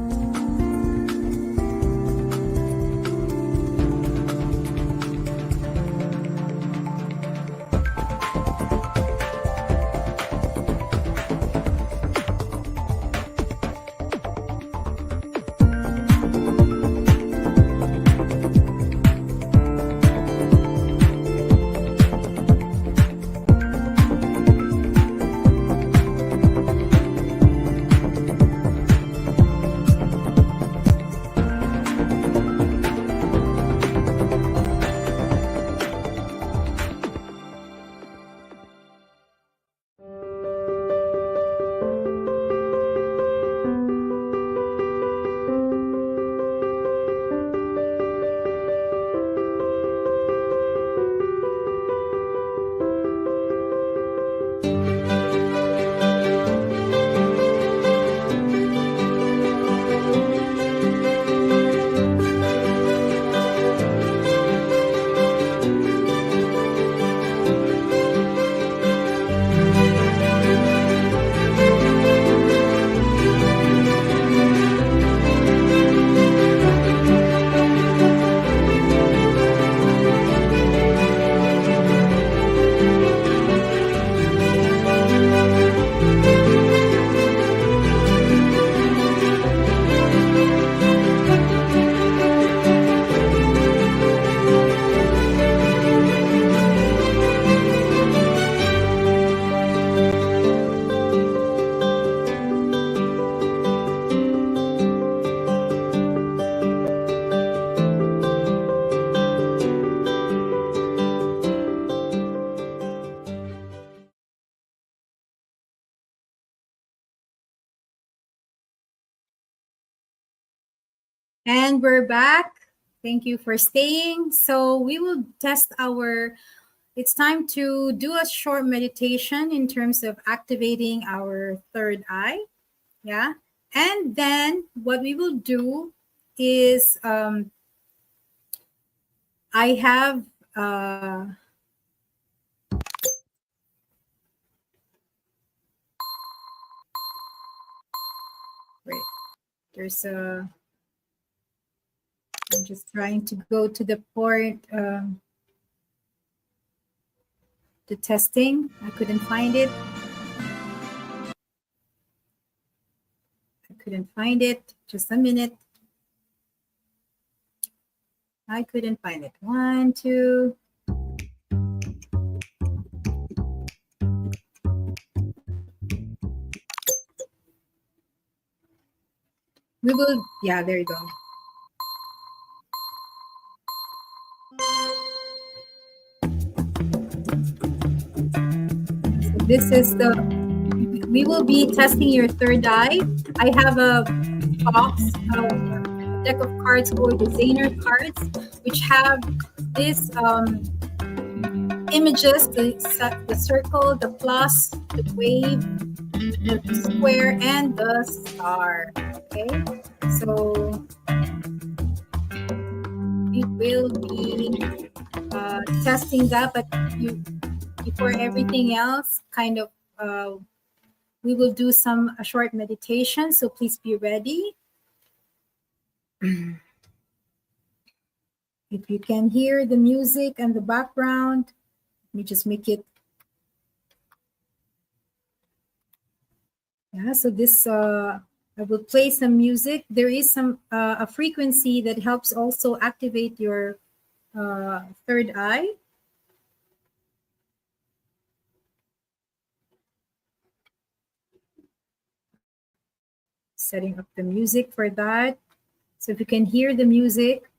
And we're back. Thank you for staying. So we will test it's time to do a short meditation in terms of activating our third eye. Yeah. And then what we will do is I have wait, there's I'm just trying to go to the port, the testing. I couldn't find it. couldn't find it. Just a minute. I couldn't find it. 1, 2. We will, yeah, there you go. So this is we will be testing your third eye. I have a box, a deck of cards called designer cards, which have this images, the circle, the plus, the wave, the square, and the star. Okay, so we will be testing that, but before everything else, kind of we will do a short meditation, so please be ready. If you can hear the music and the background, let me just make it. Yeah, so this, I will play some music. There is a frequency that helps also activate your third eye. Setting up the music for that. So if you can hear the music.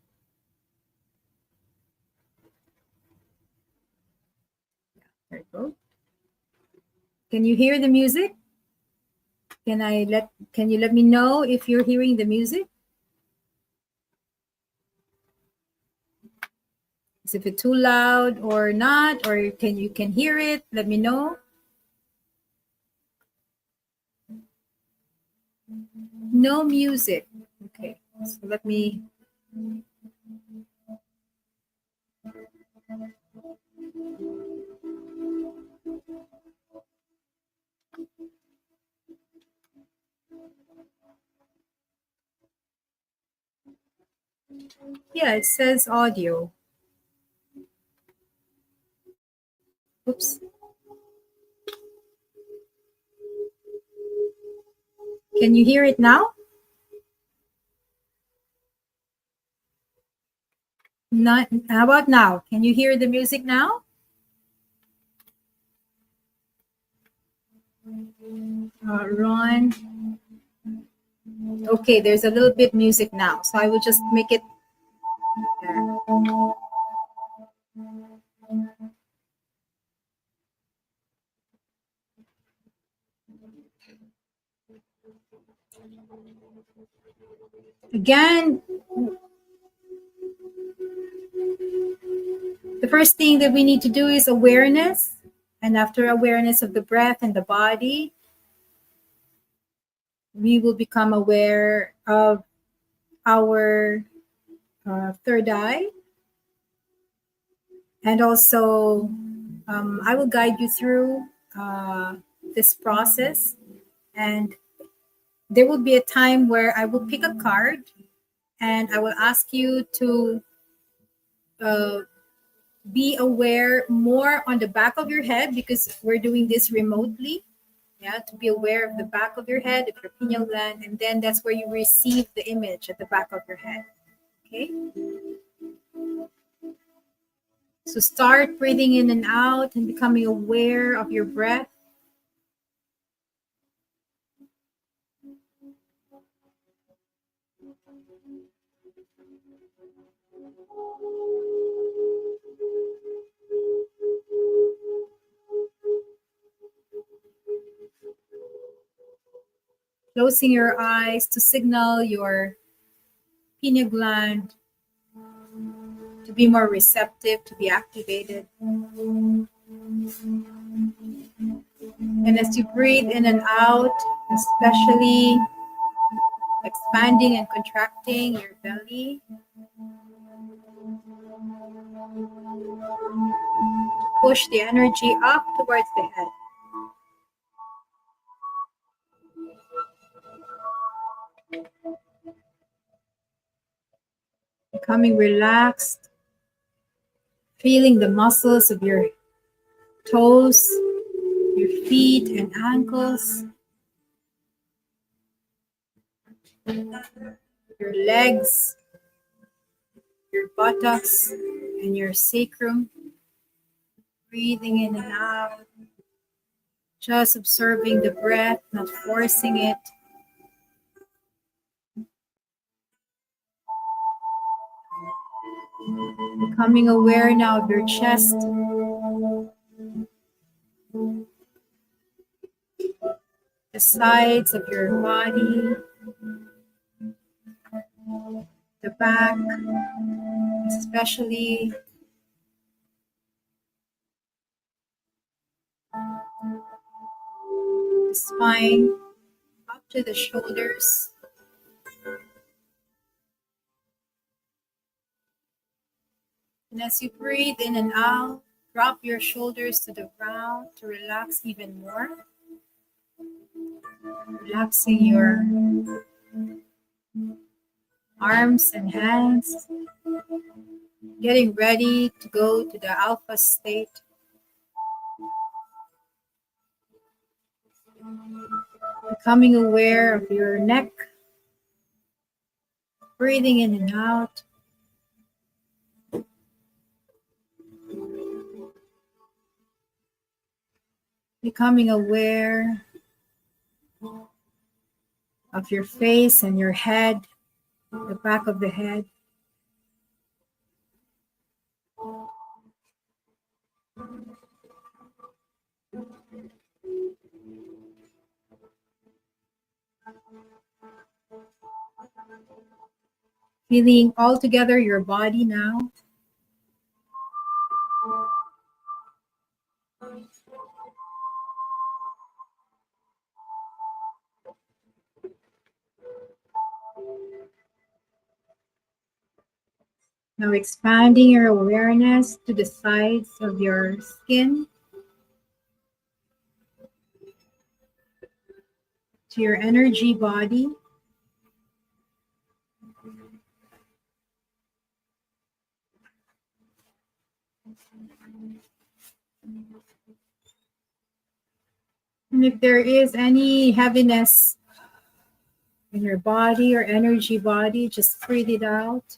There you go. Can you hear the music? Can you let me know if you're hearing the music? Is it too loud or not, or you can hear it? Let me know. No music. Okay, so let me. Yeah, it says audio. Oops. Can you hear it now? Not. How about now? Can you hear the music now? Ron. Okay, there's a little bit music now, so I will just make it there. Again, the first thing that we need to do is awareness. And after awareness of the breath and the body, we will become aware of our third eye. And also, I will guide you through this process. And there will be a time where I will pick a card and I will ask you to be aware more on the back of your head, because we're doing this remotely. Yeah, to be aware of the back of your head, of your pineal gland, and then that's where you receive the image at the back of your head. Okay. So start breathing in and out and becoming aware of your breath. Closing your eyes to signal your pineal gland to be more receptive, to be activated. And as you breathe in and out, especially expanding and contracting your belly, push the energy up towards the head. Becoming relaxed, feeling the muscles of your toes, your feet and ankles. your legs, your buttocks, and your sacrum. Breathing in and out. Just observing the breath, not forcing it. Becoming aware now of your chest. The sides of your body. The back, especially. The spine, up to the shoulders. And as you breathe in and out, drop your shoulders to the ground to relax even more. Relaxing your arms and hands. Getting ready to go to the alpha state. Becoming aware of your neck. Breathing in and out. Becoming aware of your face and your head, the back of the head. Feeling all together your body now. Now expanding your awareness to the sides of your skin, to your energy body. And if there is any heaviness in your body or energy body, just breathe it out.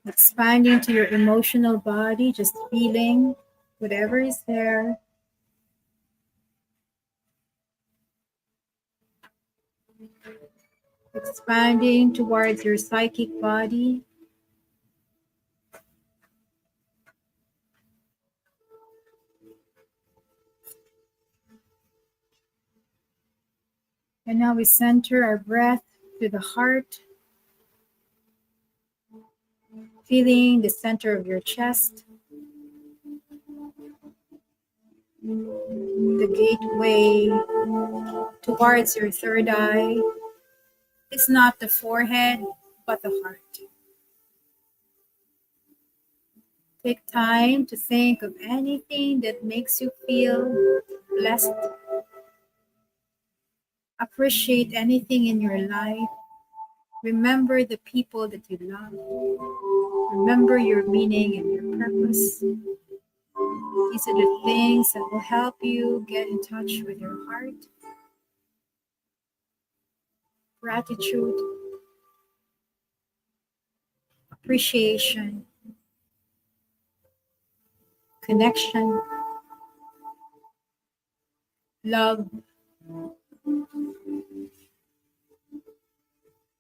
Expanding to your emotional body, just feeling whatever is there. Expanding towards your psychic body. And now we center our breath to the heart, feeling the center of your chest, the gateway towards your third eye. It's not the forehead, but the heart. Take time to think of anything that makes you feel blessed. Appreciate anything in your life. Remember the people that you love. Remember your meaning and your purpose. These are the things that will help you get in touch with your heart. Gratitude, appreciation, connection, love.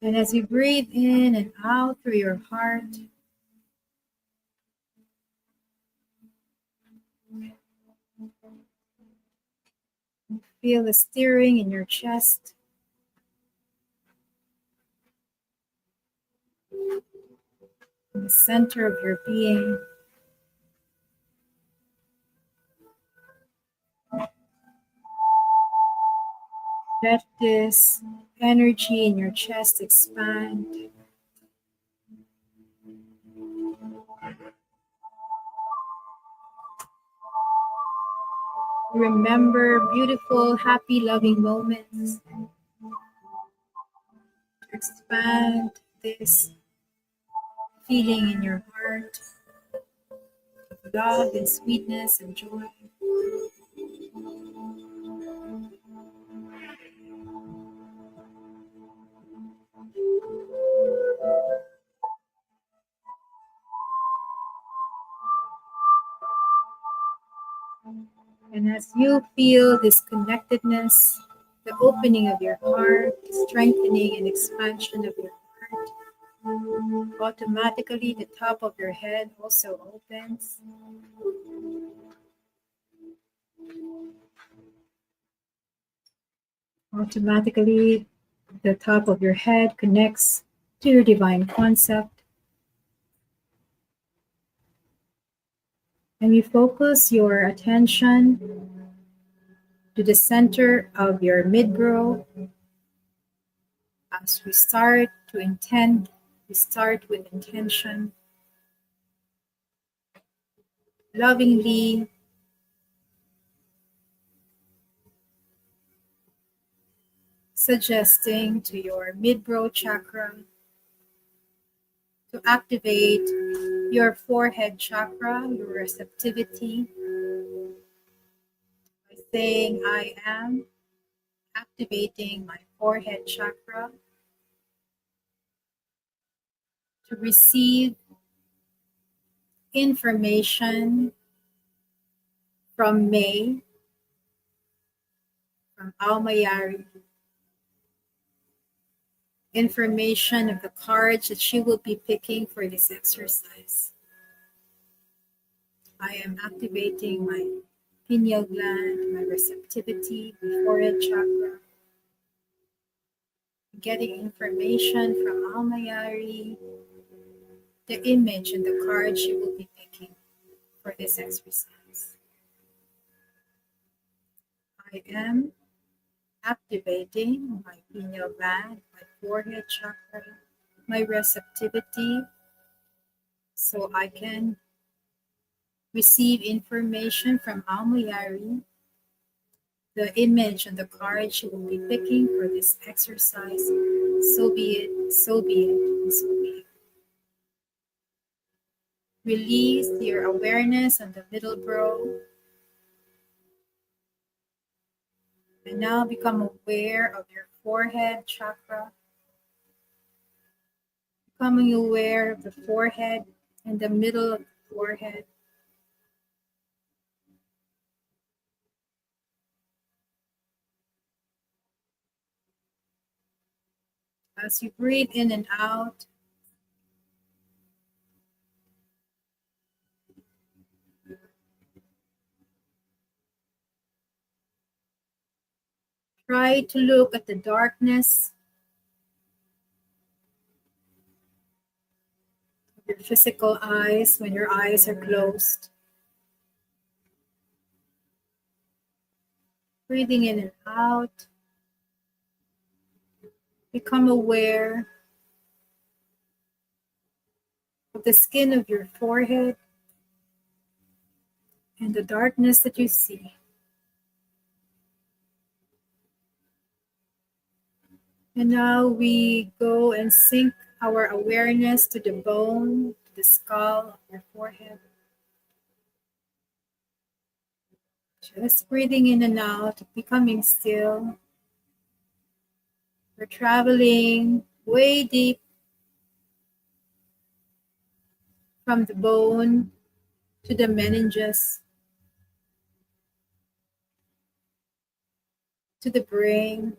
And as you breathe in and out through your heart, feel the stirring in your chest. In the center of your being. Let this energy in your chest expand. Remember beautiful, happy, loving moments. Expand this feeling in your heart. love and sweetness and joy. And as you feel this connectedness, the opening of your heart, the strengthening and expansion of your heart, automatically the top of your head also opens. Automatically, the top of your head connects to your divine concept. And you focus your attention to the center of your midbrow. As we start to intend, we start with intention, lovingly suggesting to your midbrow chakra to activate your forehead chakra, your receptivity, by saying, I am activating my forehead chakra to receive information from May, from Mayari, information of the cards that she will be picking for this exercise. I am activating my pineal gland, my receptivity, my forehead chakra, getting information from Mayari, the image and the card she will be picking for this exercise. I am activating my pineal gland, my forehead chakra, my receptivity, so I can receive information from Mayari, the image and the card she will be picking for this exercise. So be it, so be it, and so be it. Release your awareness on the middle brow. And now become aware of your forehead chakra. Becoming aware of the forehead and the middle of the forehead. As you breathe in and out, try to look at the darkness of your physical eyes when your eyes are closed. Breathing in and out, become aware of the skin of your forehead and the darkness that you see. And now we go and sync our awareness to the bone, to the skull of your forehead. Just breathing in and out, becoming still. We're traveling way deep from the bone to the meninges, to the brain,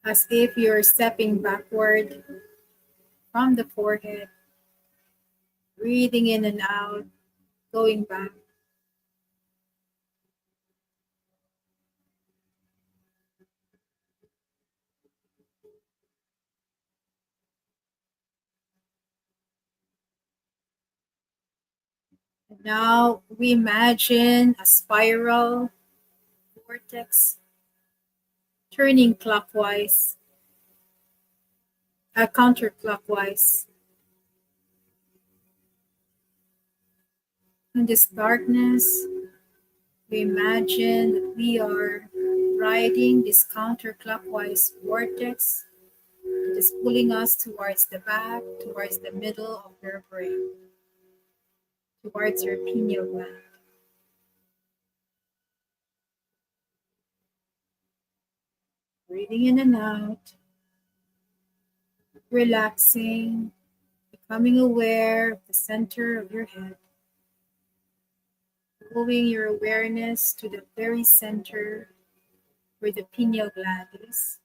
as if you're stepping backward from the forehead, breathing in and out, going back. And now we imagine a spiral vortex turning clockwise, counterclockwise. In this darkness, we imagine that we are riding this counterclockwise vortex It is pulling us towards the back, towards the middle of your brain, towards your pineal gland. Breathing in and out, relaxing, becoming aware of the center of your head, moving your awareness to the very center where the pineal gland is.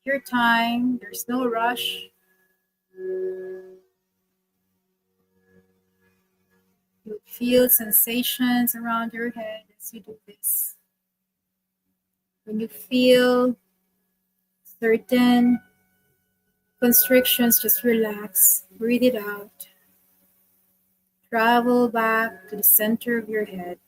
Your time, there's no rush. You feel sensations around your head as you do this. When you feel certain constrictions, just relax, breathe it out. Travel back to the center of your head.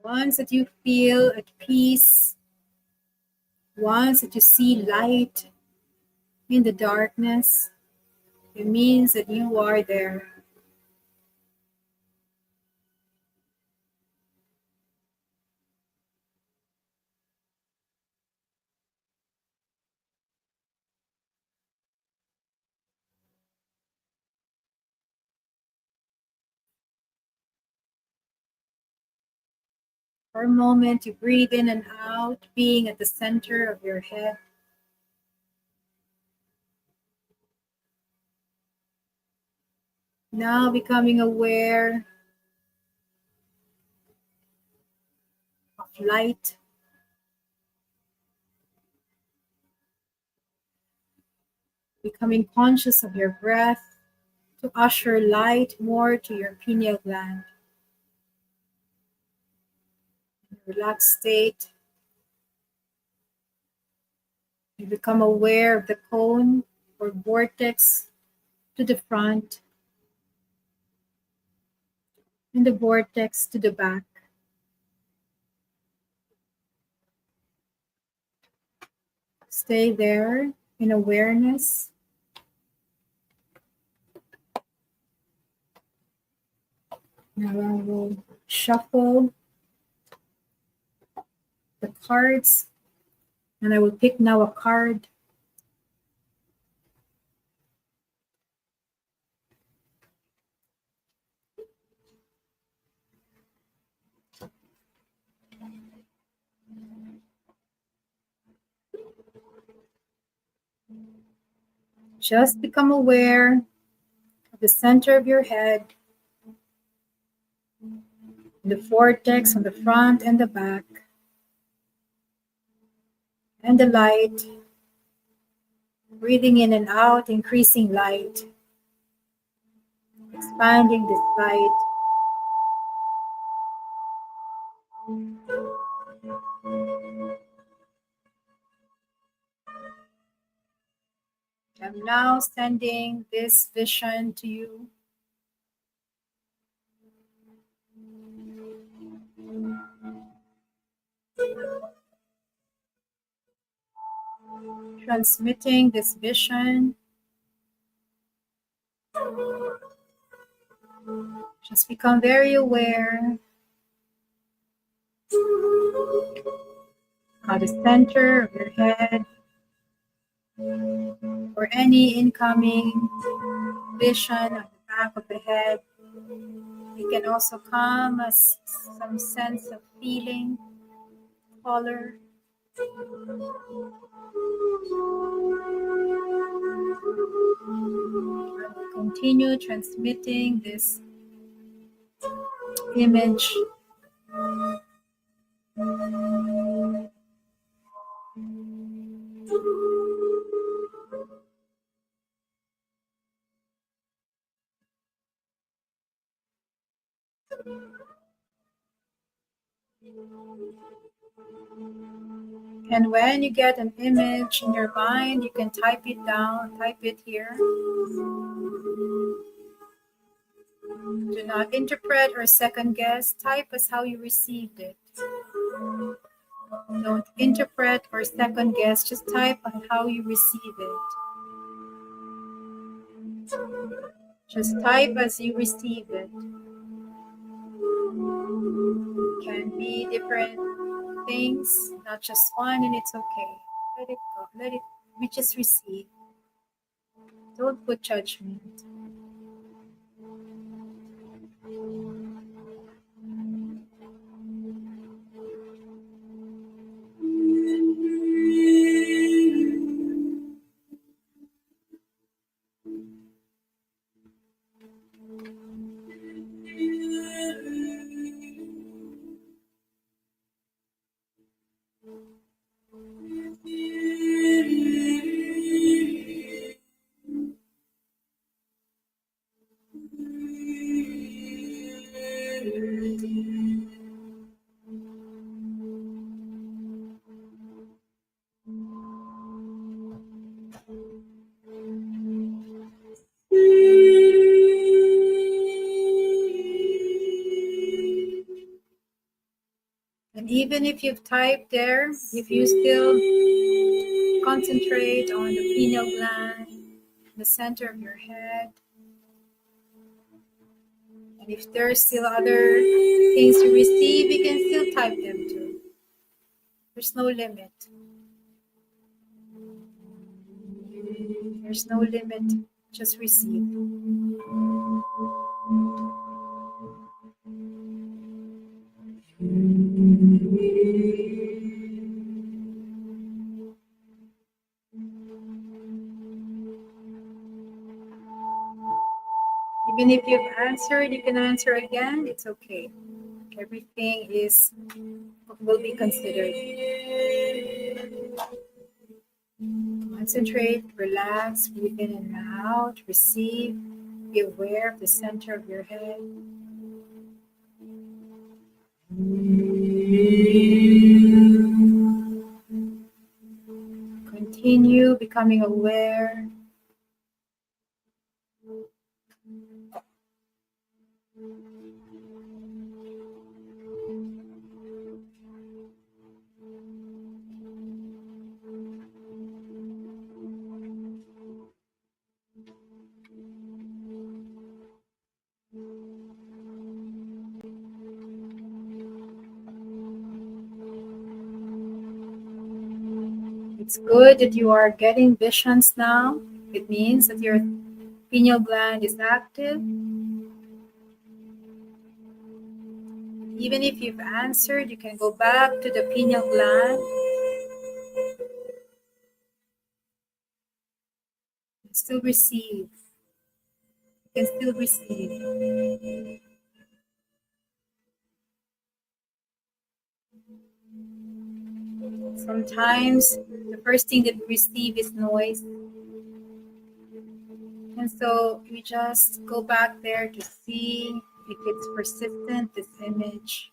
Once that you feel at peace, once that you see light in the darkness, it means that you are there. For a moment, you breathe in and out, being at the center of your head. Now becoming aware of light, becoming conscious of your breath to usher light more to your pineal gland. In a relaxed state, you become aware of the cone or vortex to the front and the vortex to the back. Stay there in awareness. Now I will shuffle the cards and I will pick now a card. Just become aware of the center of your head, the vortex on the front and the back, and the light. Breathing in and out, increasing light, expanding this light. I'm now sending this vision to you. Transmitting this vision. Just become very aware of the center of your head or any incoming vision of the back of the head. It can also come as some sense of feeling, color. I will continue transmitting this image. And when you get an image in your mind, you can type it down, type it here. Do not interpret or second guess. Type as how you received it. Don't interpret or second guess. Just type on how you receive it. Just type as you receive it. Can be different things, not just one, and it's okay. Let it go. Let it. We just receive. Don't put judgment. And even if you've typed there, if you still concentrate on the pineal gland, the center of your head, and if there's still other things you receive, you can still type them too. There's no limit. There's no limit. Just receive. Even if you've answered, you can answer again. It's okay. Everything will be considered. Concentrate, relax, breathe in and out, receive, be aware of the center of your head. Continue becoming aware. It's good that you are getting visions now. It means that your pineal gland is active. Even if you've answered, you can go back to the pineal gland and still receive. You can still receive. Sometimes the first thing that we receive is noise. And so we just go back there to see if it's persistent, this image.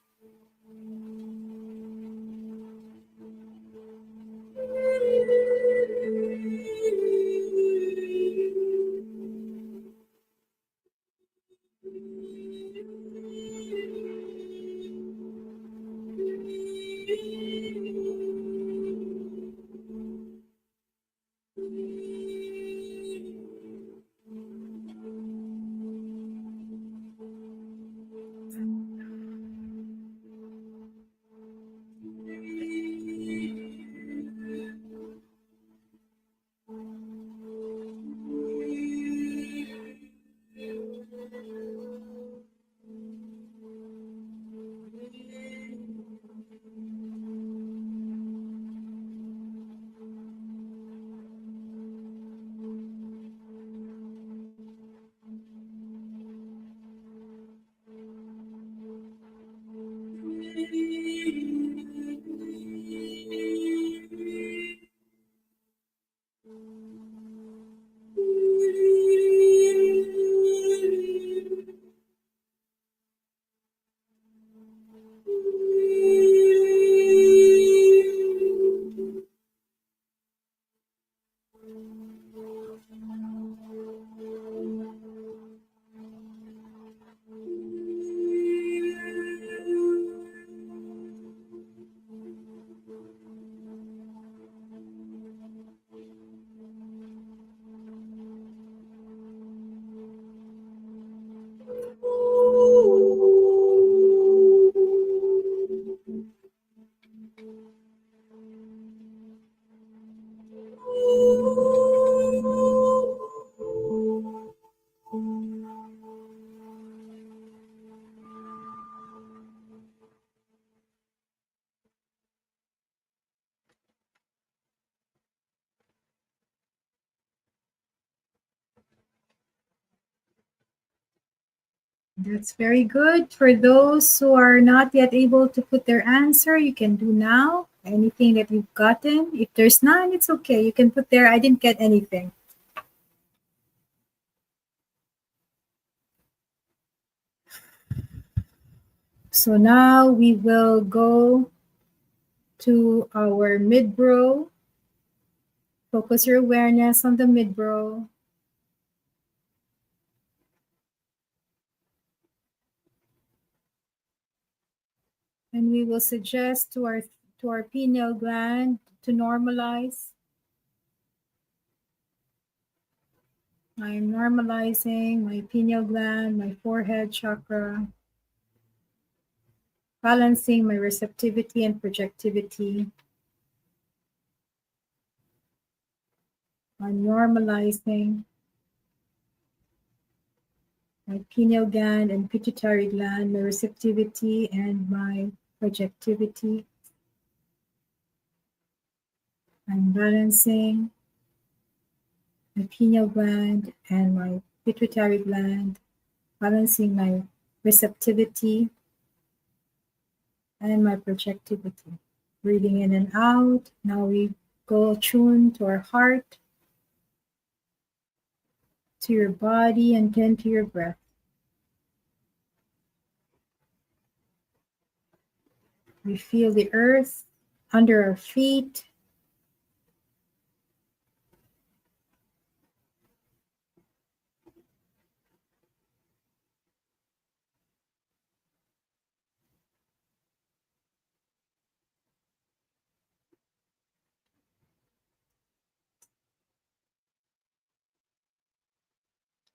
That's very good. For those who are not yet able to put their answer, you can do now. Anything that you've gotten. If there's none, it's okay. You can put there, I didn't get anything. So now we will go to our mid-brow. Focus your awareness on the mid-brow. And we will suggest to our pineal gland to normalize. I'm normalizing my pineal gland, my forehead chakra, balancing my receptivity and projectivity. I'm normalizing my pineal gland and pituitary gland, my receptivity and my projectivity. I'm balancing my pineal gland and my pituitary gland, balancing my receptivity and my projectivity. Breathing in and out. Now we go tune to our heart, to your body, and then to your breath. We feel the earth under our feet.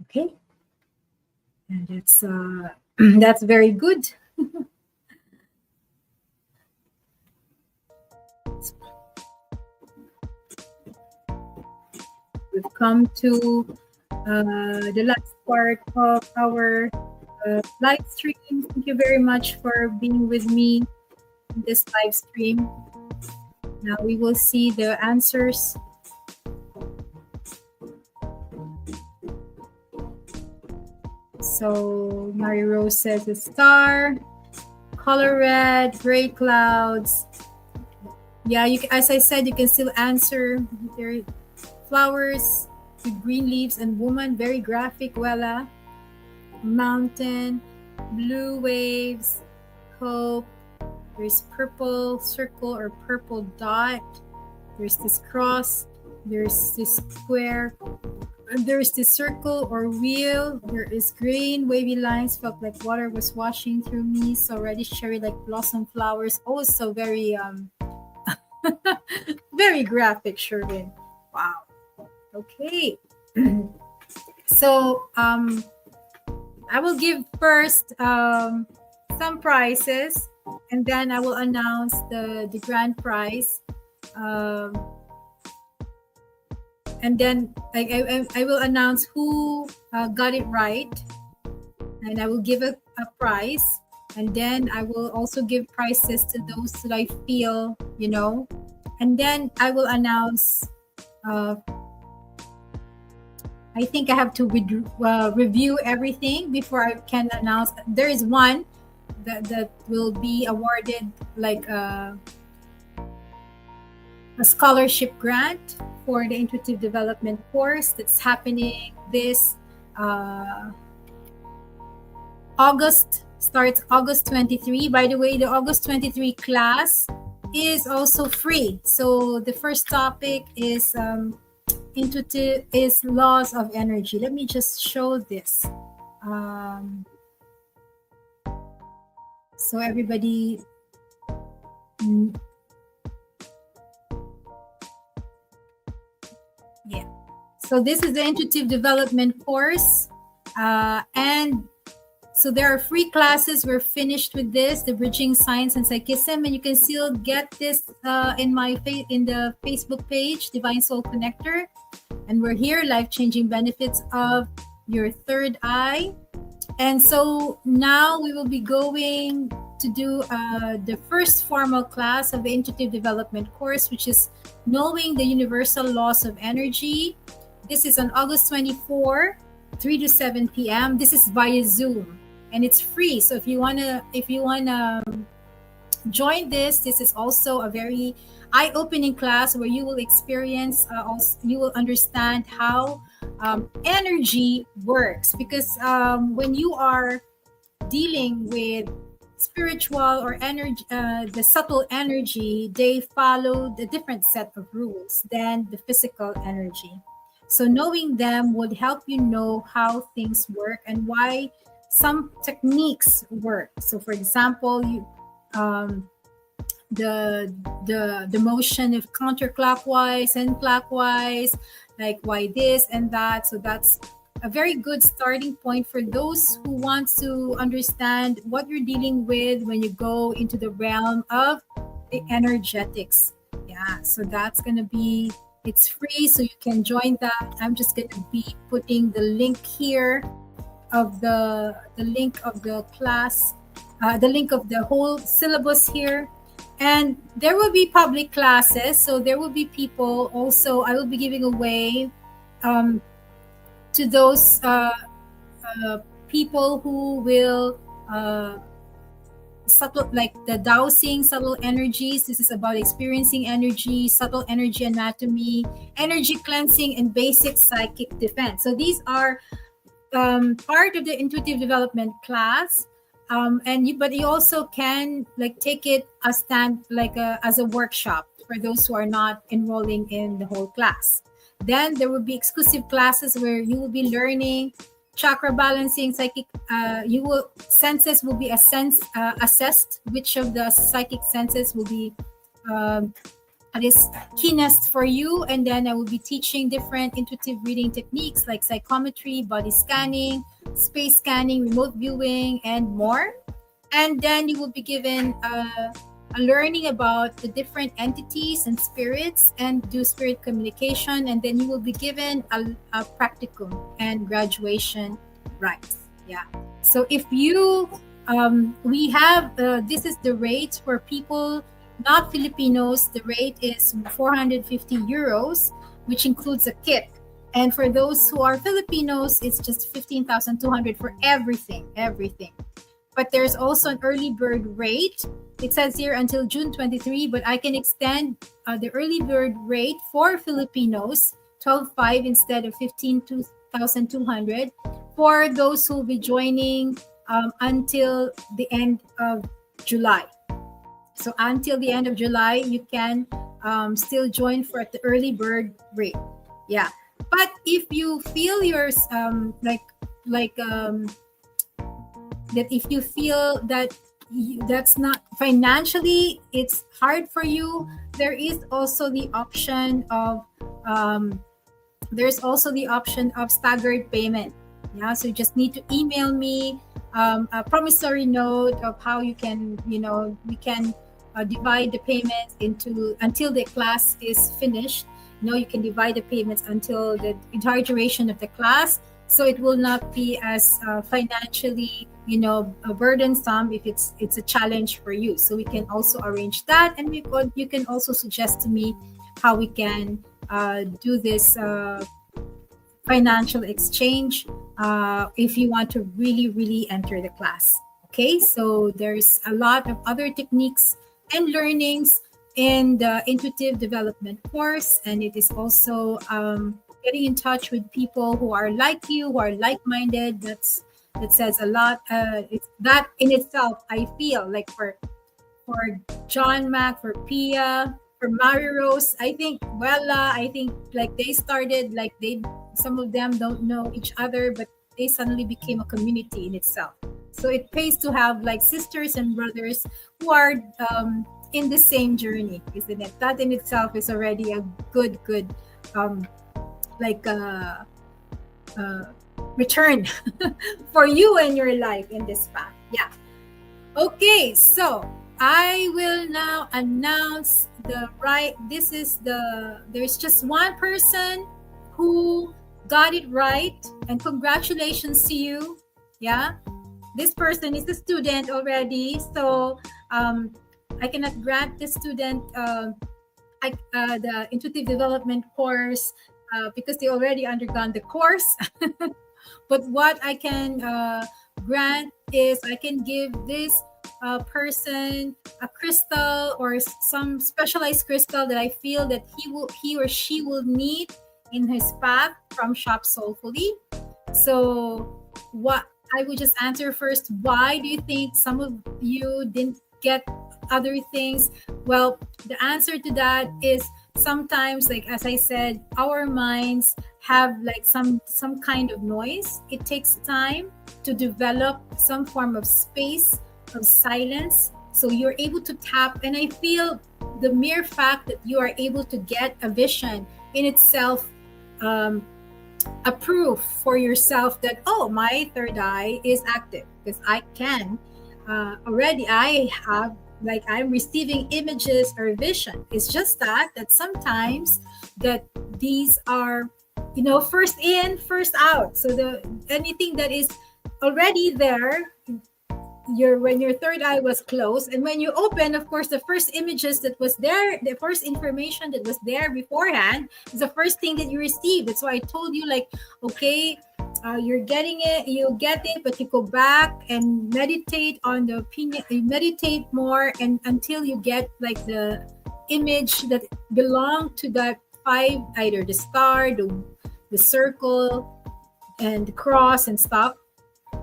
Okay, and it's that's very good. We've come to the last part of our live stream. Thank you very much for being with me in this live stream. Now we will see the answers. So Mary Rose says a star, color red, gray clouds. Yeah, as I said, you can still answer. There flowers with green leaves and woman, very graphic. Wella, mountain, blue waves, hope. There's purple circle or purple dot. There's this cross. There's this square. There's this circle or wheel. There is green wavy lines. Felt like water was washing through me. So reddish cherry like blossom flowers. Also very very graphic, Sherwin. Wow. Okay. So I will give first some prizes, and then I will announce the grand prize. And then I will announce who got it right, and I will give a prize, and then I will also give prizes to those that I feel, and then I will announce. I think I have to review everything before I can announce. There is one that will be awarded like a scholarship grant for the intuitive development course that's happening this August, starts August 23. By the way, the August 23 class is also free. So the first topic is intuitive is laws of energy. Let me just show this. So everybody yeah. So this is the intuitive development course. And so there are free classes. We're finished with this, the bridging science and psychism, and you can still get this in the Facebook page, Divine Soul Connector. And we're here, life-changing benefits of your third eye. And so now we will be going to do the first formal class of the intuitive development course, which is knowing the universal laws of energy. This is on August 24, 3 to 7 p.m. This is via Zoom. and it's free. So if you wanna join this is also a very eye-opening class where you will experience, also, you will understand how energy works, because when you are dealing with spiritual or energy, the subtle energy, they follow the different set of rules than the physical energy. So knowing them would help you know how things work and why some techniques work. So for example, you um, the motion of counterclockwise and clockwise, like why this and that. So that's a very good starting point for those who want to understand what you're dealing with when you go into the realm of the energetics. Yeah, so that's gonna be, it's free, so you can join that. I'm just gonna be putting the link here of the link of the class, the link of the whole syllabus here. And there will be public classes, so there will be people also. I will be giving away um, to those people who will subtle, like the dowsing subtle energies. This is about experiencing energy, subtle energy anatomy, energy cleansing, and basic psychic defense. So these are part of the intuitive development class, and but you also can like take it as as a workshop for those who are not enrolling in the whole class. Then there will be exclusive classes where you will be learning chakra balancing, psychic. You will senses will be assessed. Which of the psychic senses will be um, is keenest for you, and then I will be teaching different intuitive reading techniques like psychometry, body scanning, space scanning, remote viewing, and more. And then you will be given a learning about the different entities and spirits and do spirit communication, and then you will be given a practicum and graduation rites. Yeah, so if you we have this is the rate for people not Filipinos. The rate is 450 euros, which includes a kit. And for those who are Filipinos, it's just 15,200 for everything. But there's also an early bird rate. It says here until June 23, but I can extend the early bird rate for Filipinos, 12,500 instead of 15,200, for those who will be joining until the end of July. So until the end of July, you can still join for the early bird rate. Yeah, but if you feel you're that if you feel that that's not financially, it's hard for you, there is also the option of staggered payment. Yeah, so you just need to email me a promissory note of how you can, we can divide the payments into until the class is finished. You can divide the payments until the entire duration of the class, so it will not be as financially burdensome if it's a challenge for you. So we can also arrange that, and you can also suggest to me how we can do this financial exchange if you want to really enter the class. Okay, so there's a lot of other techniques and learnings in the intuitive development course, and it is also getting in touch with people who are like you, who are like-minded. That says a lot. It's that in itself, I feel like for John Mac, for Pia, for Mary Rose, I think I think like they started like some of them don't know each other, but they suddenly became a community in itself. So it pays to have like sisters and brothers who are in the same journey, isn't it? That in itself is already a good like return for you and your life in this path. Yeah. Okay, so I will now announce there's just one person who got it right, and congratulations to you. Yeah, this person is a student already, so I cannot grant the student the intuitive development course because they already undergone the course. But what I can grant is I can give this person a crystal or some specialized crystal that I feel that he or she will need in his path from Shop Soulfully. So what I would just answer first, why do you think some of you didn't get other things? Well, the answer to that is sometimes, like as I said, our minds have like some kind of noise. It takes time to develop some form of space of silence, so you're able to tap. And I feel the mere fact that you are able to get a vision in itself, a proof for yourself that, oh, my third eye is active, because I can already, I have, like, I'm receiving images or vision. It's just that sometimes that these are, first in first out. So the anything that is already there, when your third eye was closed, and when you open, of course, the first images that was there, the first information that was there beforehand is the first thing that you receive. That's why I told you, like, okay, you're getting it, you get it, but you go back and meditate on the opinion, you meditate more, and until you get like the image that belong to that five, either the star, the circle, and the cross and stuff.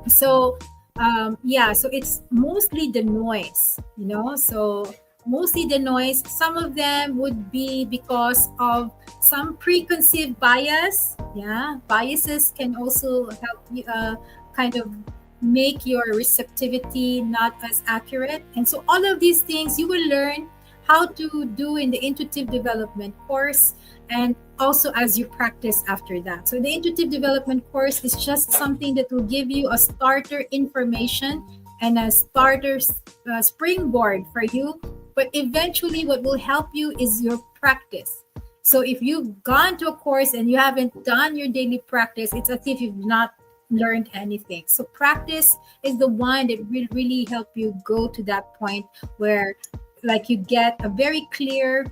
So so it's mostly the noise, so mostly the noise. Some of them would be because of some preconceived bias. Biases can also help you kind of make your receptivity not as accurate. And so all of these things you will learn how to do in the intuitive development course, and also as you practice after that. So the intuitive development course is just something that will give you a starter information and a starter springboard for you. But eventually what will help you is your practice. So if you've gone to a course and you haven't done your daily practice, it's as if you've not learned anything. So practice is the one that will really help you go to that point where, like, you get a very clear,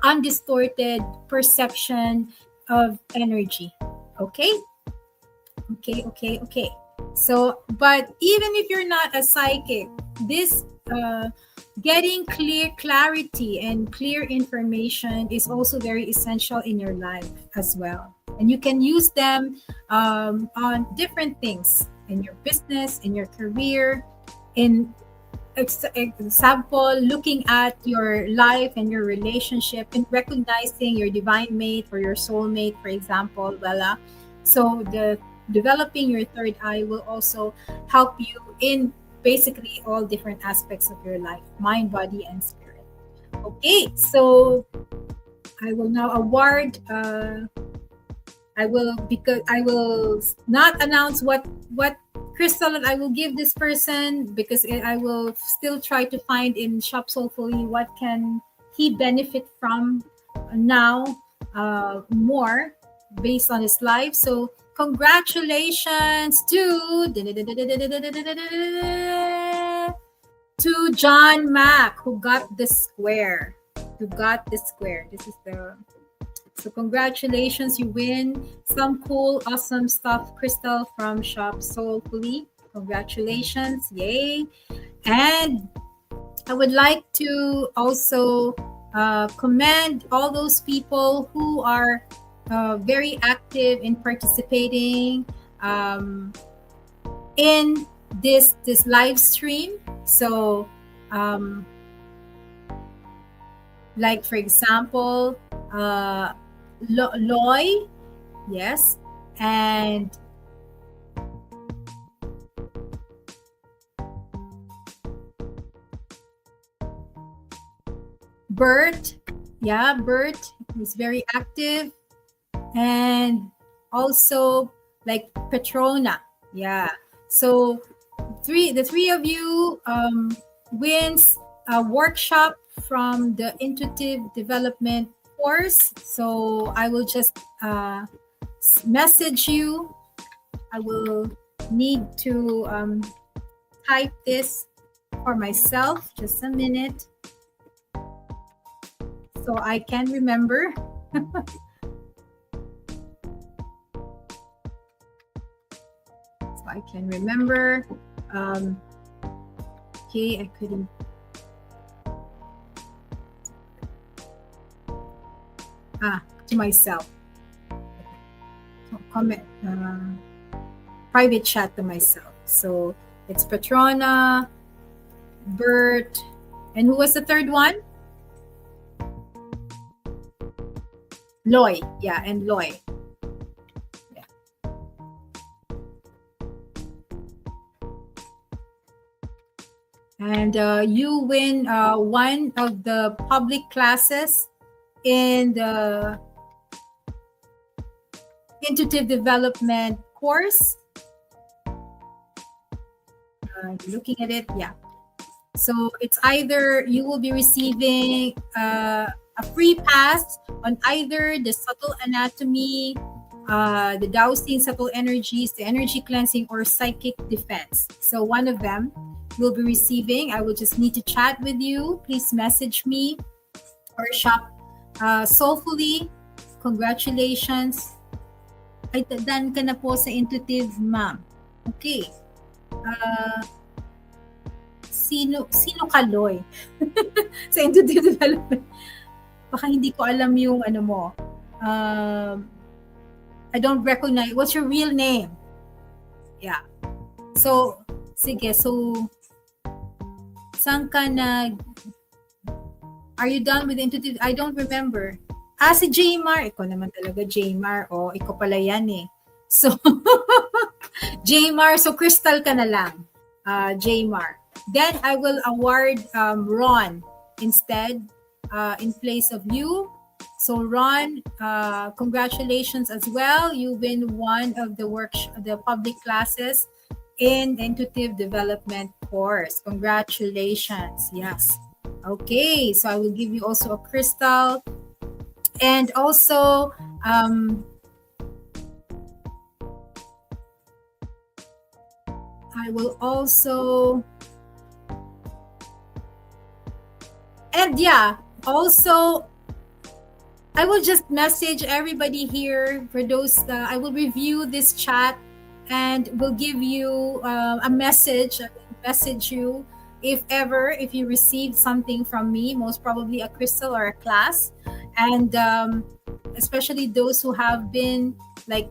undistorted perception of energy. Okay. So, but even if you're not a psychic, this getting clear clarity and clear information is also very essential in your life as well. And you can use them on different things in your business, in your career, in example, looking at your life and your relationship and recognizing your divine mate or your soulmate, for example. So the developing your third eye will also help you in basically all different aspects of your life, mind, body, and spirit. Okay, so I will now award because I will not announce what crystal that I will give this person, because I will still try to find in Shop Soulfully what can he benefit from now more based on his life. So congratulations to John Mack, who got the square. This is the So congratulations, you win some cool, awesome stuff, crystal from Shop Soulfully. Congratulations, yay. And I would like to also commend all those people who are very active in participating in this live stream. So like, for example, Loy, yes, and Bert, Bert is very active, and also like Petrona, So the three of you wins a workshop from the intuitive development course. So I will just message you. I will need to type this for myself, just a minute, so I can remember. So I can remember. Okay, I couldn't. To myself. So comment, private chat to myself. So it's Patrona, Bert, and who was the third one? Loy. Yeah, and Loy. Yeah. And you win one of the public classes in the Intuitive Development course. Looking at it, yeah. So it's either you will be receiving a free pass on either the subtle anatomy, the dowsing subtle energies, the energy cleansing, or psychic defense. So one of them you'll be receiving. I will just need to chat with you. Please message me or shop soulfully. Congratulations. Ay, done ka na po sa Intuitive, ma'am. Okay. Sino ka, Loy? Sa Intuitive Development. Baka hindi ko alam yung ano mo. I don't recognize. What's your real name? Yeah. So, sige. So, saan ka nag... Are you done with Intuitive? I don't remember. Si Jmar. Ikaw naman talaga, Jmar. Ikaw pala yan eh. So, Jmar. So, crystal ka na lang. Jmar. Then, I will award Ron instead in place of you. So, Ron, congratulations as well. You win one of the public classes in the Intuitive Development course. Congratulations. Yes. Okay. So, I will give you also a crystal. And also, I will also, and yeah, also, I will just message everybody here for those, I will review this chat and will give you a message. I will message you if you receive something from me, most probably a crystal or a class. And especially those who have been like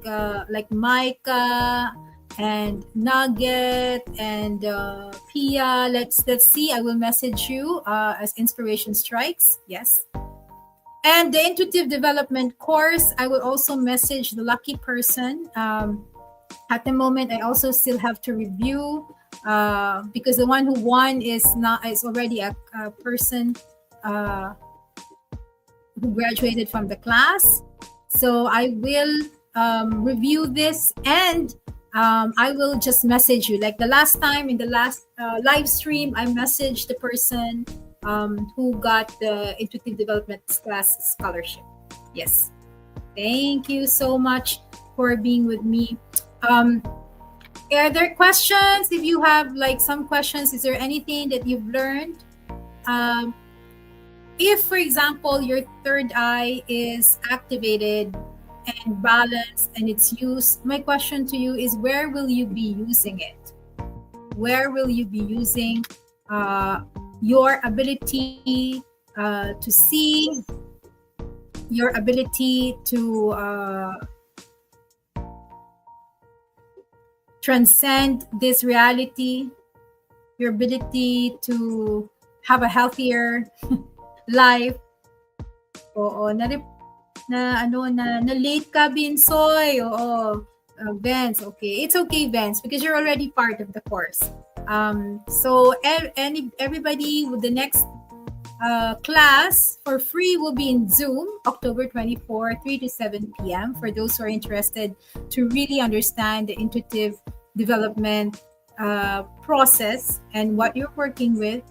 Micah and Nugget and Pia. Let's see. I will message you as inspiration strikes. Yes. And the Intuitive Development course, I will also message the lucky person. At the moment, I also still have to review because the one who won is already a person who graduated from the class. So I will review this and I will just message you. Like the last time in the last live stream, I messaged the person who got the Intuitive Development class scholarship. Yes. Thank you so much for being with me. Are there questions? If you have like some questions, is there anything that you've learned? If, for example, your third eye is activated and balanced and it's used, my question to you is, where will you be using it? Where will you be using your ability to see, your ability to transcend this reality, your ability to have a healthier life? Oo, na late ka, Binsoy. Oo, Vance. Okay, it's okay, Vance, because you're already part of the course. So everybody with the next class for free will be in Zoom, October 24, 3 to 7 p.m. for those who are interested to really understand the Intuitive Development process and what you're working with.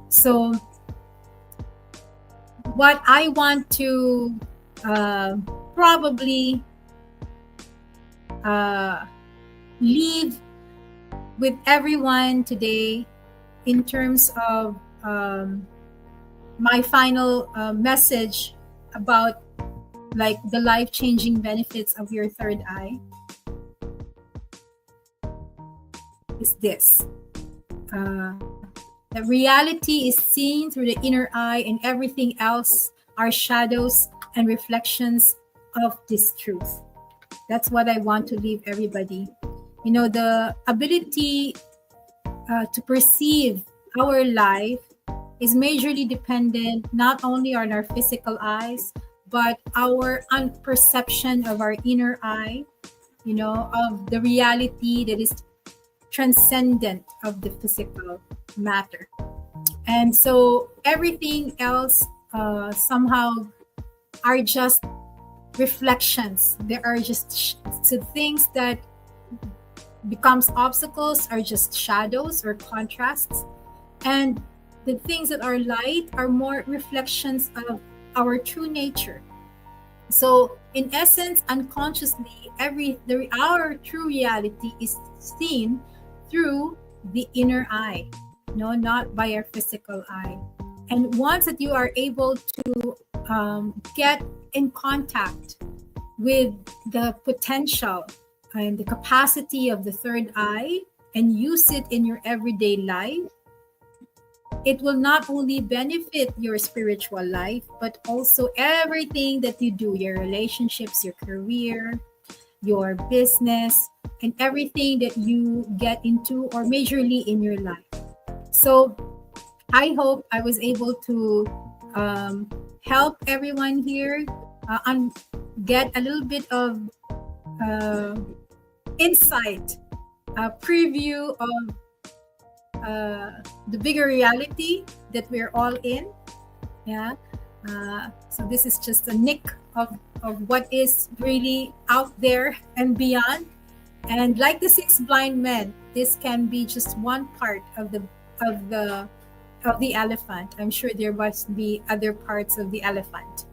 So what I want to probably leave with everyone today in terms of my final message about like the life-changing benefits of your third eye is this. That reality is seen through the inner eye, and everything else are shadows and reflections of this truth. That's what I want to leave everybody. You know, the ability to perceive our life is majorly dependent not only on our physical eyes, but our perception of our inner eye, you know, of the reality that is transcendent of the physical matter. And so everything else somehow are just reflections. There are just so things that becomes obstacles are just shadows or contrasts, and the things that are light are more reflections of our true nature. So in essence, unconsciously, our true reality is seen through the inner eye, no, not by our physical eye. And once that you are able to get in contact with the potential and the capacity of the third eye and use it in your everyday life, it will not only benefit your spiritual life, but also everything that you do, your relationships, your career, your business, and everything that you get into or majorly in your life. So I hope I was able to help everyone here and get a little bit of insight, a preview of the bigger reality that we're all in. Yeah. So this is just a nick of what is really out there and beyond. And like the six blind men, this can be just one part of the elephant. I'm sure there must be other parts of the elephant.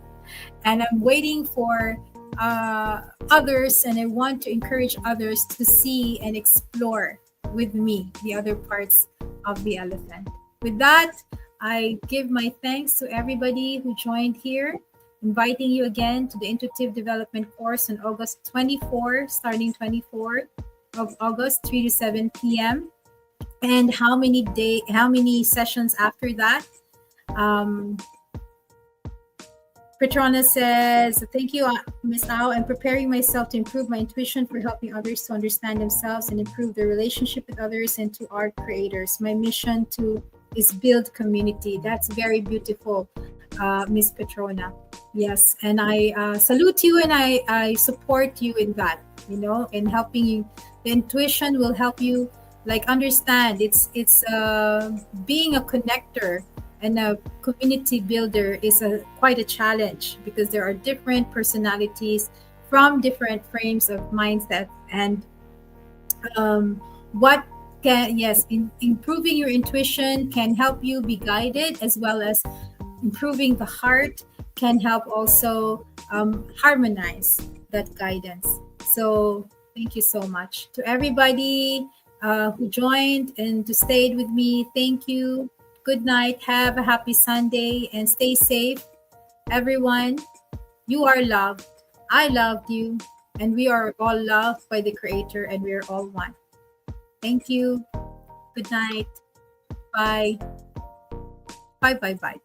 And I'm waiting for others, and I want to encourage others to see and explore with me the other parts of the elephant. With that, I give my thanks to everybody who joined here, inviting you again to the Intuitive Development course on August 24, starting 24th of August, 3 to 7 p.m. And how many sessions after that? Petrona says, thank you, Ms. Ao. I'm preparing myself to improve my intuition for helping others to understand themselves and improve their relationship with others and to our creators. My mission is build community. That's very beautiful, Ms. Petrona. Yes, and I salute you, and I support you in that, you know, in helping you. The intuition will help you like understand it's being a connector and a community builder is quite a challenge, because there are different personalities from different frames of mindset. And improving your intuition can help you be guided, as well as improving the heart can help also harmonize that guidance. So thank you so much to everybody who joined and to stayed with me. Thank you. Good night. Have a happy Sunday and stay safe. Everyone, you are loved. I loved you. And we are all loved by the Creator, and we are all one. Thank you. Good night. Bye. Bye, bye, bye.